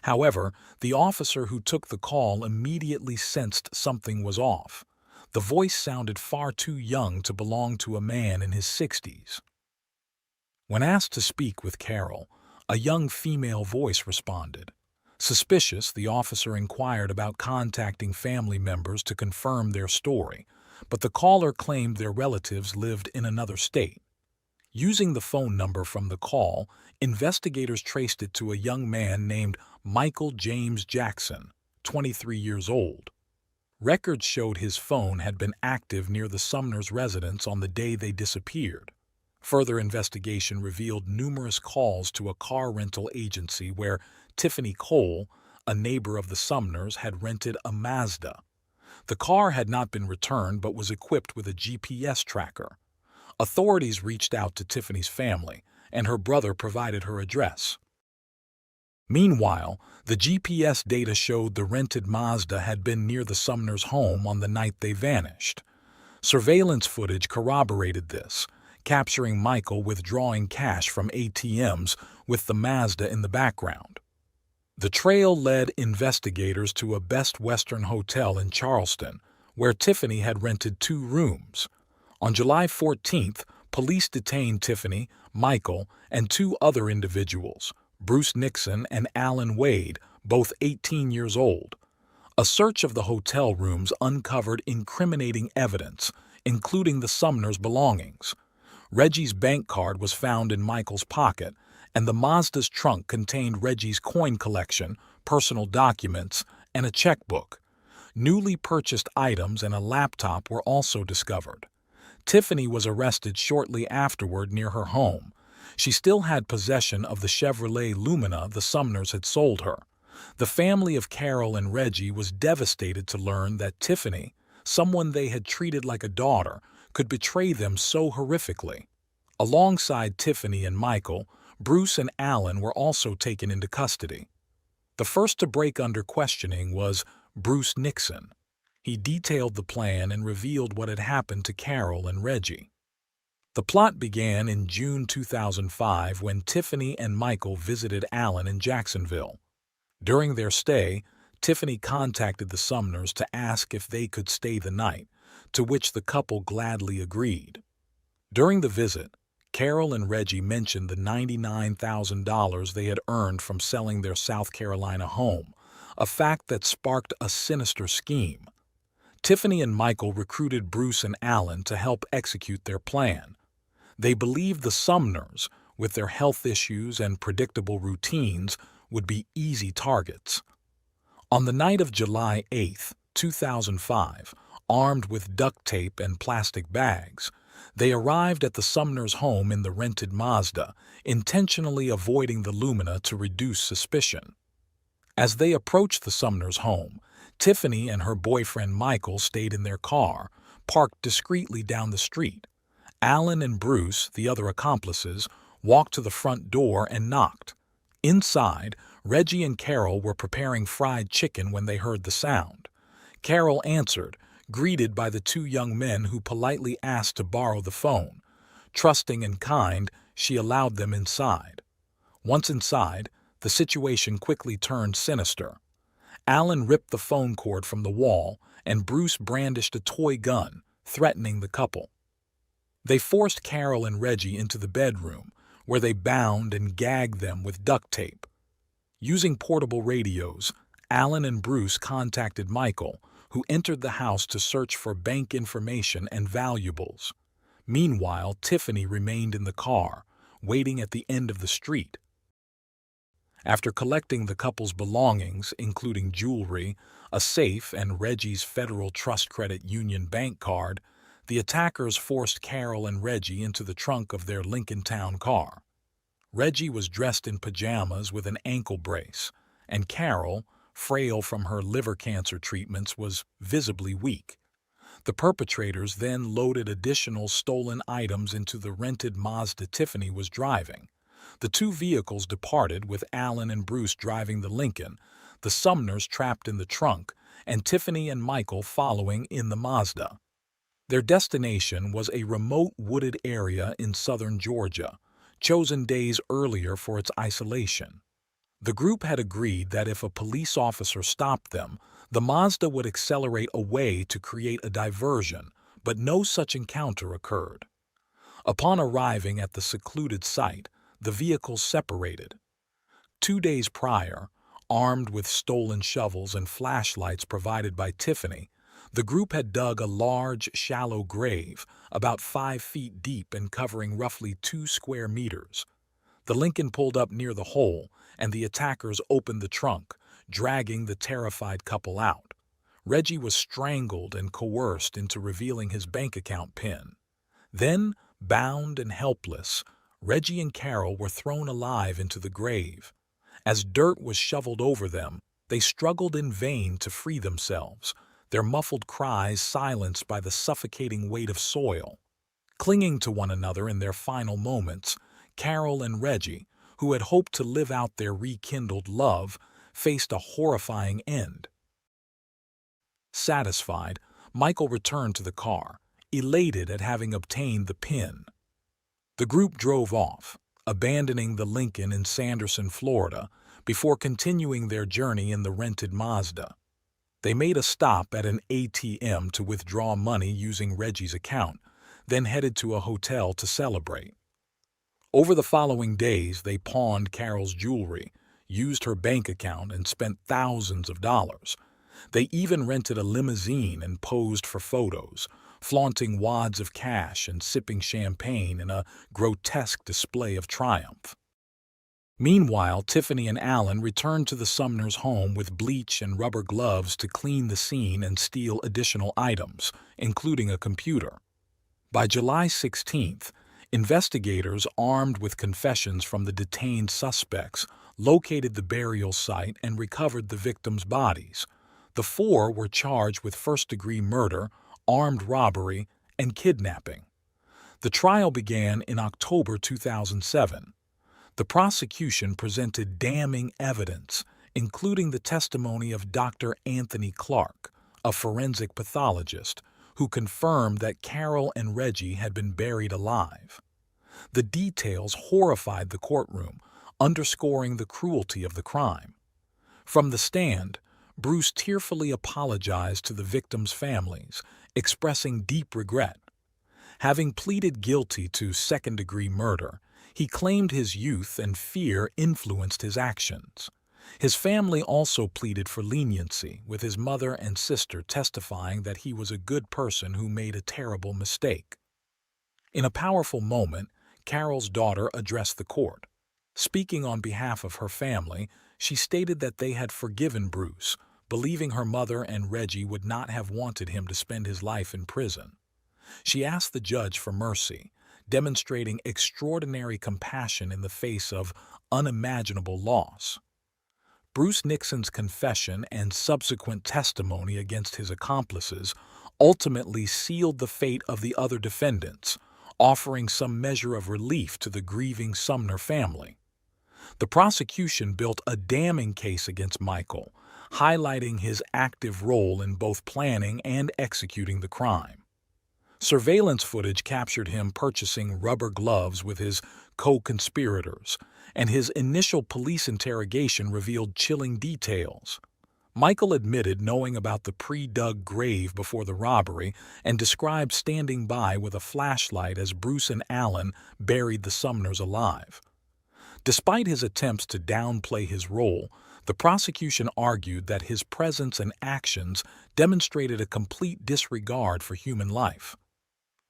However, the officer who took the call immediately sensed something was off. The voice sounded far too young to belong to a man in his 60s. When asked to speak with Carol, a young female voice responded. Suspicious, the officer inquired about contacting family members to confirm their story, but the caller claimed their relatives lived in another state. Using the phone number from the call, investigators traced it to a young man named Michael James Jackson, 23 years old. Records showed his phone had been active near the Sumners' residence on the day they disappeared. Further investigation revealed numerous calls to a car rental agency where Tiffany Cole, a neighbor of the Sumners, had rented a Mazda. The car had not been returned but was equipped with a GPS tracker. Authorities reached out to Tiffany's family, and her brother provided her address. Meanwhile, the GPS data showed the rented Mazda had been near the Sumners' home on the night they vanished. Surveillance footage corroborated this, capturing Michael withdrawing cash from ATMs with the Mazda in the background. The trail led investigators to a Best Western hotel in Charleston, where Tiffany had rented 2 rooms. On July 14th, police detained Tiffany, Michael, and 2 other individuals, Bruce Nixon and Alan Wade, both 18 years old. A search of the hotel rooms uncovered incriminating evidence, including the Sumners' belongings. Reggie's bank card was found in Michael's pocket, and the Mazda's trunk contained Reggie's coin collection, personal documents, and a checkbook. Newly purchased items and a laptop were also discovered. Tiffany was arrested shortly afterward near her home. She still had possession of the Chevrolet Lumina the Sumners had sold her. The family of Carol and Reggie was devastated to learn that Tiffany, someone they had treated like a daughter, could betray them so horrifically. Alongside Tiffany and Michael, Bruce and Alan were also taken into custody. The first to break under questioning was Bruce Nixon. He detailed the plan and revealed what had happened to Carol and Reggie. The plot began in June 2005 when Tiffany and Michael visited Alan in Jacksonville. During their stay, Tiffany contacted the Sumners to ask if they could stay the night, to which the couple gladly agreed. During the visit, Carol and Reggie mentioned the $99,000 they had earned from selling their South Carolina home, a fact that sparked a sinister scheme. Tiffany and Michael recruited Bruce and Alan to help execute their plan. They believed the Sumners, with their health issues and predictable routines, would be easy targets. On the night of July 8, 2005, armed with duct tape and plastic bags, they arrived at the Sumners' home in the rented Mazda, intentionally avoiding the Lumina to reduce suspicion. As they approached the Sumners' home, Tiffany and her boyfriend Michael stayed in their car, parked discreetly down the street. Alan and Bruce, the other accomplices, walked to the front door and knocked. Inside, Reggie and Carol were preparing fried chicken when they heard the sound. Carol answered, greeted by the 2 young men who politely asked to borrow the phone. Trusting and kind, she allowed them inside. Once inside, the situation quickly turned sinister. Alan ripped the phone cord from the wall, and Bruce brandished a toy gun, threatening the couple. They forced Carol and Reggie into the bedroom, where they bound and gagged them with duct tape. Using portable radios, Alan and Bruce contacted Michael, who entered the house to search for bank information and valuables. Meanwhile, Tiffany remained in the car, waiting at the end of the street. After collecting the couple's belongings, including jewelry, a safe, and Reggie's Federal Trust Credit Union bank card, the attackers forced Carol and Reggie into the trunk of their Lincoln Town car. Reggie was dressed in pajamas with an ankle brace, and Carol, frail from her liver cancer treatments, was visibly weak. The perpetrators then loaded additional stolen items into the rented Mazda Tiffany was driving. The 2 vehicles departed, with Alan and Bruce driving the Lincoln, the Sumners trapped in the trunk, and Tiffany and Michael following in the Mazda. Their destination was a remote wooded area in southern Georgia, chosen days earlier for its isolation. The group had agreed that if a police officer stopped them, the Mazda would accelerate away to create a diversion, but no such encounter occurred. Upon arriving at the secluded site, the vehicles separated. 2 days prior, armed with stolen shovels and flashlights provided by Tiffany, the group had dug a large, shallow grave, about 5 feet deep and covering roughly 2 square meters. The Lincoln pulled up near the hole, and the attackers opened the trunk, dragging the terrified couple out. Reggie was strangled and coerced into revealing his bank account PIN. Then, bound and helpless, Reggie and Carol were thrown alive into the grave. As dirt was shoveled over them, they struggled in vain to free themselves, their muffled cries silenced by the suffocating weight of soil. Clinging to one another in their final moments, Carol and Reggie, who had hoped to live out their rekindled love, faced a horrifying end. Satisfied, Michael returned to the car, elated at having obtained the PIN. The group drove off, abandoning the Lincoln in Sanderson, Florida, before continuing their journey in the rented Mazda. They made a stop at an ATM to withdraw money using Reggie's account, then headed to a hotel to celebrate. Over the following days, they pawned Carol's jewelry, used her bank account, and spent thousands of dollars. They even rented a limousine and posed for photos, flaunting wads of cash and sipping champagne in a grotesque display of triumph. Meanwhile, Tiffany and Alan returned to the Sumners' home with bleach and rubber gloves to clean the scene and steal additional items, including a computer. By July 16th, investigators armed with confessions from the detained suspects located the burial site and recovered the victims' bodies. The four were charged with first-degree murder, armed robbery, and kidnapping. The trial began in October 2007. The prosecution presented damning evidence, including the testimony of Dr. Anthony Clark, a forensic pathologist, who confirmed that Carol and Reggie had been buried alive. The details horrified the courtroom, underscoring the cruelty of the crime. From the stand, Bruce tearfully apologized to the victims' families, expressing deep regret. Having pleaded guilty to second-degree murder, he claimed his youth and fear influenced his actions. His family also pleaded for leniency, with his mother and sister testifying that he was a good person who made a terrible mistake. In a powerful moment, Carol's daughter addressed the court. Speaking on behalf of her family, she stated that they had forgiven Bruce, believing her mother and Reggie would not have wanted him to spend his life in prison. She asked the judge for mercy, demonstrating extraordinary compassion in the face of unimaginable loss. Bruce Nixon's confession and subsequent testimony against his accomplices ultimately sealed the fate of the other defendants, offering some measure of relief to the grieving Sumner family. The prosecution built a damning case against Michael, highlighting his active role in both planning and executing the crime. Surveillance footage captured him purchasing rubber gloves with his co-conspirators, and his initial police interrogation revealed chilling details. Michael admitted knowing about the pre-dug grave before the robbery and described standing by with a flashlight as Bruce and Alan buried the Sumners alive. Despite his attempts to downplay his role, the prosecution argued that his presence and actions demonstrated a complete disregard for human life.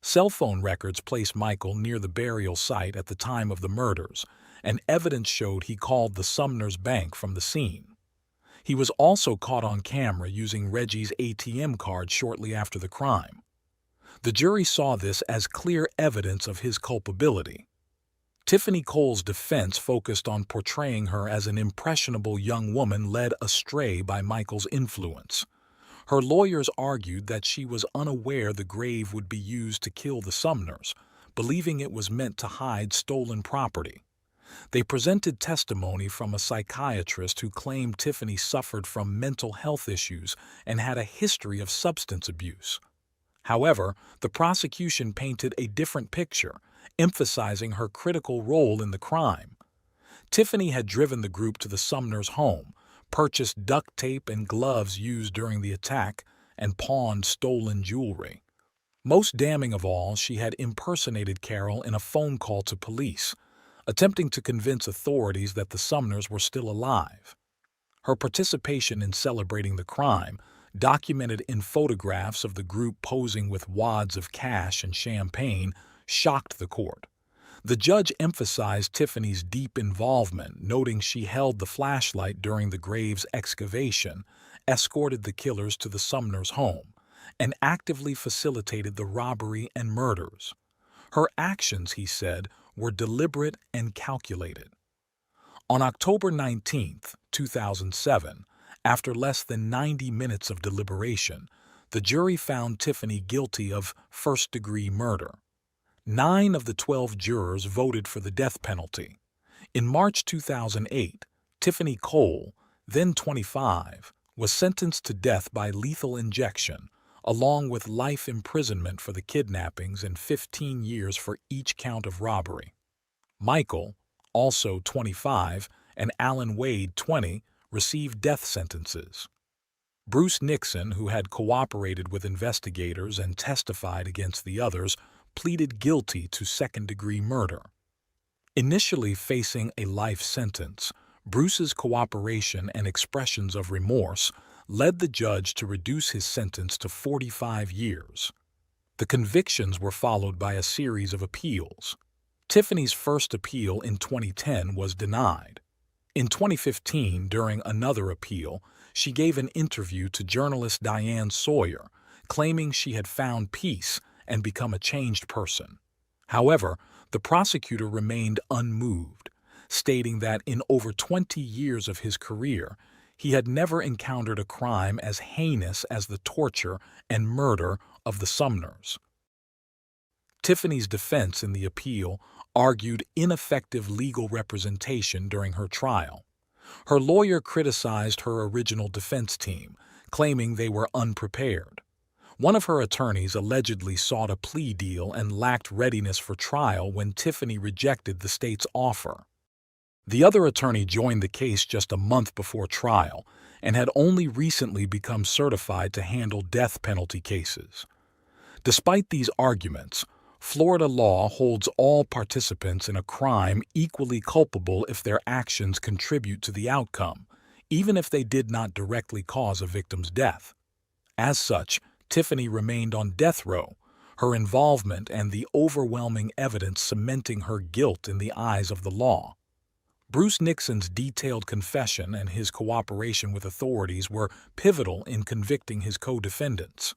Cell phone records placed Michael near the burial site at the time of the murders, and evidence showed he called the Sumners bank from the scene. He was also caught on camera using Reggie's ATM card shortly after the crime. The jury saw this as clear evidence of his culpability. Tiffany Cole's defense focused on portraying her as an impressionable young woman led astray by Michael's influence. Her lawyers argued that she was unaware the grave would be used to kill the Sumners, believing it was meant to hide stolen property. They presented testimony from a psychiatrist who claimed Tiffany suffered from mental health issues and had a history of substance abuse. However, the prosecution painted a different picture, emphasizing her critical role in the crime. Tiffany had driven the group to the Sumners' home, purchased duct tape and gloves used during the attack, and pawned stolen jewelry. Most damning of all, she had impersonated Carol in a phone call to police, attempting to convince authorities that the Sumners were still alive. Her participation in celebrating the crime, documented in photographs of the group posing with wads of cash and champagne, shocked the court. The judge emphasized Tiffany's deep involvement, noting she held the flashlight during the grave's excavation, escorted the killers to the Sumners' home, and actively facilitated the robbery and murders. Her actions, he said, were deliberate and calculated. On October 19, 2007, after less than 90 minutes of deliberation, the jury found Tiffany guilty of first-degree murder. 9 of the 12 jurors voted for the death penalty. In March 2008, Tiffany Cole, then 25, was sentenced to death by lethal injection, along with life imprisonment for the kidnappings and 15 years for each count of robbery. Michael, also 25, and Alan Wade, 20, received death sentences. Bruce Nixon, who had cooperated with investigators and testified against the others, pleaded guilty to second-degree murder. Initially facing a life sentence, Bruce's cooperation and expressions of remorse led the judge to reduce his sentence to 45 years. The convictions were followed by a series of appeals. Tiffany's first appeal in 2010 was denied. In 2015, during another appeal, she gave an interview to journalist Diane Sawyer, claiming she had found peace and become a changed person. However, the prosecutor remained unmoved, stating that in over 20 years of his career, he had never encountered a crime as heinous as the torture and murder of the Sumners. Tiffany's defense in the appeal argued ineffective legal representation during her trial. Her lawyer criticized her original defense team, claiming they were unprepared. One of her attorneys allegedly sought a plea deal and lacked readiness for trial when Tiffany rejected the state's offer. The other attorney joined the case just a month before trial and had only recently become certified to handle death penalty cases. Despite these arguments, Florida law holds all participants in a crime equally culpable if their actions contribute to the outcome, even if they did not directly cause a victim's death. As such, Tiffany remained on death row, her involvement and the overwhelming evidence cementing her guilt in the eyes of the law. Bruce Nixon's detailed confession and his cooperation with authorities were pivotal in convicting his co-defendants.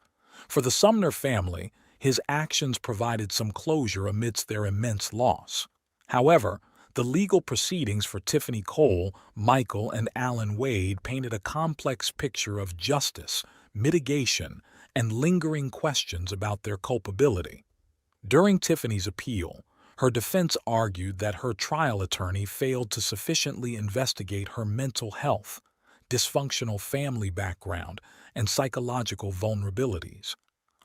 For the Sumner family, his actions provided some closure amidst their immense loss. However, the legal proceedings for Tiffany Cole, Michael, and Alan Wade painted a complex picture of justice, mitigation, and lingering questions about their culpability. During Tiffany's appeal, her defense argued that her trial attorney failed to sufficiently investigate her mental health, dysfunctional family background, and psychological vulnerabilities.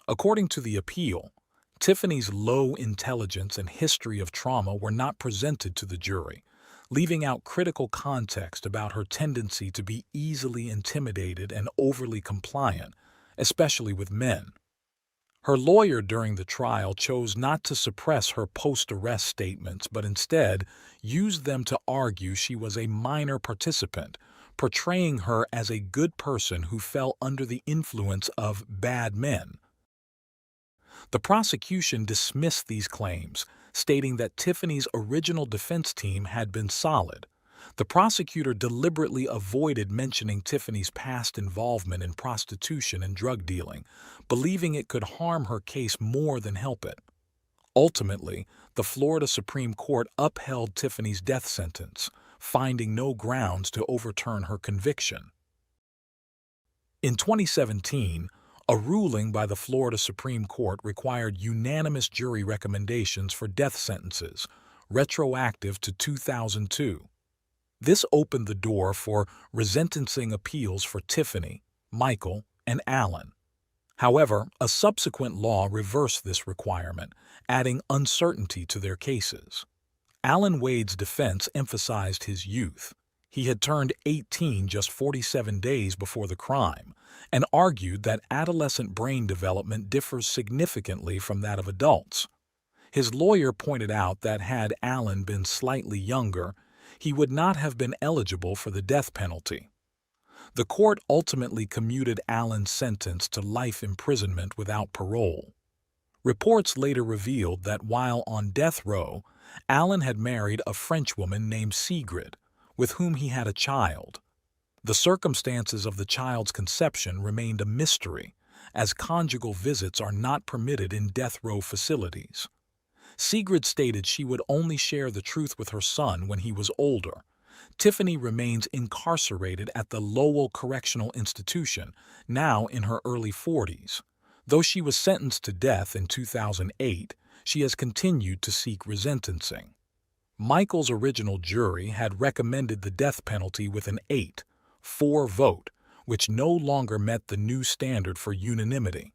According to the appeal, Tiffany's low intelligence and history of trauma were not presented to the jury, leaving out critical context about her tendency to be easily intimidated and overly compliant, especially with men. Her lawyer during the trial chose not to suppress her post-arrest statements but instead used them to argue she was a minor participant, portraying her as a good person who fell under the influence of bad men. The prosecution dismissed these claims, stating that Tiffany's original defense team had been solid. The prosecutor deliberately avoided mentioning Tiffany's past involvement in prostitution and drug dealing, believing it could harm her case more than help it. Ultimately, the Florida Supreme Court upheld Tiffany's death sentence, finding no grounds to overturn her conviction. In 2017, a ruling by the Florida Supreme Court required unanimous jury recommendations for death sentences, retroactive to 2002. This opened the door for resentencing appeals for Tiffany, Michael, and Alan. However, a subsequent law reversed this requirement, adding uncertainty to their cases. Alan Wade's defense emphasized his youth. He had turned 18 just 47 days before the crime, and argued that adolescent brain development differs significantly from that of adults. His lawyer pointed out that had Alan been slightly younger, he would not have been eligible for the death penalty. The court ultimately commuted Alan's sentence to life imprisonment without parole. Reports later revealed that while on death row, Alan had married a Frenchwoman named Sigrid, with whom he had a child. The circumstances of the child's conception remained a mystery, as conjugal visits are not permitted in death row facilities. Sigrid stated she would only share the truth with her son when he was older. Tiffany remains incarcerated at the Lowell Correctional Institution, now in her early 40s. Though she was sentenced to death in 2008, she has continued to seek resentencing. Michael's original jury had recommended the death penalty with an 8-4 vote, which no longer met the new standard for unanimity.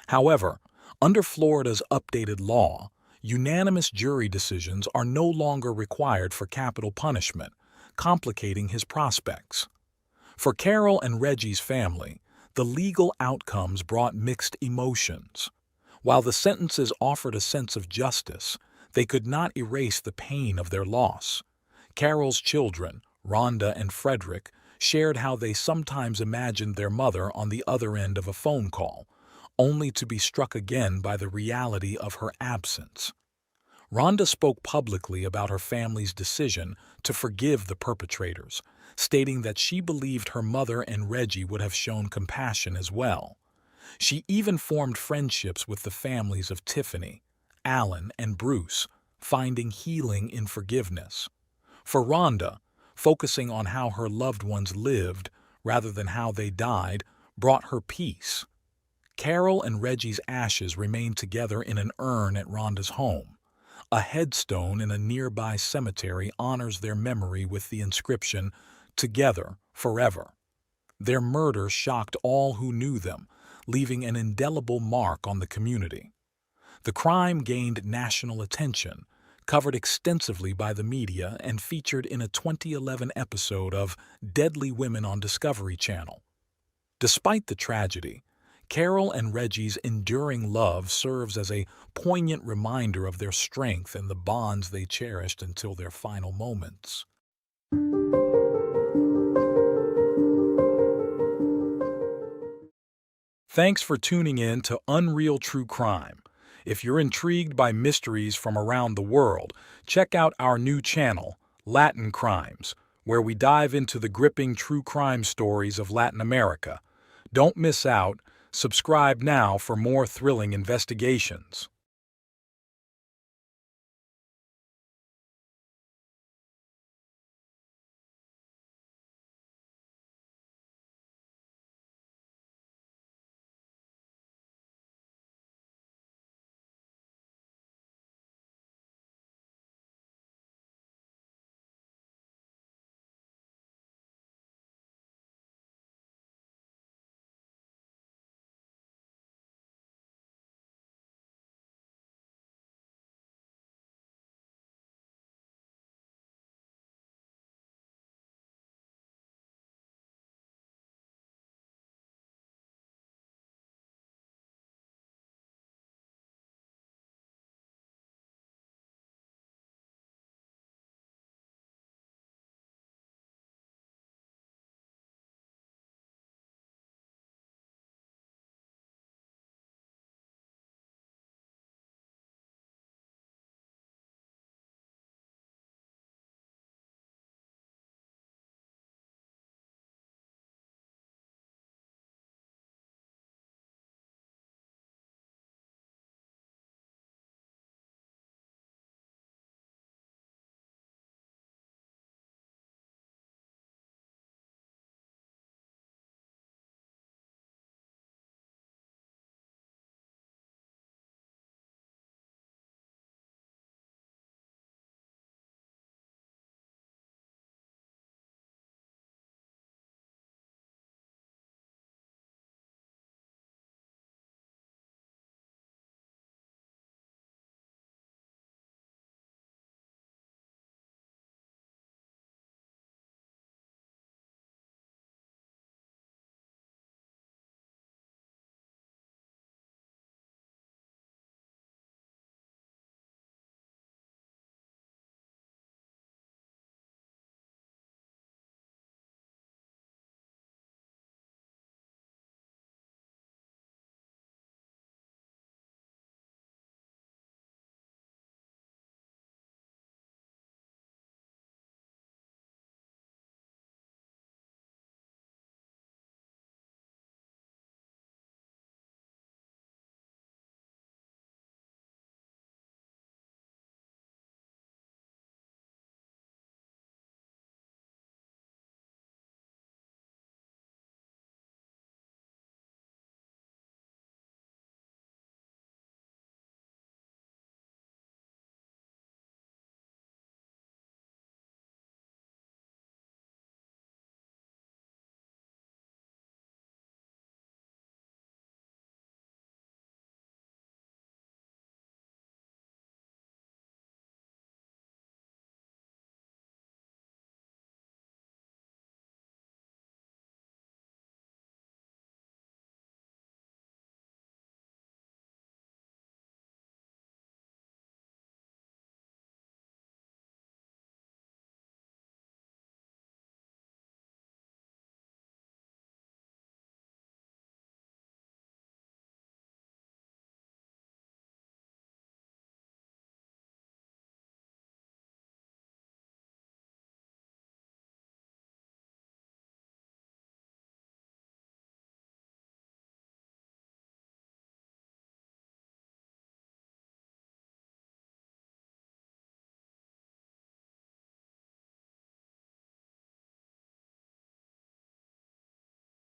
However, under Florida's updated law, unanimous jury decisions are no longer required for capital punishment, complicating his prospects. For Carol and Reggie's family, the legal outcomes brought mixed emotions. While the sentences offered a sense of justice, they could not erase the pain of their loss. Carol's children, Rhonda and Frederick, shared how they sometimes imagined their mother on the other end of a phone call, only to be struck again by the reality of her absence. Rhonda spoke publicly about her family's decision to forgive the perpetrators, stating that she believed her mother and Reggie would have shown compassion as well. She even formed friendships with the families of Tiffany, Alan, and Bruce, finding healing in forgiveness. For Rhonda, focusing on how her loved ones lived rather than how they died brought her peace. Carol and Reggie's ashes remained together in an urn at Rhonda's home. A headstone in a nearby cemetery honors their memory with the inscription, "Together, Forever." Their murder shocked all who knew them, leaving an indelible mark on the community. The crime gained national attention, covered extensively by the media, and featured in a 2011 episode of Deadly Women on Discovery Channel. Despite the tragedy, Carol and Reggie's enduring love serves as a poignant reminder of their strength and the bonds they cherished until their final moments. Thanks for tuning in to Unreal True Crime. If you're intrigued by mysteries from around the world, check out our new channel, Latin Crimes, where we dive into the gripping true crime stories of Latin America. Don't miss out. Subscribe now for more thrilling investigations.